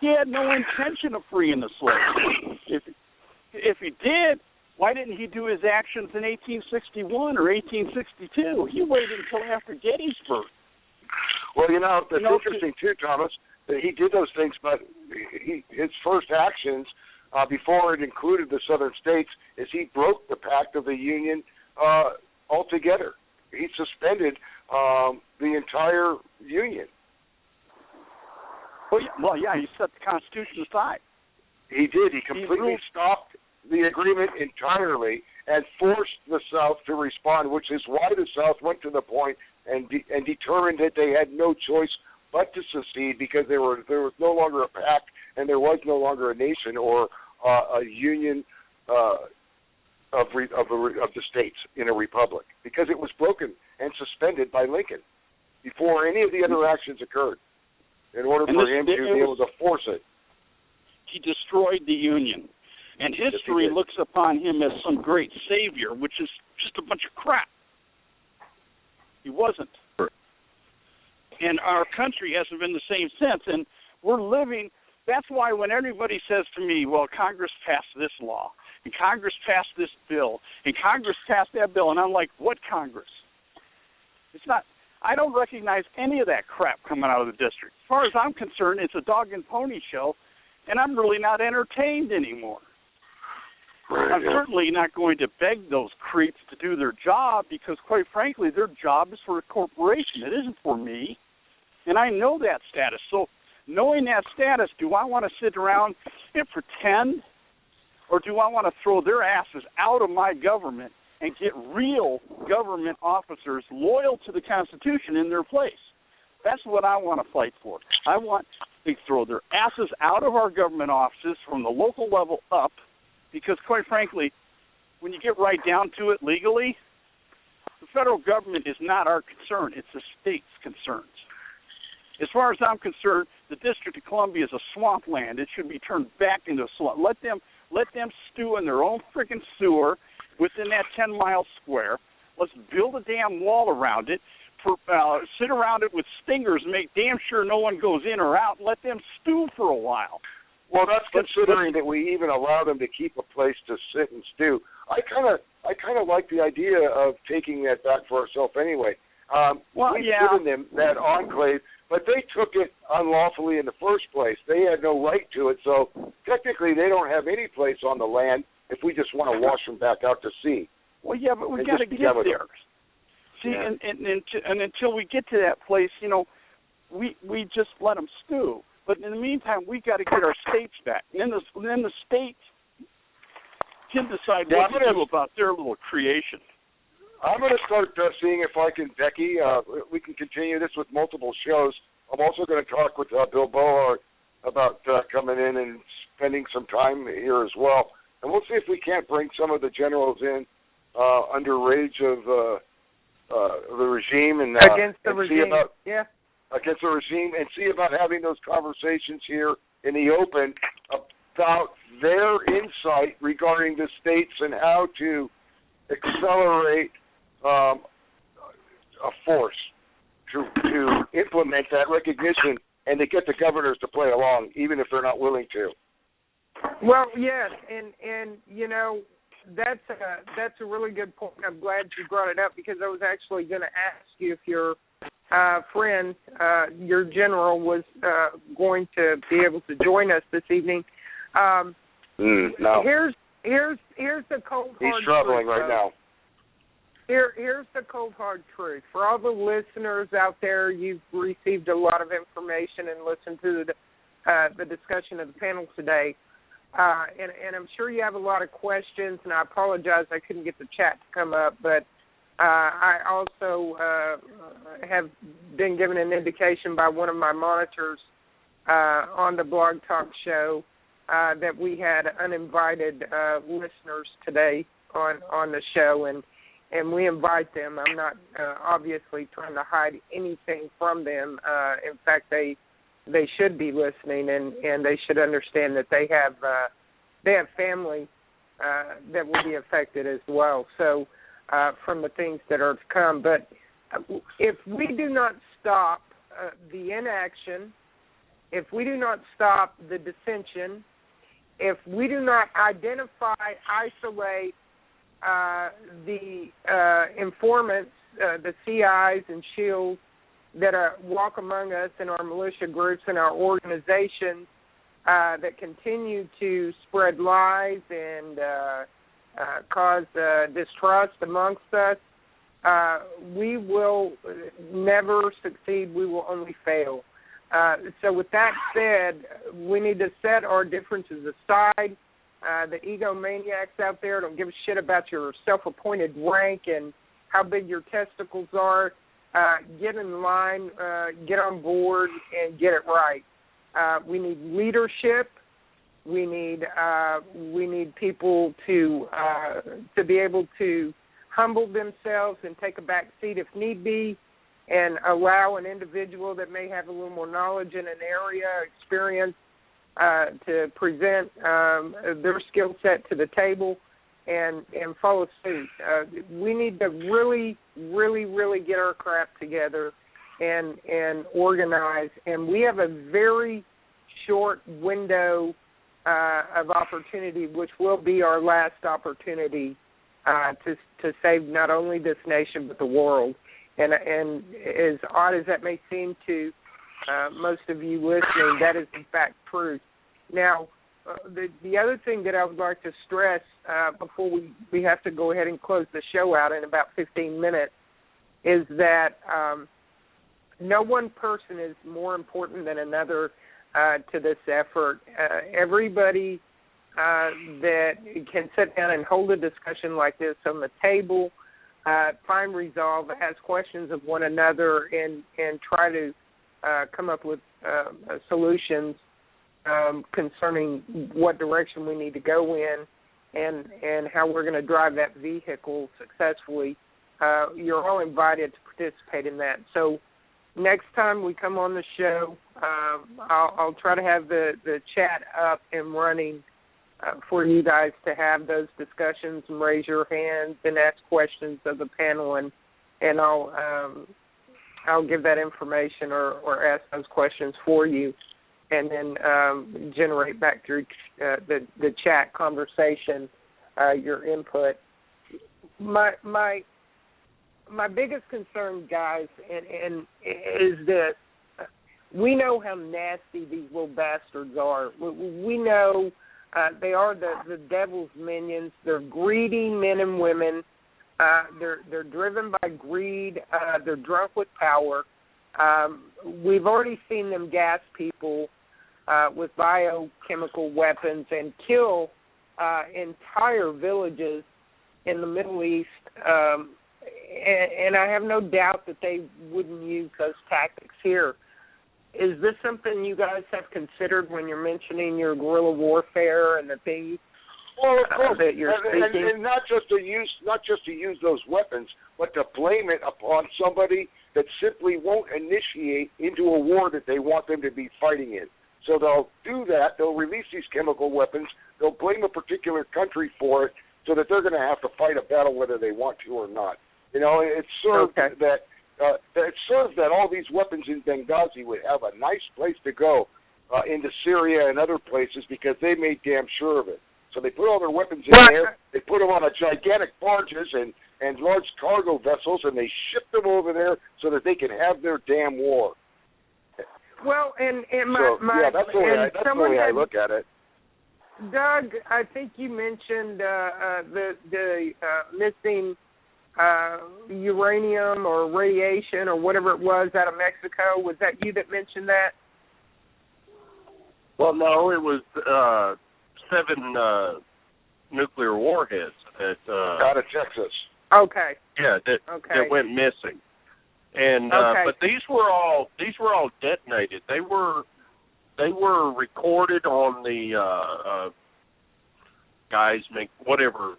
He had no intention of freeing the slaves. If he did, why didn't he do his actions in 1861 or 1862? He waited until after Gettysburg. Well, that's interesting too, Thomas. That he did those things, but his first actions before it included the southern states is he broke the pact of the Union altogether. He suspended the entire Union. Well, yeah, he set the Constitution aside. He did. He completely stopped the agreement entirely and forced the South to respond, which is why the South went to the point and determined that they had no choice but to secede, because there was no longer a pact and there was no longer a nation or a union of the states in a republic, because it was broken and suspended by Lincoln before any of the other actions occurred in order for him to be able to force it. He destroyed the Union, and history looks upon him as some great savior, which is just a bunch of crap. He wasn't. And our country hasn't been the same since, and we're living. That's why when everybody says to me, well, Congress passed this law, and Congress passed this bill, and Congress passed that bill, and I'm like, what Congress? It's not. I don't recognize any of that crap coming out of the district. As far as I'm concerned, it's a dog and pony show, and I'm really not entertained anymore. I'm certainly not going to beg those creeps to do their job, because, quite frankly, their job is for a corporation. It isn't for me. And I know that status. So knowing that status, do I want to sit around and pretend, or do I want to throw their asses out of my government and get real government officers loyal to the Constitution in their place? That's what I want to fight for. I want to throw their asses out of our government offices from the local level up, because, quite frankly, when you get right down to it legally, the federal government is not our concern. It's the state's concerns. As far as I'm concerned, the District of Columbia is a swampland. It should be turned back into a swamp. Let them stew in their own freaking sewer within that 10-mile square. Let's build a damn wall around it. Sit around it with stingers and make damn sure no one goes in or out. And let them stew for a while. Well, that's considering that we even allow them to keep a place to sit and stew. I kind of like the idea of taking that back for ourselves anyway. We've given them that enclave, but they took it unlawfully in the first place. They had no right to it, so technically they don't have any place on the land if we just want to wash them back out to sea. Well, yeah, but we got to get there. See, and until we get to that place, we just let them stew. But in the meantime, we got to get our states back. And then the states can decide what to do about their little creation. I'm going to start seeing if I can, Becky, we can continue this with multiple shows. I'm also going to talk with Bill Boa about coming in and spending some time here as well. And we'll see if we can't bring some of the generals in under rage of the regime and against the regime. Against the regime, and see about having those conversations here in the open about their insight regarding the states and how to accelerate a force to implement that recognition and to get the governors to play along, even if they're not willing to. Well, yes, and you know, that's a really good point. I'm glad you brought it up because I was actually going to ask you if your friend, your general, was going to be able to join us this evening. No. Here's the cold hard He's traveling truth, right now. Here's the cold hard truth. For all the listeners out there, you've received a lot of information and listened to the discussion of the panel today. And I'm sure you have a lot of questions, and I apologize I couldn't get the chat to come up, but I also have been given an indication by one of my monitors on the Blog Talk show that we had uninvited listeners today on the show, and we invite them. I'm not obviously trying to hide anything from them. In fact, they should be listening, and they should understand that they have family that will be affected as well. So from the things that are to come. But if we do not stop the inaction, if we do not stop the dissension, if we do not identify, isolate the informants, the CIs and SHIELDs that walk among us in our militia groups and our organizations that continue to spread lies and cause distrust amongst us, we will never succeed. We will only fail. So with that said, we need to set our differences aside. The egomaniacs out there don't give a shit about your self-appointed rank and how big your testicles are. Get in line, get on board, and get it right. We need leadership. We need people to be able to humble themselves and take a back seat if need be, and allow an individual that may have a little more knowledge in an area, experience, to present their skill set to the table and follow suit. We need to really, really, really get our crap together and organize. And we have a very short window of opportunity, which will be our last opportunity to save not only this nation but the world. And as odd as that may seem to most of you listening, that is in fact truth. Now, the other thing that I would like to stress before we have to go ahead and close the show out in about 15 minutes is that no one person is more important than another to this effort. Everybody that can sit down and hold a discussion like this on the table, find resolve, ask questions of one another, and try to come up with solutions concerning what direction we need to go in and how we're going to drive that vehicle successfully. You're all invited to participate in that. So next time we come on the show, I'll try to have the chat up and running for you guys to have those discussions and raise your hands and ask questions of the panel, and I'll give that information or ask those questions for you, and then generate back through the chat conversation your input. My biggest concern, guys, and is this: we know how nasty these little bastards are. We know they are the devil's minions. They're greedy men and women. They're driven by greed. They're drunk with power. We've already seen them gas people with biochemical weapons and kill entire villages in the Middle East. And I have no doubt that they wouldn't use those tactics here. Is this something you guys have considered when you're mentioning your guerrilla warfare and the things that you're speaking? And not just to use those weapons, but to blame it upon somebody that simply won't initiate into a war that they want them to be fighting in. So they'll do that. They'll release these chemical weapons. They'll blame a particular country for it so that they're going to have to fight a battle whether they want to or not. You know, it serves that all these weapons in Benghazi would have a nice place to go into Syria and other places because they made damn sure of it. So they put all their weapons in there. They put them on a gigantic barges and large cargo vessels, and they ship them over there so that they can have their damn war. Well, and that's the way I look at it. Doug, I think you mentioned the missing uranium or radiation or whatever it was out of Mexico. Was that you that mentioned that? Well, no, it was 7 nuclear warheads that out of Texas. Okay. Yeah, that went missing. And but these were all detonated. They were recorded on the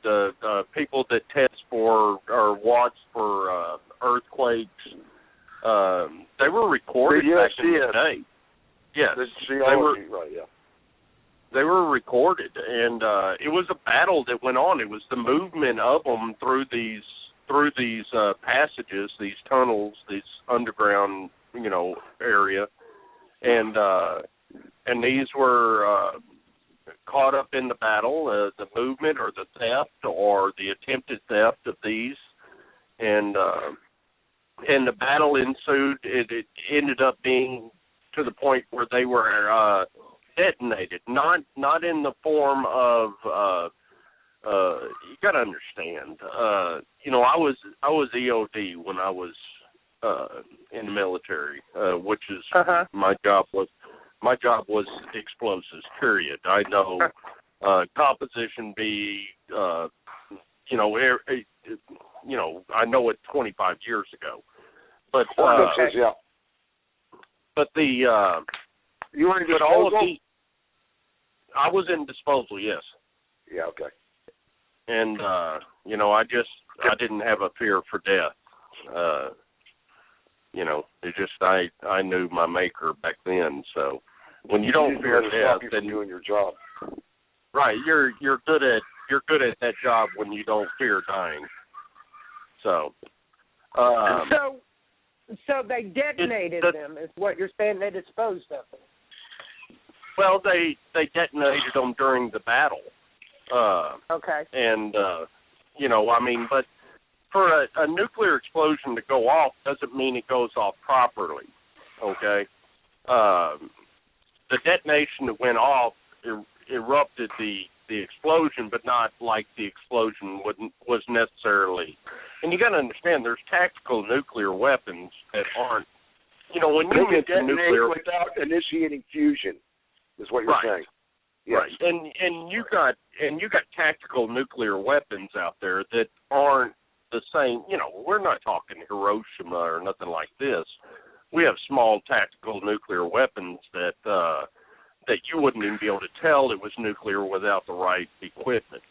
the people that test for or watch for earthquakes. They were recorded back in the day. Yes, they were recorded, and it was a battle that went on. It was the movement of them through these passages, these tunnels, this underground, area, and these were caught up in the battle, the movement or the theft or the attempted theft of these, and the battle ensued. It ended up being to the point where they were detonated, not in the form of. You got to understand. I was EOD when I was in the military, which is my job was explosives. Period. I know composition B. I know it 25 years ago, but but the you were in disposal? All of I was in disposal. Yes. Yeah. Okay. And I didn't have a fear for death. It just I knew my maker back then. So when you don't fear death, then doing your job. Right, you're good at that job when you don't fear dying. So. So they detonated them, is what you're saying? They disposed of them. Well, they detonated them during the battle. Okay. And but for a nuclear explosion to go off doesn't mean it goes off properly. Okay. The detonation that went off erupted the explosion, but not like the explosion was necessarily. And you got to understand, there's tactical nuclear weapons that aren't. When you get nuclear without initiating fusion, is what you're saying. Yes. Right, and you got tactical nuclear weapons out there that aren't the same. We're not talking Hiroshima or nothing like this. We have small tactical nuclear weapons that you wouldn't even be able to tell it was nuclear without the right equipment.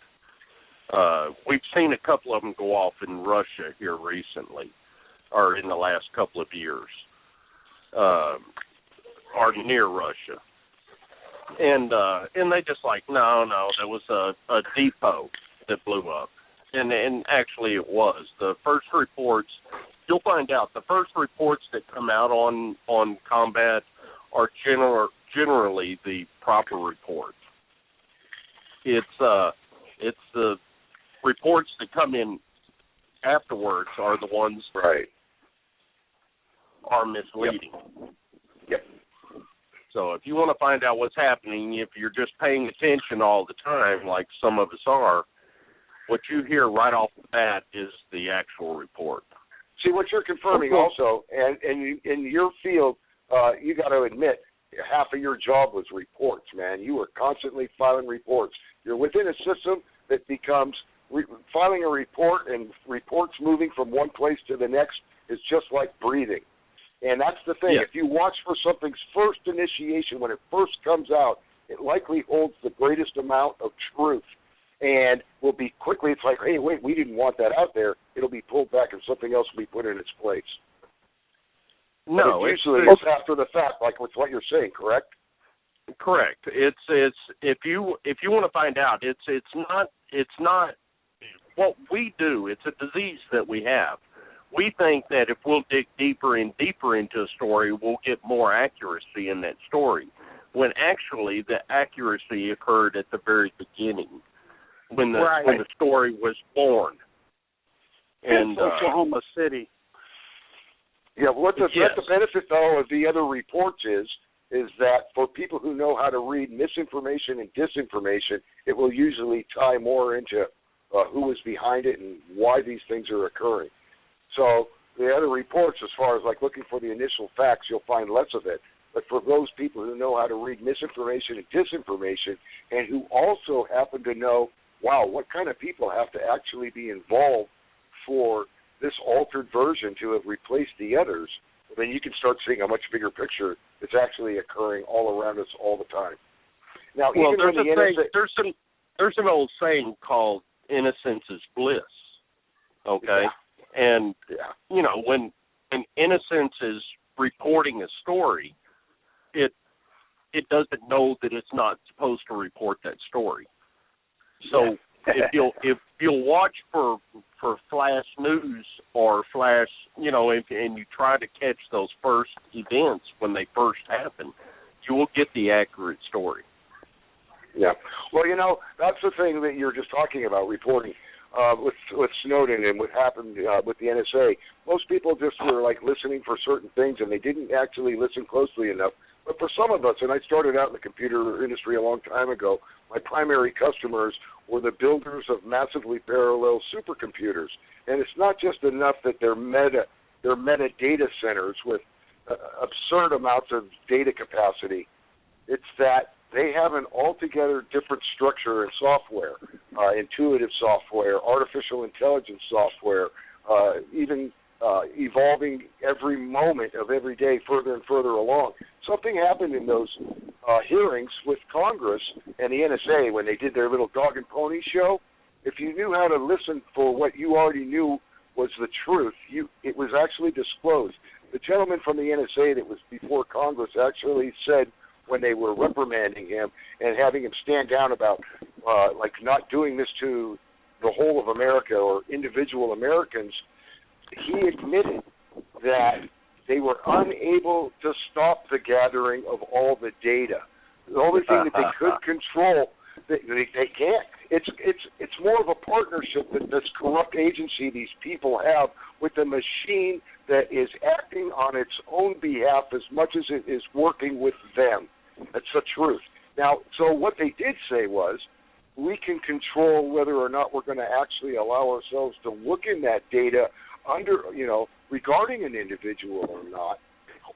We've seen a couple of them go off in Russia here recently, or in the last couple of years, or near Russia. And they just no, that was a depot that blew up. And actually it was. The first reports, you'll find out, the first reports that come out on combat are generally the proper reports. It's the reports that come in afterwards are the ones that are misleading. Yep. So if you want to find out what's happening, if you're just paying attention all the time, like some of us are, what you hear right off the bat is the actual report. See, what you're confirming also, and in your field, you got to admit, half of your job was reports, man. You were constantly filing reports. You're within a system that becomes filing a report, and reports moving from one place to the next is just like breathing. And that's the thing. Yeah. If you watch for something's first initiation, when it first comes out, it likely holds the greatest amount of truth. And will be quickly, it's like, hey, wait, we didn't want that out there. It'll be pulled back and something else will be put in its place. No, usually it's after the fact, like with what you're saying, correct? Correct. It's if you want to find out, it's not what we do. It's a disease that we have. We think that if we'll dig deeper and deeper into a story, we'll get more accuracy in that story, when actually the accuracy occurred at the very beginning, when the story was born. And Oklahoma City. Yeah, what the benefit, though, of the other reports is that for people who know how to read misinformation and disinformation, it will usually tie more into who was behind it and why these things are occurring. So the other reports, as far as like looking for the initial facts, you'll find less of it. But for those people who know how to read misinformation and disinformation, and who also happen to know, wow, what kind of people have to actually be involved for this altered version to have replaced the others, then you can start seeing a much bigger picture that's actually occurring all around us all the time. Now, well, even when the NSA, there's an old saying called "innocence is bliss." Okay, and you know, when innocence is reporting a story, it doesn't know that it's not supposed to report that story. So if you'll watch for flash news or flash, you know, and you try to catch those first events when they first happen, you will get the accurate story. Yeah. Well, you know, that's the thing that you're just talking about, reporting with Snowden and what happened with the NSA. Most people just were like listening for certain things, and they didn't actually listen closely enough. But for some of us, and I started out in the computer industry a long time ago, my primary customers were the builders of massively parallel supercomputers. And it's not just enough that they're metadata centers with absurd amounts of data capacity. It's that they have an altogether different structure and software, intuitive software, artificial intelligence software, even evolving every moment of every day further and further along. Something happened in those hearings with Congress and the NSA when they did their little dog and pony show. If you knew how to listen for what you already knew was the truth, it was actually disclosed. The gentleman from the NSA that was before Congress actually said, when they were reprimanding him and having him stand down about like not doing this to the whole of America or individual Americans, he admitted that they were unable to stop the gathering of all the data. The only thing that they could control, they can't. It's more of a partnership that this corrupt agency these people have with a machine that is acting on its own behalf as much as it is working with them. That's the truth. Now, so what they did say was, we can control whether or not we're going to actually allow ourselves to look in that data under, you know, regarding an individual or not,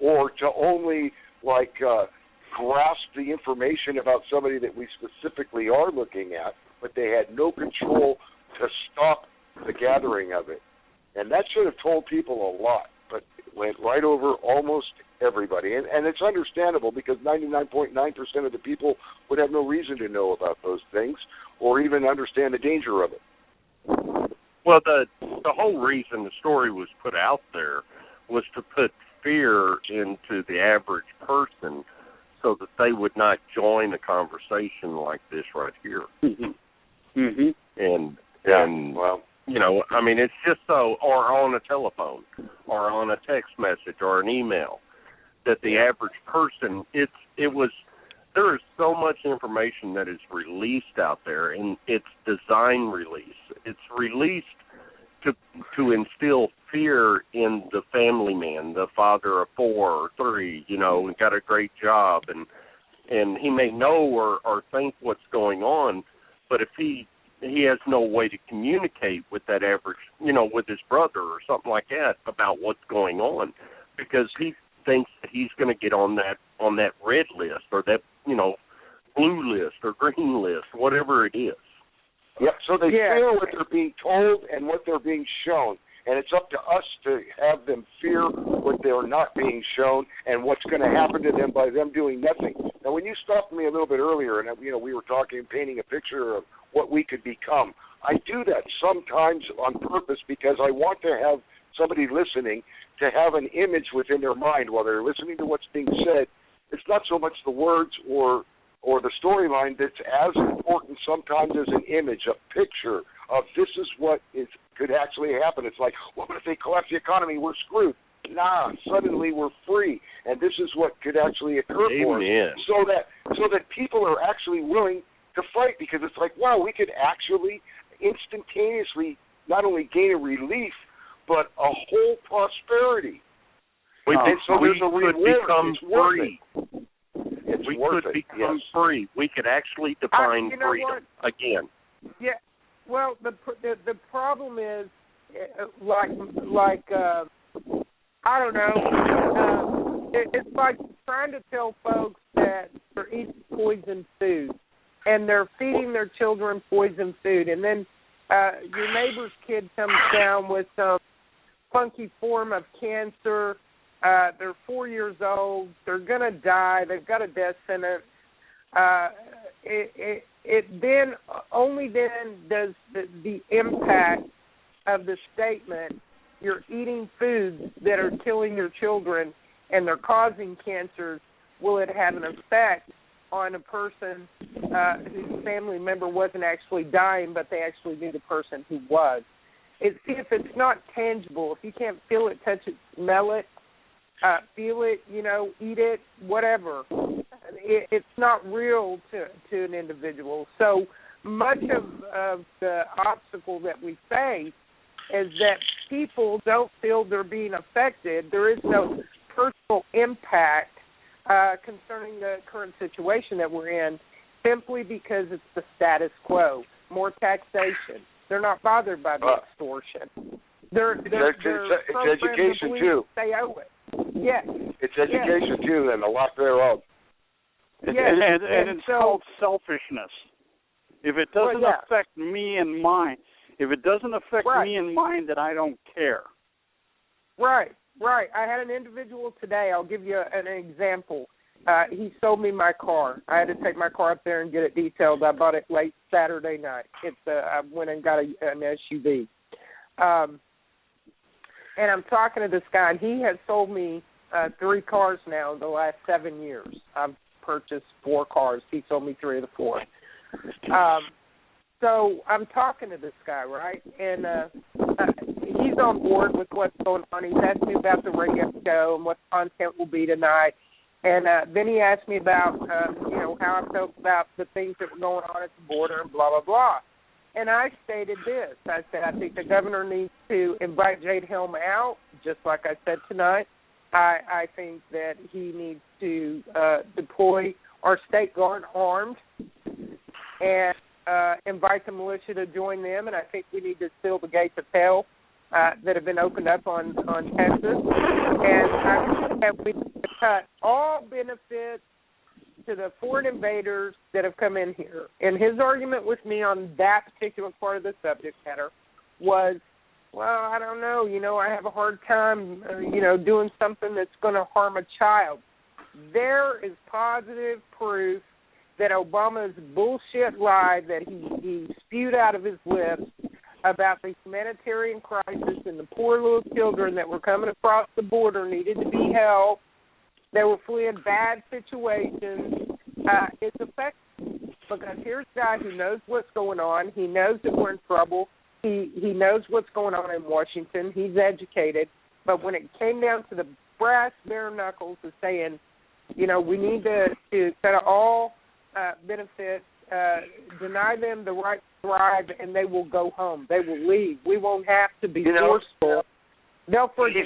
or to only like grasp the information about somebody that we specifically are looking at, but they had no control to stop the gathering of it. And that should have told people a lot, but it went right over almost everybody. And it's understandable because 99.9% of the people would have no reason to know about those things or even understand the danger of it. Well, the whole reason the story was put out there was to put fear into the average person so that they would not join a conversation like this right here. Mm-hmm. Mm-hmm. And well, you know, I mean, it's just so, or on a telephone, or on a text message, or an email, that the average person, there is so much information that is released out there, and it's design release. It's released to instill fear in the family man, the father of 4 or 3, you know, and got a great job, and he may know or think what's going on, but if he has no way to communicate with that average, you know, with his brother or something like that about what's going on, because he thinks that he's going to get on that red list or that, you know, blue list or green list, whatever it is. Yep, so they fear what they're being told and what they're being shown, and it's up to us to have them fear what they're not being shown and what's going to happen to them by them doing nothing. Now, when you stopped me a little bit earlier, and you know, we were talking, painting a picture of what we could become, I do that sometimes on purpose because I want to have somebody listening to have an image within their mind while they're listening to what's being said it's not so much the words or the storyline that's as important sometimes as an image, a picture of this is what could actually happen. It's like, what if they collapse the economy? We're screwed. Nah, suddenly we're free, and this is what could actually occur for us. So that people are actually willing to fight, because it's like, wow, we could actually instantaneously not only gain a relief, but a whole prosperity. There's a reward. Become it's worth free. It's we worth could it. become Yes. free. We could actually define you know freedom again. Yeah. Well, the problem is, I don't know. It's like trying to tell folks that they're eating poisoned food, and they're feeding their children poisoned food, and then your neighbor's kid comes down with some funky form of cancer. They're 4 years old. They're gonna die. They've got a death sentence. Only then does the impact of the statement, you're eating foods that are killing your children and they're causing cancers, will it have an effect on a person whose family member wasn't actually dying, but they actually knew the person who was. If it's not tangible, if you can't feel it, touch it, smell it, feel it, eat it, whatever, it's not real to an individual. So much of the obstacle that we face is that people don't feel they're being affected. There is no personal impact concerning the current situation that we're in, simply because it's the status quo. More taxation. They're not bothered by the extortion. It's education too. They owe it. Yes. It's education too, and a lot thereof. Yes. And it's called selfishness. If it doesn't affect me and mine, me and mine, then I don't care. Right. I had an individual today. I'll give you an example. He sold me my car. I had to take my car up there and get it detailed. I bought it late Saturday night. I went and got an SUV. And I'm talking to this guy, and he has sold me 3 cars now in the last 7 years. I've purchased 4 cars. He sold me 3 of the 4. So I'm talking to this guy, right? And he's on board with what's going on. He's asked me about the radio show and what the content will be tonight. And then he asked me about, how I felt about the things that were going on at the border and blah, blah, blah. And I stated this. I said, I think the governor needs to invite Jade Helm out, just like I said tonight. I think that he needs to deploy our State Guard armed and invite the militia to join them. And I think we need to seal the gates of hell that have been opened up on Texas. And I think that we need to cut all benefits to the foreign invaders that have come in here. And his argument with me on that particular part of the subject matter was, well, I don't know, I have a hard time, doing something that's going to harm a child. There is positive proof that Obama's bullshit lie that he spewed out of his lips about the humanitarian crisis and the poor little children that were coming across the border needed to be helped. They were fleeing bad situations. It's effective because here's a guy who knows what's going on. He knows that we're in trouble. He knows what's going on in Washington. He's educated. But when it came down to the brass bare knuckles of saying, we need to cut all benefits, deny them the right to thrive, and they will go home. They will leave. We won't have to be forceful. They'll forget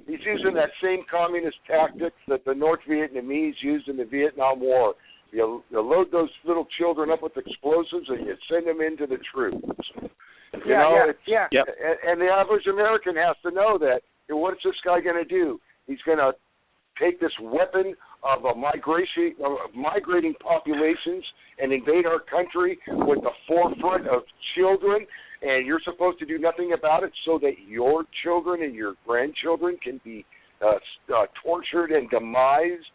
He's using that same communist tactics that the North Vietnamese used in the Vietnam War. You load those little children up with explosives and you send them into the troops. And the average American has to know that. What's this guy going to do? He's going to take this weapon of migrating populations and invade our country with the forefront of children, and you're supposed to do nothing about it so that your children and your grandchildren can be tortured and demised?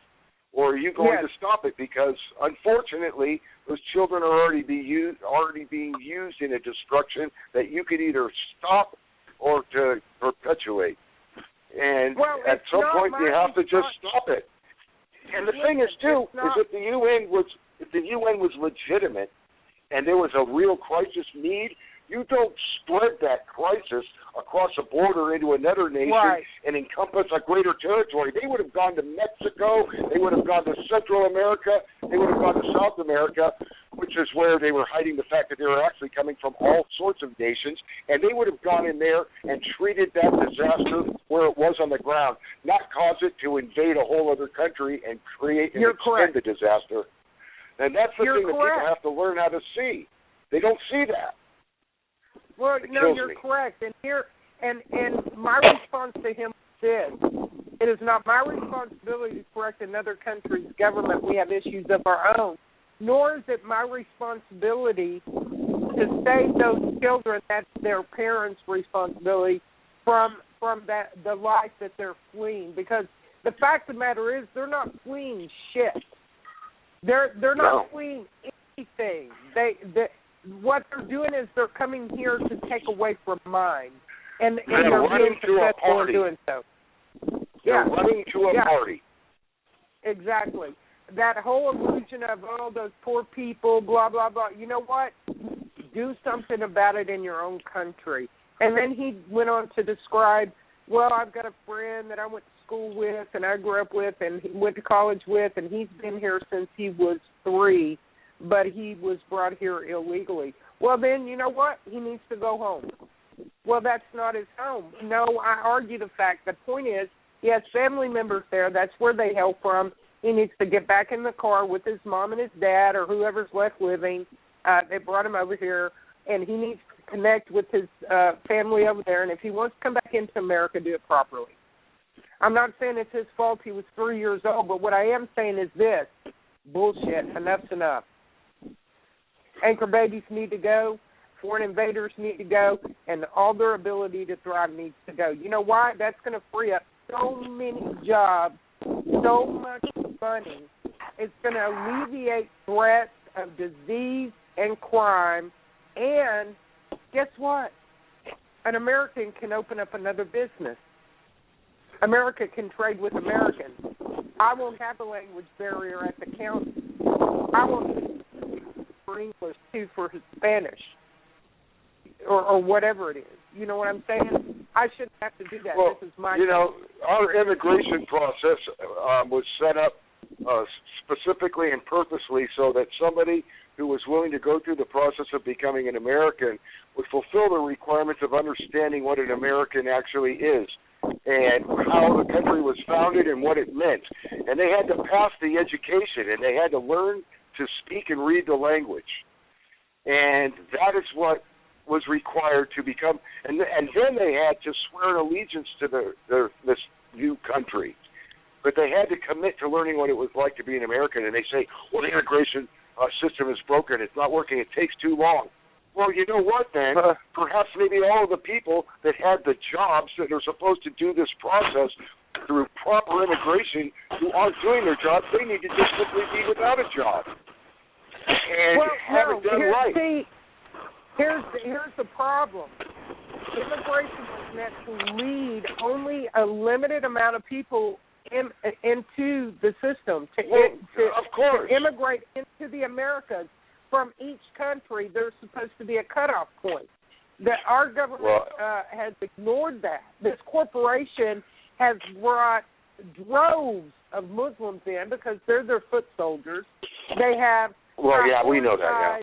Or are you going to stop it? Because, unfortunately, those children are already being used in a destruction that you could either stop or to perpetuate. And at some point, you have to just stop it. And the thing is, too, is if the UN was legitimate and there was a real crisis need, you don't spread that crisis across a border into another nation and encompass a greater territory. They would have gone to Mexico. They would have gone to Central America. They would have gone to South America, which is where they were hiding the fact that they were actually coming from all sorts of nations. And they would have gone in there and treated that disaster where it was on the ground, not cause it to invade a whole other country and create and extend the disaster. And that's the thing that people have to learn how to see. They don't see that. Well, no, you're correct. And here, and my response to him is this: it is not my responsibility to correct another country's government. We have issues of our own. Nor is it my responsibility to save those children. That's their parents' responsibility from the life that they're fleeing. Because the fact of the matter is, they're not fleeing shit. They're not fleeing anything. What they're doing is they're coming here to take away from mine, and they're being successful in doing so. They're running to a party. Exactly. That whole illusion of, oh, those poor people, blah, blah, blah. You know what? Do something about it in your own country. And then he went on to describe, well, I've got a friend that I went to school with and I grew up with and he went to college with, and he's been here since he was 3. But he was brought here illegally. Well, then, you know what? He needs to go home. Well, that's not his home. No, I argue the fact. The point is, he has family members there. That's where they hail from. He needs to get back in the car with his mom and his dad or whoever's left living. They brought him over here, and he needs to connect with his family over there. And if he wants to come back into America, do it properly. I'm not saying it's his fault he was 3 years old, but what I am saying is this: bullshit. Enough's enough. Anchor babies need to go. Foreign invaders need to go. And all their ability to thrive needs to go. You know why? That's going to free up so many jobs, so much money. It's going to alleviate threats of disease and crime. And guess what? An American can open up another business. America can trade with Americans. I won't have a language barrier at the counter. I won't for English, too, for Spanish, or whatever it is. You know what I'm saying? I shouldn't have to do that. Well, this is my our immigration process was set up specifically and purposely so that somebody who was willing to go through the process of becoming an American would fulfill the requirements of understanding what an American actually is and how the country was founded and what it meant. And they had to pass the education, and they had to learn to speak and read the language. And that is what was required to become, and then they had to swear an allegiance to this new country. But they had to commit to learning what it was like to be an American, and they say, well, the immigration system is broken, it's not working, it takes too long. Well, you know what, then? Perhaps maybe all of the people that had the jobs that are supposed to do this process through proper immigration who aren't doing their jobs, they need to just simply be without a job and have it done right. See, here's the problem. Immigration was meant to lead only a limited amount of people into the system to immigrate into the Americas. From each country, there's supposed to be a cutoff point. That our government has ignored that. This corporation has brought droves of Muslims in because they're their foot soldiers. They have we know that.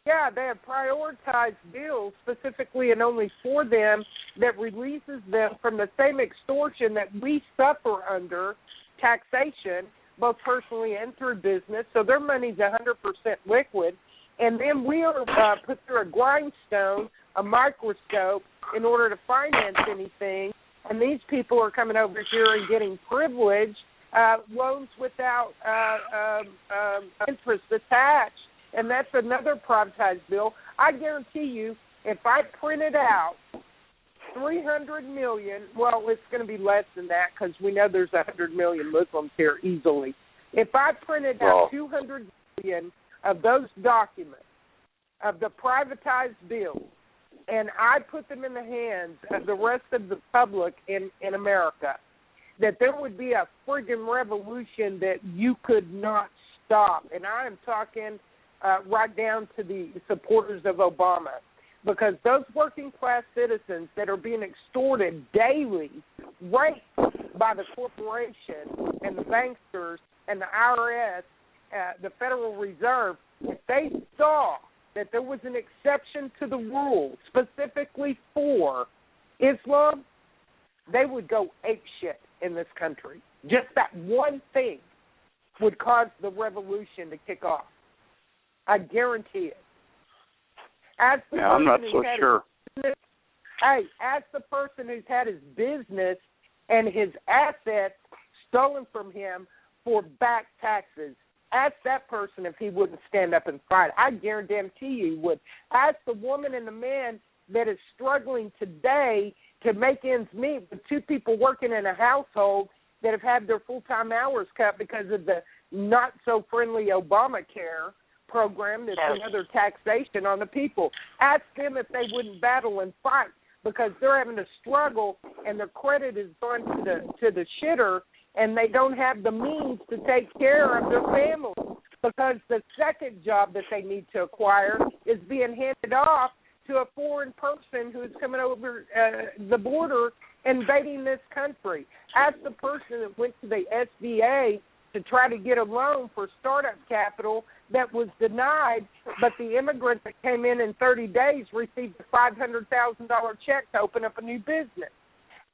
Yeah, they have prioritized bills specifically and only for them that releases them from the same extortion that we suffer under, taxation, both personally and through business. So their money's 100% liquid. And then we are put through a grindstone, a microscope, in order to finance anything. And these people are coming over here and getting privilege, loans without interest attached. And that's another privatized bill. I guarantee you, if I printed out $300 million, well, it's going to be less than that because we know there's 100 million Muslims here easily. If I printed out $200 million of those documents, of the privatized bills, and I put them in the hands of the rest of the public in America, that there would be a friggin' revolution that you could not stop. And I am talking right down to the supporters of Obama, because those working-class citizens that are being extorted daily, raped by the corporation and the banksters and the IRS, the Federal Reserve, if they saw that there was an exception to the rule specifically for Islam, they would go apeshit in this country. Just that one thing would cause the revolution to kick off. I guarantee it. I'm not so sure. As the person who's had his business and his assets stolen from him for back taxes, ask that person if he wouldn't stand up and fight. I guarantee you he would. Ask the woman and the man that is struggling today to make ends meet with two people working in a household that have had their full-time hours cut because of the not-so-friendly Obamacare program that's another taxation on the people. Ask them if they wouldn't battle and fight, because they're having to struggle and their credit is going to the shitter, and they don't have the means to take care of their family, because the second job that they need to acquire is being handed off to a foreign person who's coming over the border invading this country. Ask the person that went to the SBA to try to get a loan for startup capital that was denied, but the immigrant that came in 30 days received a $500,000 check to open up a new business.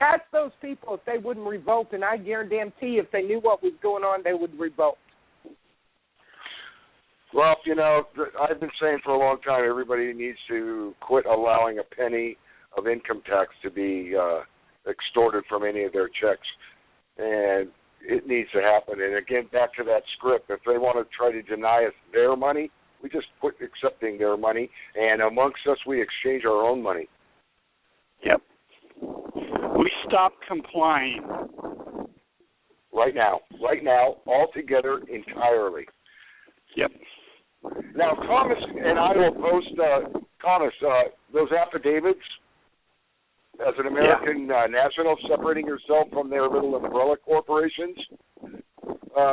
Ask those people if they wouldn't revolt, and I guarantee if they knew what was going on, they would revolt. Well, you know, I've been saying for a long time, everybody needs to quit allowing a penny of income tax to be extorted from any of their checks, and it needs to happen. And again, back to that script, if they want to try to deny us their money, we just quit accepting their money, and amongst us, we exchange our own money. Yep. We stop complying. Right now, altogether, entirely. Yep. Now, Thomas and I will post, Thomas, those affidavits as an American national separating yourself from their little umbrella corporations.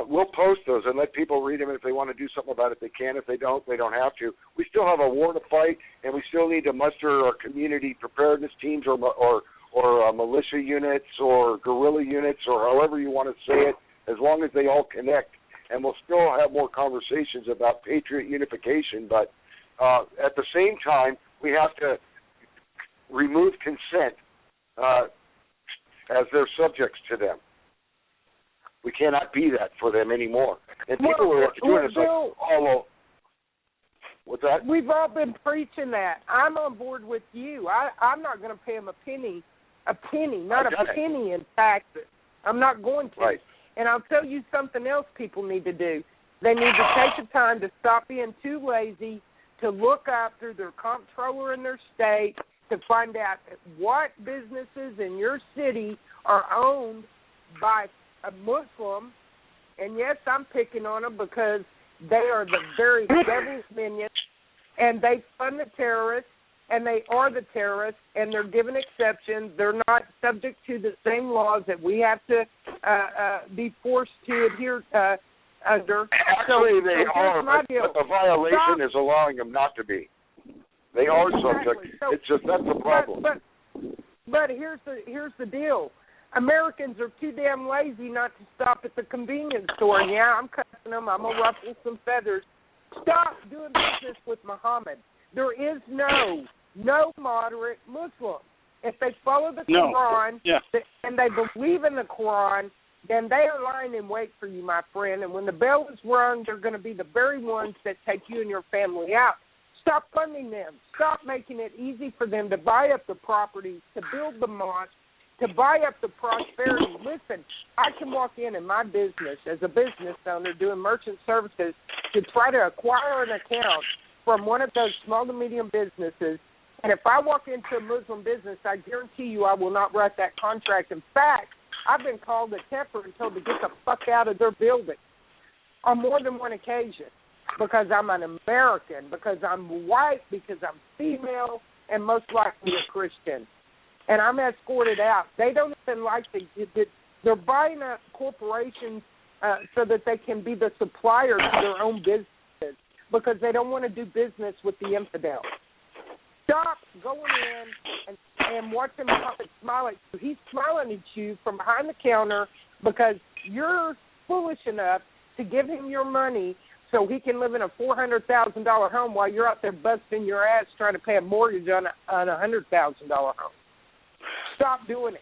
We'll post those and let people read them. If they want to do something about it, they can. If they don't have to. We still have a war to fight, and we still need to muster our community preparedness teams or militia units or guerrilla units or however you want to say it, as long as they all connect. And we'll still have more conversations about patriot unification. But at the same time, we have to remove consent as their subjects to them. We cannot be that for them anymore. And people are doing this like all over. What's that? We've all been preaching that. I'm on board with you. I'm not going to pay them a penny, not a penny in taxes. I'm not going to. Right. And I'll tell you something else people need to do. They need to take the time to stop being too lazy, to look up through their comptroller in their state, to find out what businesses in your city are owned by a Muslim. And yes, I'm picking on them because they are the very devil's minions, and they fund the terrorists, and they are the terrorists, and they're given exceptions. They're not subject to the same laws that we have to be forced to adhere under. Actually, they are, but the violation is allowing them not to be. They are subject. So, it's just that's the problem. But here's the deal. Americans are too damn lazy not to stop at the convenience store. And yeah, I'm cussing them. I'm going to ruffle some feathers. Stop doing business with Muhammad. There is no moderate Muslim. If they follow the Quran and they believe in the Quran, then they are lying in wait for you, my friend. And when the bell is rung, they're going to be the very ones that take you and your family out. Stop funding them. Stop making it easy for them to buy up the properties, to build the mosques, to buy up the prosperity. Listen, I can walk in my business as a business owner doing merchant services to try to acquire an account from one of those small to medium businesses, and if I walk into a Muslim business, I guarantee you I will not write that contract. In fact, I've been called a kafir and told to get the fuck out of their building on more than one occasion because I'm an American, because I'm white, because I'm female, and most likely a Christian. And I'm escorted out. They don't even like the They're buying up corporations so that they can be the supplier to their own businesses because they don't want to do business with the infidels. Stop going in and watching Muhammad smile at you. He's smiling at you from behind the counter because you're foolish enough to give him your money so he can live in a $400,000 home while you're out there busting your ass trying to pay a mortgage on a $100,000 home. Stop doing it.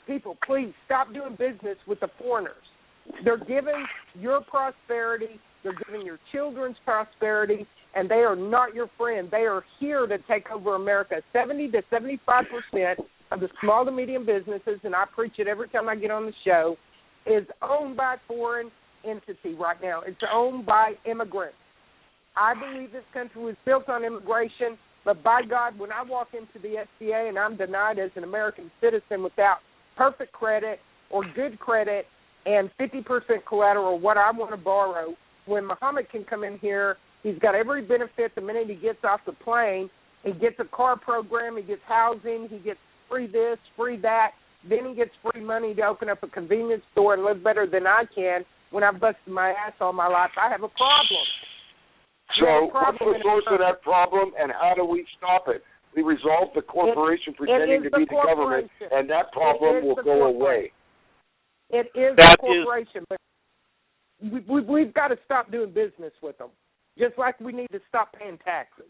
People, please stop doing business with the foreigners. They're giving your prosperity, they're giving your children's prosperity, and they are not your friend. They are here to take over America. 70 to 75% of the small to medium businesses, and I preach it every time I get on the show, is owned by a foreign entity right now. It's owned by immigrants. I believe this country was built on immigration, but by God, when I walk into the SBA and I'm denied as an American citizen without perfect credit or good credit and 50% collateral, what I want to borrow, when Muhammad can come in here, he's got every benefit the minute he gets off the plane. He gets a car program, he gets housing, he gets free this, free that. Then he gets free money to open up a convenience store and live better than I can when I've busted my ass all my life. I have a problem. So what's the source of that problem, and how do we stop it? We resolve the corporation pretending to be the government, and that problem will go away. It is a corporation, but we've got to stop doing business with them, just like we need to stop paying taxes.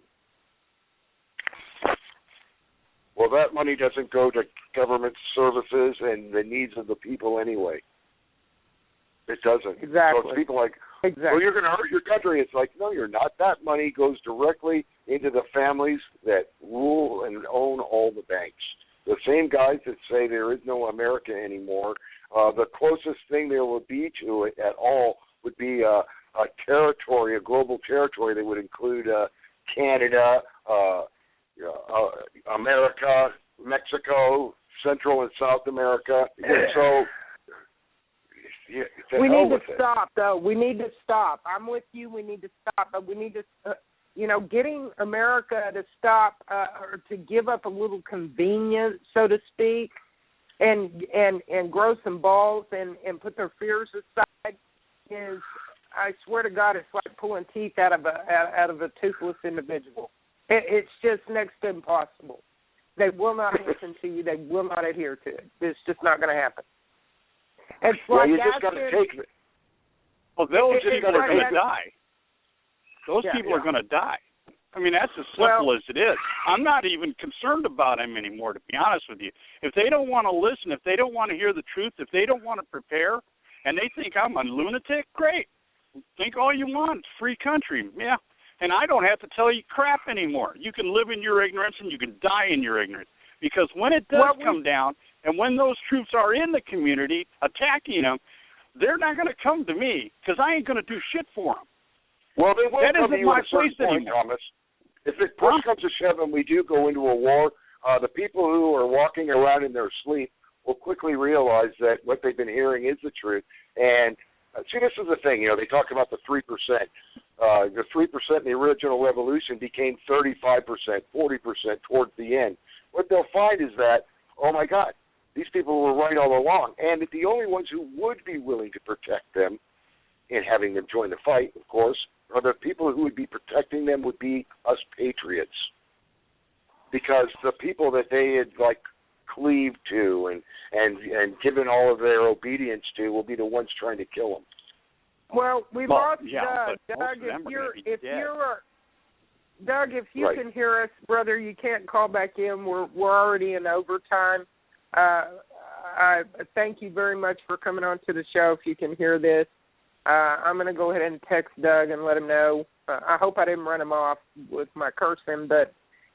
Well, that money doesn't go to government services and the needs of the people anyway. It doesn't. Exactly. So it's people like, well, you're going to hurt your country. It's like, no, you're not. That money goes directly into the families that rule and own all the banks. The same guys that say there is no America anymore, the closest thing there would be to it at all would be a territory, a global territory that would include Canada, America, Mexico, Central and South America. So we need to stop, though. We need to stop. I'm with you. We need to stop, but we need to, getting America to stop or to give up a little convenience, so to speak, and grow some balls and put their fears aside is, I swear to God, it's like pulling teeth out of a toothless individual. It's just next to impossible. They will not listen to you. They will not adhere to it. It's just not going to happen. It's like you just got to take it. Well, those people are going to die. Those people are going to die. I mean, that's as simple as it is. I'm not even concerned about them anymore, to be honest with you. If they don't want to listen, if they don't want to hear the truth, if they don't want to prepare, and they think I'm a lunatic, great. Think all you want. Free country. Yeah. And I don't have to tell you crap anymore. You can live in your ignorance and you can die in your ignorance. Because when it does come down, and when those troops are in the community attacking them, they're not going to come to me because I ain't going to do shit for them. Well, they won't come to you at a certain point, anymore. Thomas. If it push comes to shove and we do go into a war, the people who are walking around in their sleep will quickly realize that what they've been hearing is the truth. And see, this is the thing. They talk about the 3%. The 3% in the original revolution became 35%, 40% towards the end. What they'll find is that, oh, my God, these people were right all along. And that the only ones who would be willing to protect them and having them join the fight, of course, or the people who would be protecting them would be us patriots. Because the people that they had, cleaved to and given all of their obedience to will be the ones trying to kill them. Well, we lost Doug. Doug, if you can hear us, brother, you can't call back in. We're already in overtime. I thank you very much for coming on to the show. If you can hear this, I'm going to go ahead and text Doug and let him know. I hope I didn't run him off with my cursing, but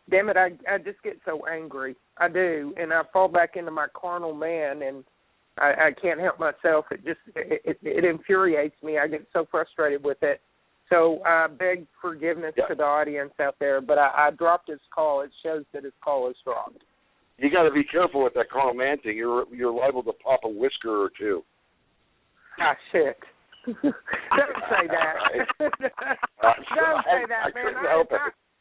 damn it, I just get so angry. I do, and I fall back into my carnal man, and I can't help myself. It infuriates me. I get so frustrated with it. So I beg forgiveness to the audience out there, but I dropped his call. It shows that his call is dropped. You got to be careful with that carnal man thing. You're liable to pop a whisker or two. Ah, shit. Don't say that. Don't say that, man.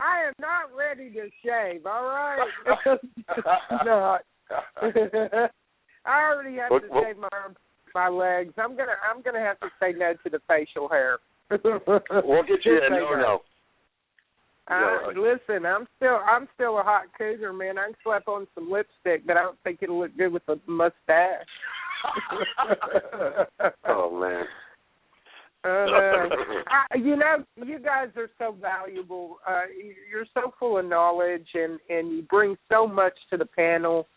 I am not ready to shave, all right? not. I already have to shave my arms. my legs. I'm gonna have to say no to the facial hair. We'll get you a no. Listen, I'm still a hot cougar, man. I can slap on some lipstick, but I don't think it'll look good with a mustache. Oh man. You guys are so valuable. You're so full of knowledge, and you bring so much to the panel.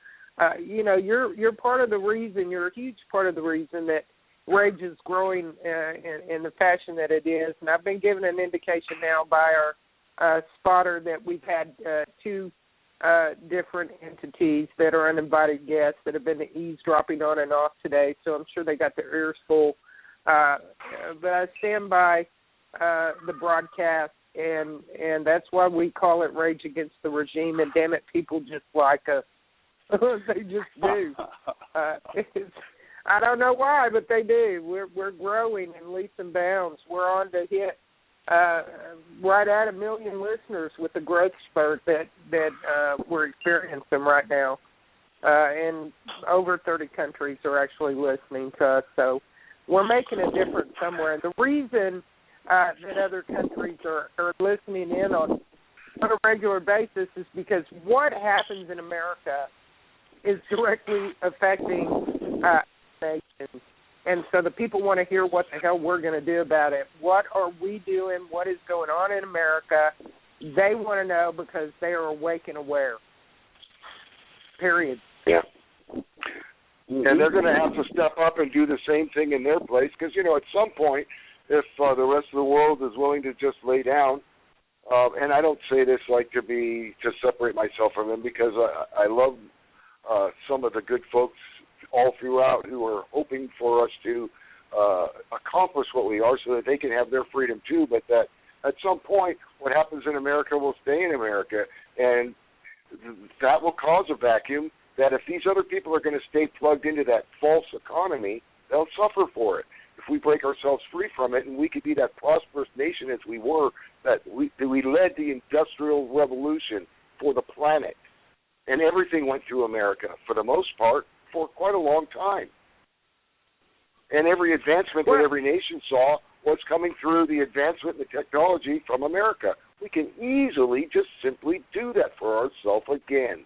You're part of the reason. You're a huge part of the reason that Rage is growing in the fashion that it is. And I've been given an indication now by our spotter that we've had two different entities that are uninvited guests that have been eavesdropping on and off today. So I'm sure they got their ears full. But I stand by the broadcast, and that's why we call it Rage Against the Regime. And damn it, people just like us. They just do. I don't know why, but they do. We're growing in leaps and bounds. We're on to hit right at 1 million listeners with the growth spurt that we're experiencing right now. And over 30 countries are actually listening to us. So we're making a difference somewhere. And the reason that other countries are listening in on a regular basis is because what happens in America is directly affecting nations. And so the people want to hear what the hell we're going to do about it. What are we doing? What is going on in America? They want to know because they are awake and aware. Period. Yeah. And they're going to have to step up and do the same thing in their place because, at some point, if the rest of the world is willing to just lay down, and I don't say this like to separate myself from them because I love some of the good folks all throughout who are hoping for us to accomplish what we are so that they can have their freedom too, but that at some point what happens in America will stay in America, and that will cause a vacuum that if these other people are going to stay plugged into that false economy, they'll suffer for it. If we break ourselves free from it and we could be that prosperous nation as we were, that we led the Industrial Revolution for the planet, and everything went through America for the most part for quite a long time. And every advancement that every nation saw was coming through the advancement in the technology from America. We can easily just simply do that for ourselves again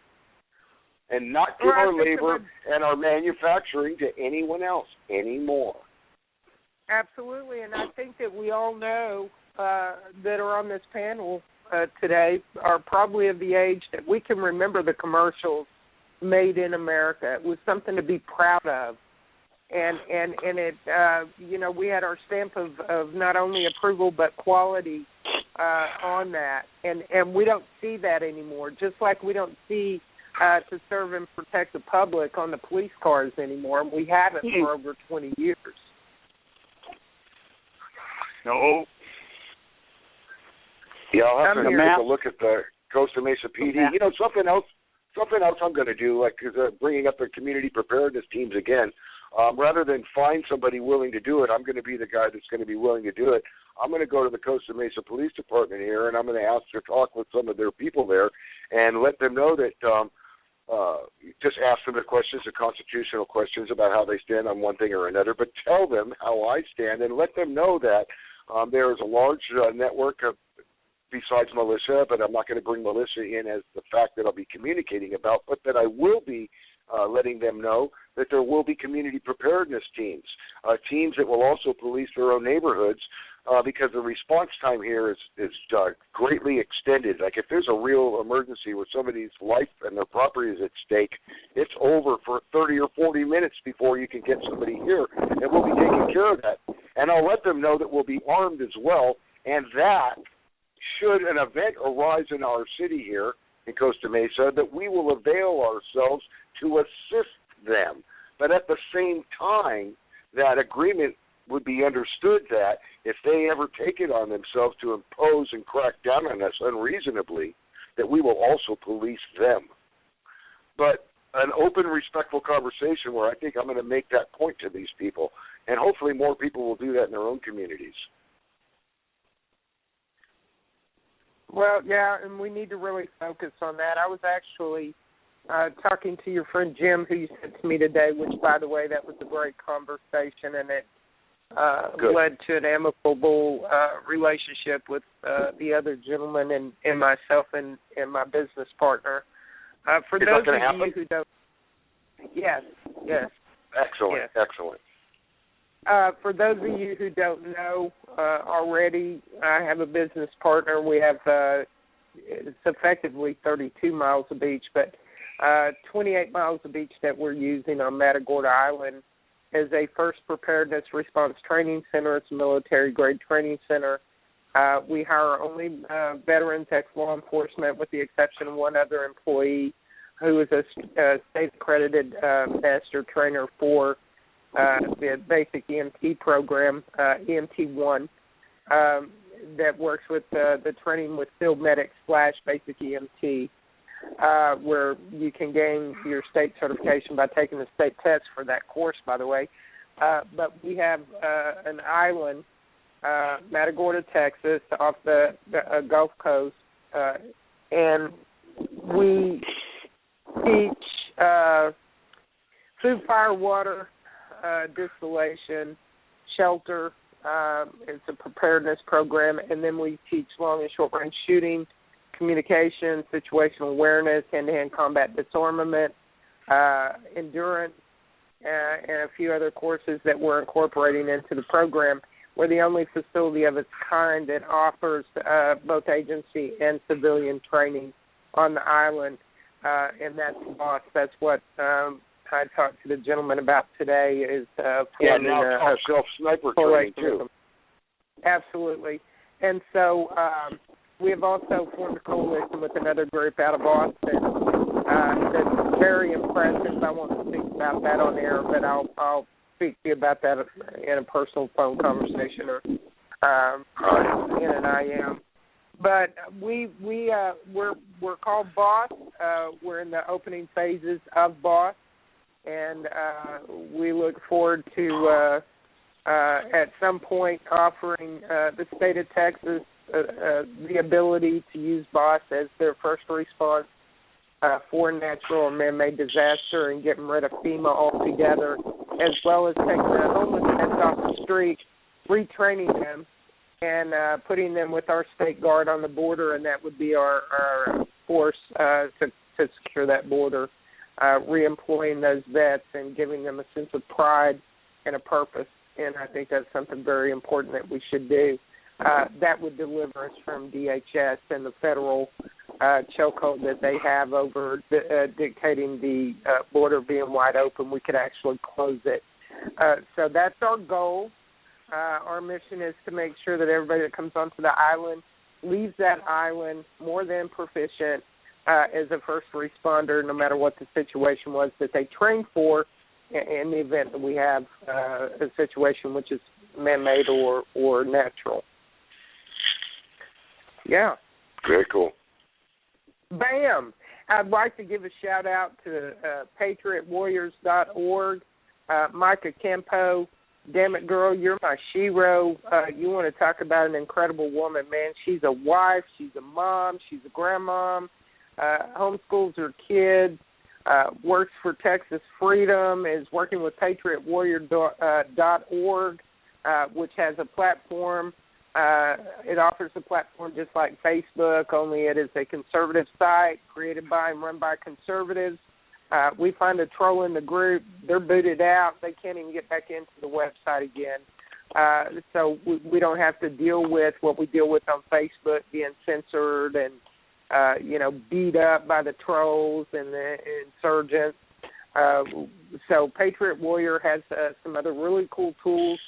and not give our labor and our manufacturing to anyone else anymore. Absolutely, and I think that we all know that are on this panel today are probably of the age that we can remember the commercials made in America. It was something to be proud of. And it, we had our stamp of not only approval but quality on that. And we don't see that anymore, just like we don't see to serve and protect the public on the police cars anymore. We haven't for over 20 years. No. Yeah, I'll have to take a look at the Costa Mesa PD. Yeah. Something else I'm going to do, like bringing up the community preparedness teams again. Rather than find somebody willing to do it, I'm going to be the guy that's going to be willing to do it. I'm going to go to the Costa Mesa Police Department here, and I'm going to ask to talk with some of their people there and let them know that just ask them the questions, the constitutional questions about how they stand on one thing or another, but tell them how I stand and let them know that there is a large network of besides militia, but I'm not going to bring militia in as the fact that I'll be communicating about, but that I will be letting them know that there will be community preparedness teams, teams that will also police their own neighborhoods because the response time here is greatly extended. Like if there's a real emergency where somebody's life and their property is at stake, it's over for 30 or 40 minutes before you can get somebody here, and we'll be taking care of that. And I'll let them know that we'll be armed as well, and that should an event arise in our city here in Costa Mesa, that we will avail ourselves to assist them. But at the same time, that agreement would be understood that if they ever take it on themselves to impose and crack down on us unreasonably, that we will also police them. But an open, respectful conversation where I think I'm going to make that point to these people, and hopefully more people will do that in their own communities. Well, yeah, and we need to really focus on that. I was actually talking to your friend Jim, who you sent to me today, which, by the way, that was a great conversation, and it led to an amicable relationship with the other gentleman and myself and my business partner. For those of you who don't, yes. Excellent, yes. excellent. For those of you who don't know already, I have a business partner. We have it's effectively 32 miles of beach, but 28 miles of beach that we're using on Matagorda Island as a first preparedness response training center. It's a military-grade training center. We hire only veterans, ex-law enforcement, with the exception of one other employee who is a state-accredited master trainer for the basic EMT program, EMT1, that works with the training with field medic / basic EMT, where you can gain your state certification by taking the state test for that course, by the way. But we have an island, Matagorda, Texas, off the Gulf Coast, and we teach food, fire, water, distillation, shelter. It's a preparedness program, and then we teach long and short range shooting, communication, situational awareness, hand-to-hand combat disarmament, endurance, and a few other courses that we're incorporating into the program. We're the only facility of its kind that offers both agency and civilian training on the island, and that's BOSS. That's what I talked to the gentleman about today, is forming now self-sniper training, too. Absolutely. And so we have also formed a coalition with another group out of Austin that's very impressive. I won't speak about that on air, but I'll speak to you about that in a personal phone conversation or in an IM. But we're called BOSS. We're in the opening phases of BOSS, and we look forward to at some point offering the state of Texas the ability to use BOSS as their first response for natural or man-made disaster, and getting rid of FEMA altogether, as well as taking the homeless vets off the street, retraining them, and putting them with our state guard on the border, and that would be our force to secure that border, reemploying those vets and giving them a sense of pride and a purpose. And I think that's something very important that we should do. That would deliver us from DHS and the federal chokehold that they have over dictating the border being wide open. We could actually close it. So that's our goal. Our mission is to make sure that everybody that comes onto the island leaves that island more than proficient as a first responder, no matter what the situation was that they trained for, in the event that we have a situation which is man-made or natural. Yeah. Very cool. Bam! I'd like to give a shout-out to patriotwarriors.org, Micah Campo. Damn it, girl, you're my shero. You want to talk about an incredible woman, man. She's a wife, she's a mom, she's a grandmom, homeschools her kids, works for Texas Freedom, is working with patriotwarrior.org, which has a platform. It offers a platform just like Facebook, only it is a conservative site created by and run by conservatives. We find a troll in the group. They're booted out. They can't even get back into the website again. So we don't have to deal with what we deal with on Facebook, being censored and, beat up by the trolls and the insurgents. So Patriot Warrior has some other really cool tools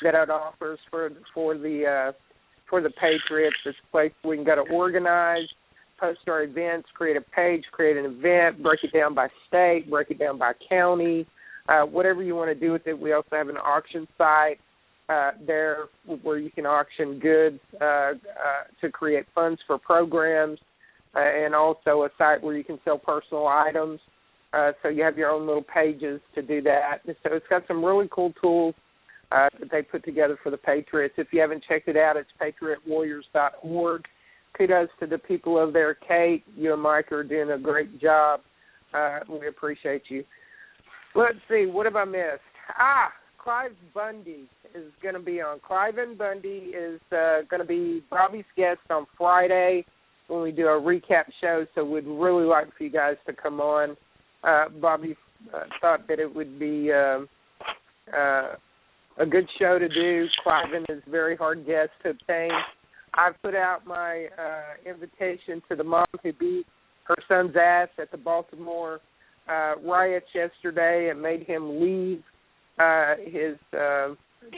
that it offers for the Patriots. It's a place we can go to organize, post our events, create a page, create an event, break it down by state, break it down by county, whatever you want to do with it. We also have an auction site there where you can auction goods to create funds for programs, and also a site where you can sell personal items. So you have your own little pages to do that. So it's got some really cool tools that they put together for the Patriots. If you haven't checked it out, it's patriotwarriors.org. Kudos to the people of there. Kate, you and Mike are doing a great job We appreciate you. Let's see, what have I missed? Clive Bundy is going to be on. Cliven Bundy is going to be Bobby's guest on Friday when we do a recap show, so we'd really like for you guys to come on. Bobby thought that it would be a good show to do. Cliven is a very hard guest to obtain. I put out my invitation to the mom who beat her son's ass at the Baltimore riots yesterday and made him leave. His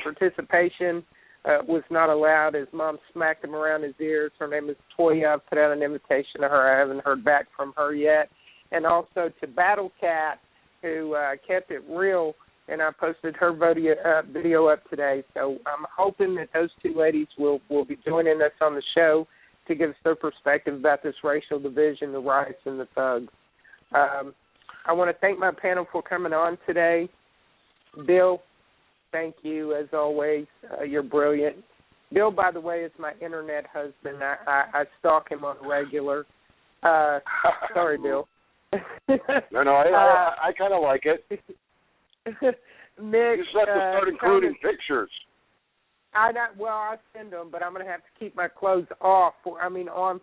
participation was not allowed. His mom smacked him around his ears. Her name is Toya. I've put out an invitation to her. I haven't heard back from her yet. And also to Battle Cat, who kept it real, and I posted her video up today. So I'm hoping that those two ladies will be joining us on the show to give us their perspective about this racial division, the riots, and the thugs. I want to thank my panel for coming on today. Bill, thank you, as always. You're brilliant. Bill, by the way, is my internet husband. I stalk him on a regular. Sorry, Bill. No, I kind of like it. Mick, you just have to start including pictures. I send them, but I'm going to have to keep my clothes on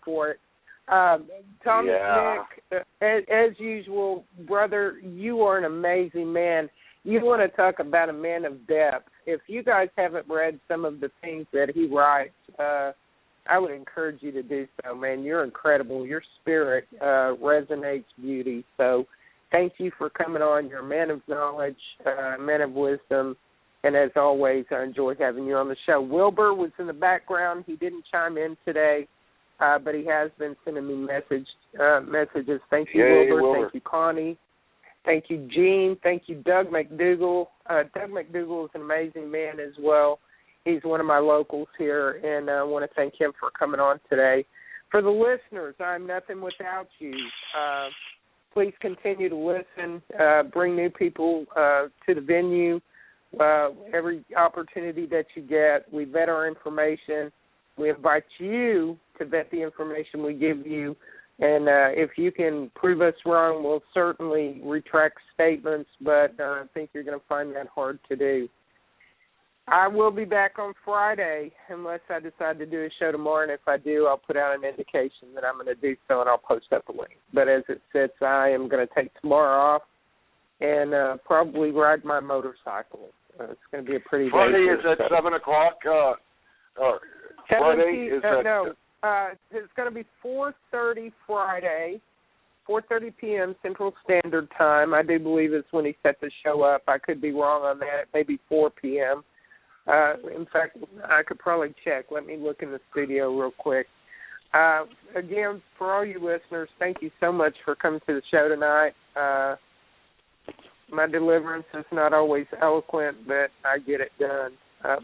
for it. Thomas, yeah. Mick, as usual, brother, you are an amazing man. You want to talk about a man of depth. If you guys haven't read some of the things that he writes, I would encourage you to do so, man. You're incredible. Your spirit resonates beauty. So thank you for coming on. You're a man of knowledge, a man of wisdom, and as always, I enjoy having you on the show. Wilbur was in the background. He didn't chime in today, but he has been sending me messages. Thank you, Wilbur. Thank you, Connie. Thank you, Gene. Thank you, Doug McDougall. Doug McDougall is an amazing man as well. He's one of my locals here, and I want to thank him for coming on today. For the listeners, I'm nothing without you. Please continue to listen. Bring new people to the venue. Every opportunity that you get, we vet our information. We invite you to vet the information we give you. And if you can prove us wrong, we'll certainly retract statements, but I think you're going to find that hard to do. I will be back on Friday unless I decide to do a show tomorrow, and if I do, I'll put out an indication that I'm going to do so, and I'll post up a link. But as it sits, I am going to take tomorrow off and probably ride my motorcycle. It's going to be a pretty Friday day. Friday is at 7 o'clock. Friday is at... No. It's going to be 4:30 Friday, 4:30 p.m. Central Standard Time. I do believe it's when he set the show up. I could be wrong on that. Maybe 4 p.m. In fact, I could probably check. Let me look in the studio real quick. Again, for all you listeners, thank you so much for coming to the show tonight. My deliverance is not always eloquent, but I get it done.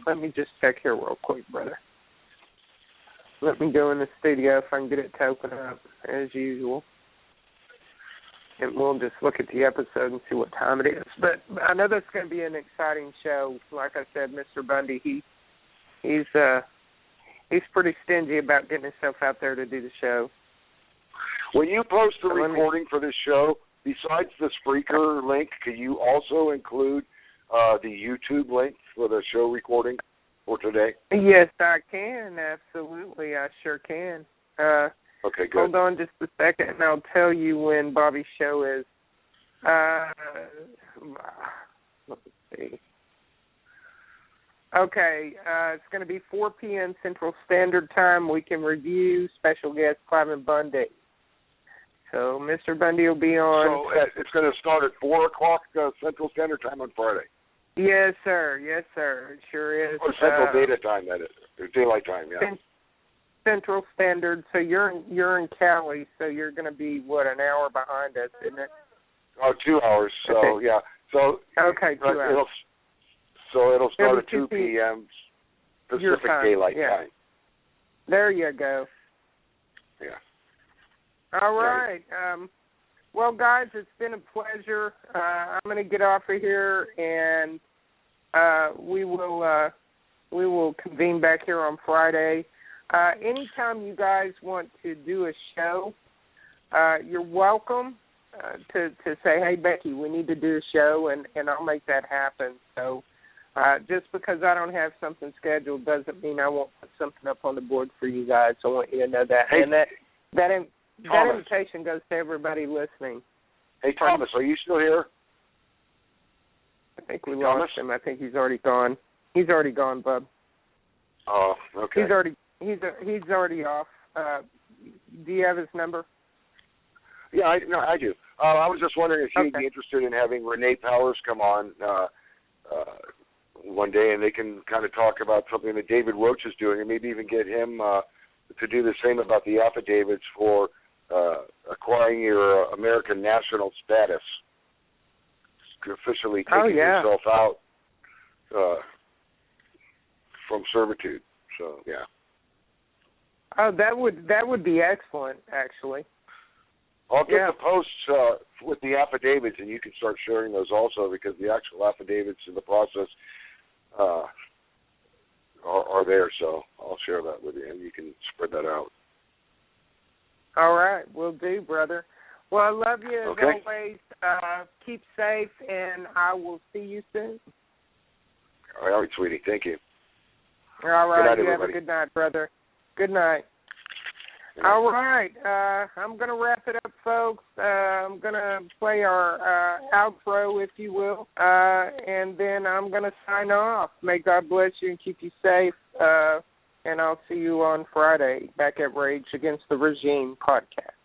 Let me just check here real quick, brother. Let me go in the studio if I can get it to open up, as usual. And we'll just look at the episode and see what time it is. But I know that's going to be an exciting show. Like I said, Mr. Bundy, he's pretty stingy about getting himself out there to do the show. When you post the recording for this show, besides the Spreaker link, can you also include the YouTube link for the show recording for today? Yes, I can. Absolutely. I sure can. Okay, good. Hold on just a second, and I'll tell you when Bobby's show is. Let's see. Okay, it's going to be 4 p.m. Central Standard Time. We can review special guest Cliven Bundy. So Mr. Bundy will be on. So it's going to start at 4 o'clock Central Standard Time on Friday. Yes, sir. Yes, sir. It sure is. Or Central Data Time, that is. Or Daylight Time, yeah. Central Standard. So you're in Cali, so you're going to be, an hour behind us, isn't it? Oh, 2 hours. So, okay. Yeah. So, okay, 2 hours. It'll start at 2 p.m. Pacific Daylight Time. There you go. Yeah. All right. Well, guys, it's been a pleasure. I'm going to get off of here, and we will convene back here on Friday. Anytime you guys want to do a show, you're welcome. to say, hey, Becky, we need to do a show, and I'll make that happen. So just because I don't have something scheduled doesn't mean I won't put something up on the board for you guys. I want you to know that. Hey, and that Thomas. invitation goes to everybody listening. Hey, Thomas, are you still here? I think we Thomas? lost him. I think he's already gone. He's already gone, bub. Oh, okay. He's already off. Do you have his number? Yeah, I do. I was just wondering if you'd be interested in having Renee Powers come on one day, and they can kind of talk about something that David Roach is doing, and maybe even get him to do the same about the affidavits for acquiring your American national status, officially taking yourself out from servitude. So, yeah. Oh, that would be excellent, actually. I'll get the posts with the affidavits, and you can start sharing those also, because the actual affidavits in the process are there. So I'll share that with you, and you can spread that out. All right, will do, brother. Well, I love you as always. Keep safe, and I will see you soon. All right, sweetie. Thank you. All right, good night, you everybody. have a good night, brother. Good night. All right, I'm going to wrap it up, folks. I'm going to play our outro, if you will, and then I'm going to sign off. May God bless you and keep you safe, and I'll see you on Friday back at Rage Against the Regime podcast.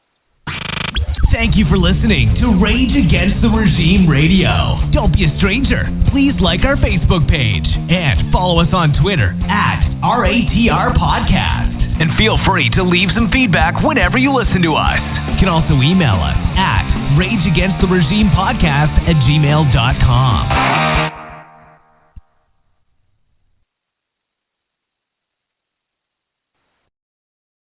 Thank you for listening to Rage Against the Regime Radio. Don't be a stranger. Please like our Facebook page and follow us on Twitter at RATR Podcast. And feel free to leave some feedback whenever you listen to us. You can also email us at rageagainsttheregimepodcast@gmail.com.